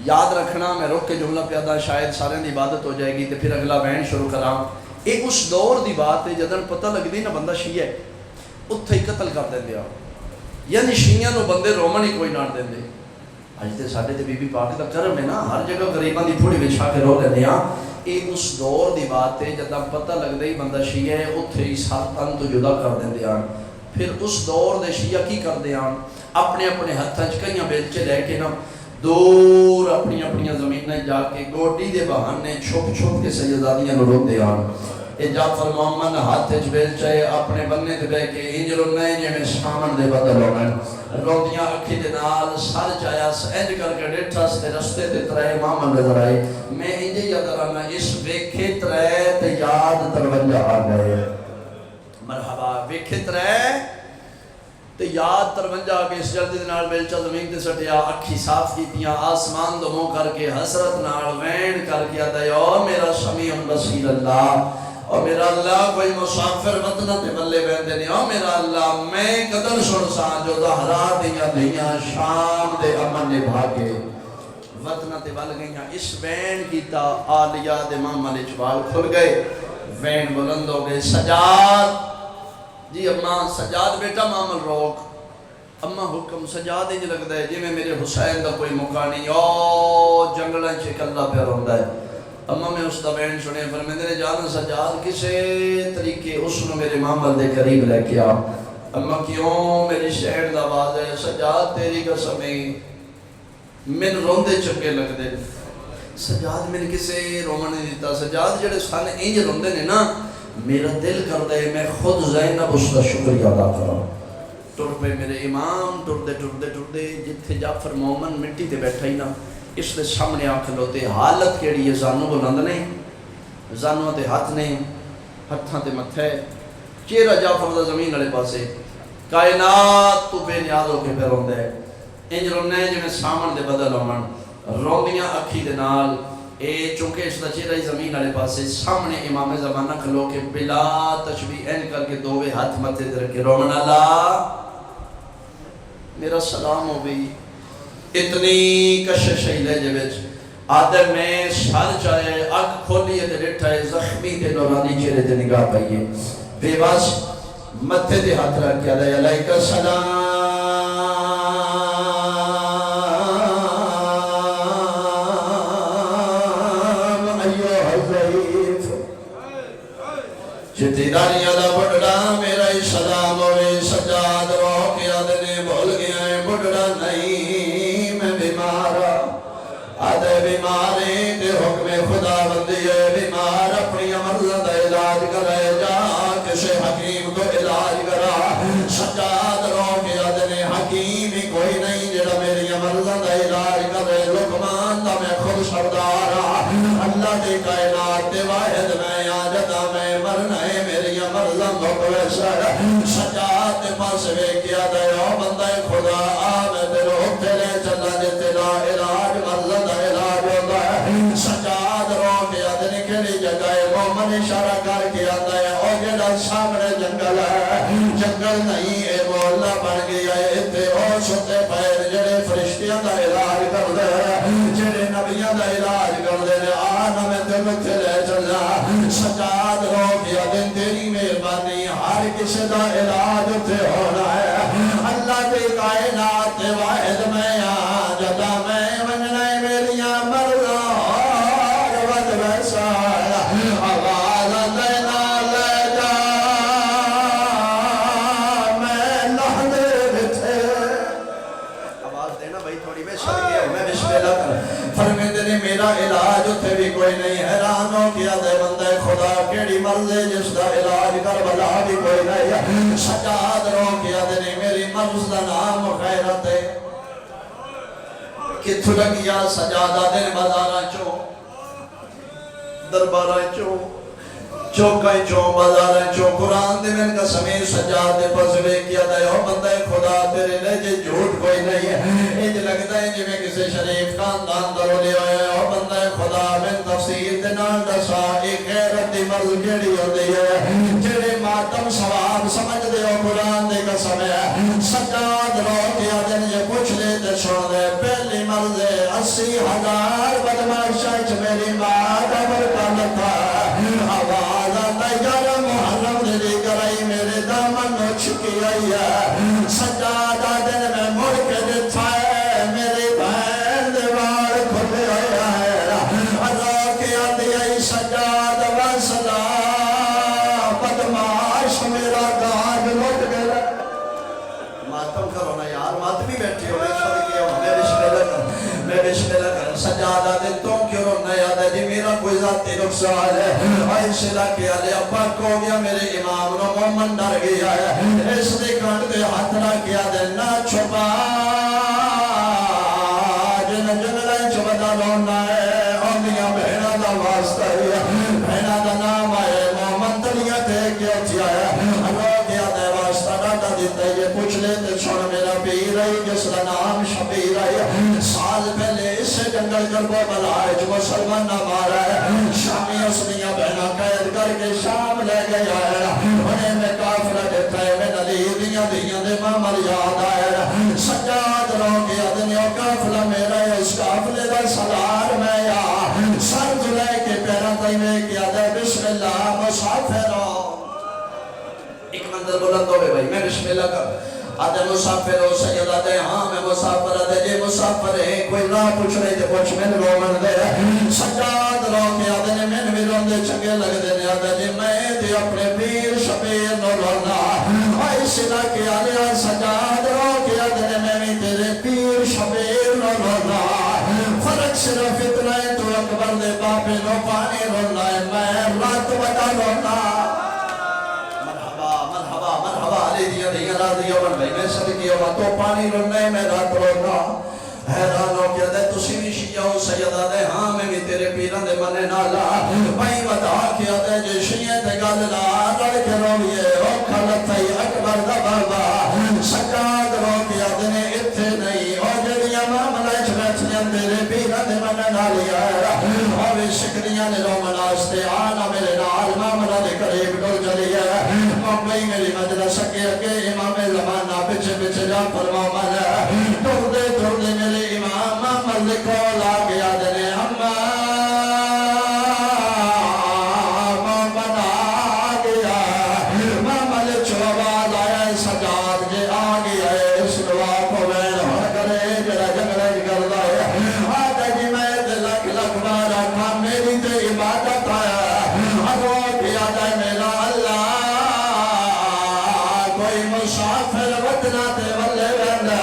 یاد رکھنا میں رک کے جملہ پیادا شاید سارے دی عبادت ہو جائے گی تے پھر اگلا بین شروع کراں ایک اس دور دی بات ہے جدن پتہ لگ دی نا بندہ شیعہ ہے اتھے ہی قتل کر دیں دیا یعنی شیعہ نو بندے رومن ہی کوئی نہ دیں دے آج تے ساڑھے تے بی بی پاک دا کرم ہے نا ہر جگہ غریبان دی پھوڑی بچھا کے رو لینے ہاں اے اس دور دی بات ہے جدہ پتہ لگ دی بندہ شیعہ ہے اتھے ہی سات تن تو جدا کر دیں دیا پھر اس دور دے شیعہ کی کر دیا اپنے اپنے ہتھاں چکیاں بیلچے لے کے نا دور اپنی زمینیں جا کے گوٹی دے بہانے چھپ کے سیدادیاں رو دیا اے جعفر محمد ہاتھ چ بیلچے اپنے بننے دے بے کے انج رونے جویں سامن دے بدل ہونے روندیاں اکھی دے نال سر چایا سینج کر کے ڈٹھا تے رستے تے 3 محمد نظر آئے میں انج یاد رہنا اس ویکھے 3 تے یاد 53 آ گئے مرحبا ویکھے 3 تے یاد 53 آ کے اس جلدی دے نال بیلچا زمین تے سٹیا اکھی صاف کیتیاں آسمان دو منہ کر کے حسرت نال وین کر کے آتا او میرا سمیع بصیر اللہ اور میرا اللہ کوئی مسافر وطنہ تے بلے بیندے نہیں اور میرا اللہ میں قدر سنسا جو زہرا دیا دیا شام دے امن نے بھاگے وطنہ تے بل گئیاں اس وین کیتا آلیا دے ماما نے چوال کھل گئے وین بلند ہو گئے سجاد جی اماں سجاد بیٹا مامل روک اماں حکم سجاد انج لگتا ہے جی میں میرے حسین دا کوئی موقع نہیں او جنگلہ چک اللہ پہ روندہ ہے اما میں اس دا بین سنے فرمیندے نے جانا سجاد کسے طریقے اس نے میرے محمد دے قریب لے کیا اما کیوں میری شہر دا باز ہے سجاد تیری قسمیں من روندے چکے لگ دے سجاد میں کسے رومن نہیں دیتا سجاد جڑے سانے انج روندے نے نا میرا دل کر دے میں خود زینب اس کا شکریہ ادا کرا ٹر پہ میرے امام ٹر دے جتھے جعفر محمد مٹی تے بیٹھا ہی نا اس لئے سامنے آنکھ لوتے حالت کیڑی ہے زانو بلند نہیں زانو تے ہاتھ نہیں ہتھاں تے متھے چہرہ جعفر دا زمین والے پاسے کائنات تو بے نیاز ہو کے پہ روندے انج رونے جو میں سامن دے بدل ہومن روندیاں اکھی دے نال اے چونکہ اس دا چہرہ زمین والے پاسے سامنے امام زمانہ کھلو کے بلا تشبیح این کر کے دووے ہاتھ متھے تے رکھ کے رومن اللہ میرا سلام ہو بھی اتنی کشش ہے لے جویچ آدم میں سال چاہے اک کھولی ہے تے ڈٹھا ہے زخمی تے نورانی چہرے تے نگاہ پائیے بے باس متھے تے ہاتھ رکھ کے علیہ علیہ السلام ایوہ حضیف جتی داری علیہ بڑھڑا میرا ہی سلام ہوئے سجاد رو کے آدھنے بھول گیا ہے بڑھڑا نہیں آدھے بیمارے تے حکم خدا بندی ہے بیمار اپنی مرض دا علاج کرے جا کسے حکیم کو علاج کرا سجاد رو ویسا سجاد دے پاس ویکھیا تے او بندہ خدا آ میں تیرے اوتے لے چلا جتے لا علاج مرض دا علاج ہوندا ہے سجاد رو کے ادنی کیڑی جگہ ہے مومن اشارہ کر کے آتا ہے او جڑا سامنے جنگل ہے جنگل نہیں اے مولا بن گیا ہے تے او ستے پیر جڑے فرشتیاں دا علاج کردے جڑے نبیاں دا علاج کردے نے آنا میں تینوں تے لے چلا سجاد رو کے ادن تیری مہربانی ہر کسی دا علاج تے ہونا ہے اللہ دی کائنات واحد میں آ جدا میں مننا میریاں مرضا ود ویسا آواز دینا لے جا میں لہنے بٹھے آواز دینا بھائی تھوڑی میں شر گیا میں بسم اللہ کر فرمیندے نے میرا علاج اتھے بھی کوئی نہیں حیران ہو کیا دے بندہ خدا کیڑی مرض ہے جس دا علاج کربلا بھی کوئی نہیں سجاد رو کیا دے نے میری مرض دا نام خیرت ہے کتھو لگیا سجادہ دے بازارہ چو دربارہ چو چوکائیں چو بازاریں چو قرآن دے میں کا سمیر سجاد دے پسوے کیا دے او بندہ خدا تیرے لجے جھوٹ کوئی نہیں ہے ایج لگتا ہے جی میں کسی شریف خاندان درو لے ہوئے او بندہ خدا میں تفسیر دے نال دسا ایک غیرت دی مرض کیڑی ہوتی ہے جڑے ماتم ثواب سمجھ دے او قرآن دے کا سمے سجاد رو کیا دن یہ پوچھ لے تے چھوڑ دے پہلی مرض 80,000 بدماشا چ میری ماں دا برکت تھا آواز یار محرم دلی کرائی میرے دامن نو چھکی آئی ہے سجادہ دن میں مڑ کے دیتا ہے میری بہن دیوار کھلے آیا ہے اللہ کی آدھی آئی سجادہ واسدہ بدماش میرا گاج لوٹ گیا ماتم کرو نا یار ماتمی بیٹھے ہو میں بسم اللہ کر سجادہ دے تو کیوں رونا یاد ہے جی میرا کوئی ذاتی نقصان ہے ایسے لکھے آلے ابا کو گیا میرے امام رو مومن ڈر گیا ہے اس دے کانٹ دے ہاتھ رکھیا دے نہ چھپا جن جنگلے چھپا رونا ہے اور میاں بہنہ دا واسطہ ہے بہنہ دا نام آئے مومن تلیہ دے کیا تھیا ہے اللہ کیا دے واسطہ ڈاٹا دیتا ہے یہ پوچھ لیتے چھوڑ میرا پیر ہے جس کا نام شبیر ہے سال پہلے اس سے جنگل کربو بلائے جو مسلمان نہ مارا ہے شامی اسمیہ بہنہ قید کر کے شام لے گیا ہے انہیں میں کافرہ دیتا ہے میں نلی دیاں دے مامر یاد آئے سجاد رو کے ادنیوں کافلہ میرا ہے اس کافلے دا سلار میں یا سر دلے کے پیرہ تیمے کیا دے بسم اللہ مسافروں ایک منظر بلند ہوئے بھائی میں بسم اللہ کر آدھے مسافر ہو سید آدھے ہاں میں مسافر آدھے جے مسافر ہیں کوئی راہ پوچھ رہے تھے پوچھ میں رو من دے سجاد رو کے آدھے نے میں بھی رون دے چنگے لگ دے نے آدھے جے میں دے اپنے پیر شبیر نو رونا ایسی لکے آلیا سجاد رو کے آدھے نے میں بھی تیرے پیر شبیر نو رونا فرق صرف اتنا ہے تو اکبر دے باپے نو پانی رونا ہے میں رات بتا رونا میں صدقی ہوا تو پانی رونے میں رات رونا حیران ہو کیا دے تسی بھی شیعہ ہو سیدہ دے ہاں میں بھی تیرے پیران دے منے نالا بھائی بتا کیا دے جو شیعہ دے گالنا لڑ کے رویے او کھلت تھی اکبر دا بابا سجاد رو کیا دے نے اتھے نہیں او جڑیاں معاملہ چمیتیاں تیرے پیران دے منے نالیا اور شکریاں نے رو مناستے آنا میرے نال معاملہ دے قریب ڈول جلیا ممبئی میری مجلس کے اگے امام زمانہ پچھے پچھے جا فرما من ڈول دے میرے امام محمد کو لا گیا دنے ہمہ بنا گیا محمد چوبا لایا سجاد جے آ گیا اس دعا کو میں ہو کرے جڑا جنگل کر دایا آدھا جی میں لکھ لکھ بارا تھا میری تے عبادت آیا ادھو کیا دے میرا اللہ کوئی مسافر وطنہ تے والے ویندہ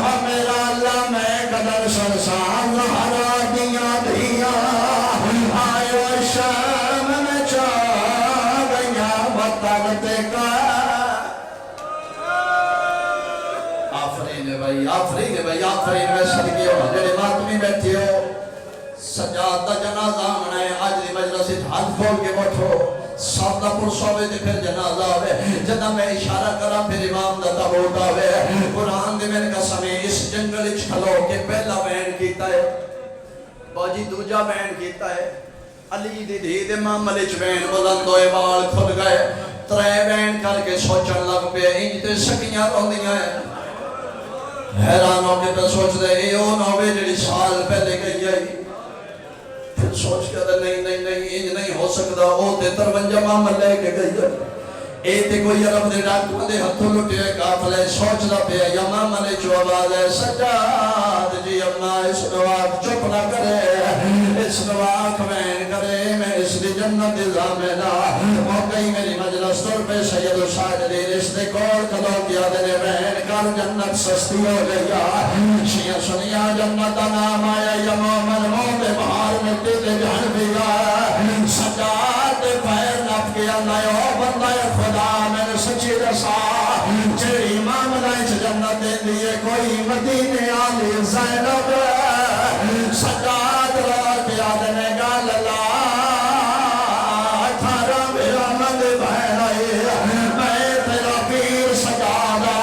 اور میرا اللہ میں قدر سرسان ہرا دیاں دیاں آئے و شام میں چاہ گیا وطن دیکھا آفرین میں صدقی ہو جڑے ماتمی بیٹھی ہو سجاد دا جنازہ منائے آج دی مجلس ہاتھ کھول کے بیٹھو سادہ پرسا ہوئے تے پھر جنازہ ہوئے جدہ میں اشارہ کرا پھر امام دا تابوت ہوئے قرآن دے میں نے قسم اس جنگل اچ کھلو کے پہلا بین کیتا ہے باجی دوجا بین کیتا ہے علی دی دھی دے معاملے چ بین بلند ہوئے بال کھل گئے ترے بین کر کے سوچن لگ پہ انج تے سکیاں روندیاں ہیں حیران ہو کے پہ سوچ دے اے او نہ ہوئے جڑی سال پہلے گئی ہے پھر سوچ کے دے نہیں انج نہیں ہو سکتا او تے 53 معامل لے کے گئی ہے اے تے کوئی عرب دے ڈاکو دے ہتھوں لٹے قافلے سوچ دا پہ یا معاملے چ آواز ہے سجاد جی اما اس نواق چپ نہ کرے اس نواق میں کرے میں اس دی جنت زامنہ موقعی میری مجلس طور پہ سید و ساجدین اس نے کول کھلو کیا دینے بہن کر جنت سستی ہو گیا شیعہ سنیا جنت نام آیا یا مومن موت بہار مٹی دے جہن بھیگا سجاد پیر نپ کیا نیو بندہ خدا میں نے سچی رسا جیڑی امام لائچ جنت دے دیئے کوئی مدینے آلی زینب سجاد را کیا دینے گا للا تھارا میرا مد بہنائی میں تیرا پیر سجادہ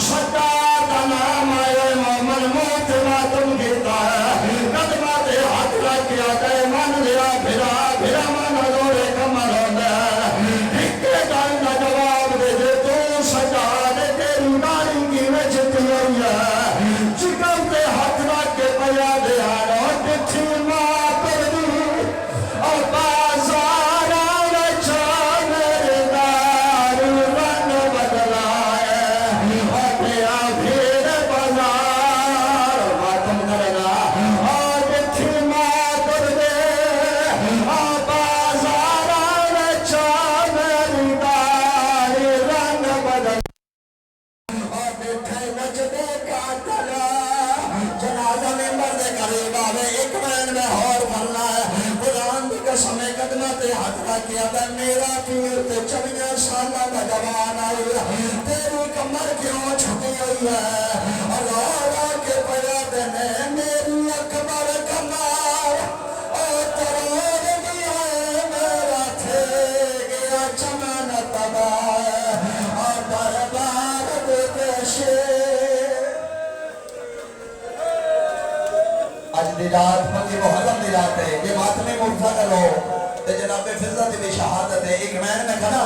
سجادہ نام آئے مومن موت ماتم گیتا ہے قدمہ دے حق رکھ کیا دے من لیا پھرا من لوڑے کمر ہوندے ہکے گل کا جواب دے دے تو سجادے تیری ناری کی میں جتی ہوئی ہے چکم تے حق رکھ کے پیا دے آنو کچھی ماں پر دی اور بازار آنے چانے دار رنگ بدلائے اور پیا پھر بازار ماتم کرنا اور کچھی ماں پر دے اور بازار آنے چانے دار رنگ بدلائے اور بیٹھے نچدے کاتلا جنازہ میں مرد قریب آوے ایک بین میں اور بھرنا ہے قرآن دی قسم قدمہ تے حق رکھ کیا تے میرا پیر تے 24 سالہ کا جوان آئی تیری کمر کیوں چھٹی ہوئی ہے اور آرہ کے پیا دینے میری اکبر کمار اور ترور گیا ہے میرا تھے گیا چمن تباہ اور دربار دے پیشے آج دی رات پنجی محرم دی رات ہے یہ ماتم مرتضی کرو تے جناب فضا دی بھی شہادت ہے ایک مہین میں کھنا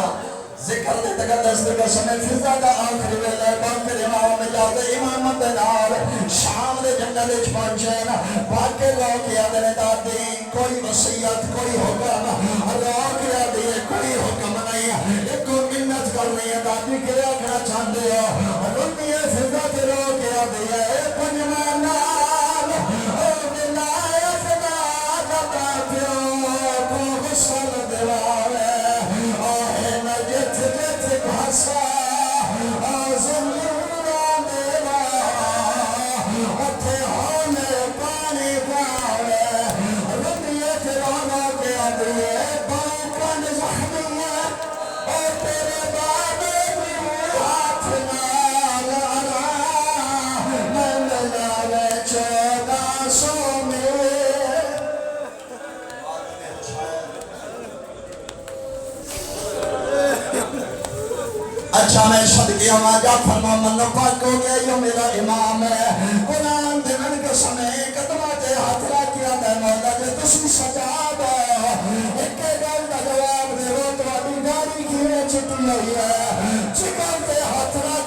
ذکر دے تقدس دے قسم فضا دا آخری ویلے باکر امام میں جاتے امامت نار شام دے جنگل اچ پہنچے باکر رو کیا دینے دادی کوئی وصیت کوئی حکم رو کیا دیئے کوئی حکم نہیں ایک کو منت کرنی ہے دادی کیا کیا چاندے ہو رنی ہے فضا تے رو کیا دیئے پنجمان نال اور ولایت دا پیو کو غسل دیوارے آہے نجت جت بھاسا آزمین دیوا اتھے ہونے پانی پاوے رنیت رانا کے آدھے باکن زخمیہ اور تیرے بابے بھی ہاتھ نال آرہا من لالے 1400 میں اچھا میں صدقی ہوا جعفر محمد پاک ہو گیا یہ میرا امام ہے قرآن دے من کے سمے قدمہ تے ہاتھ رکھ کیا دے مولا جے تسی سجاد ایک گل کا جواب دے وہ تو ابھی گاڑی کی چھٹی ہوئی ہے چکر تے ہاتھ رکھ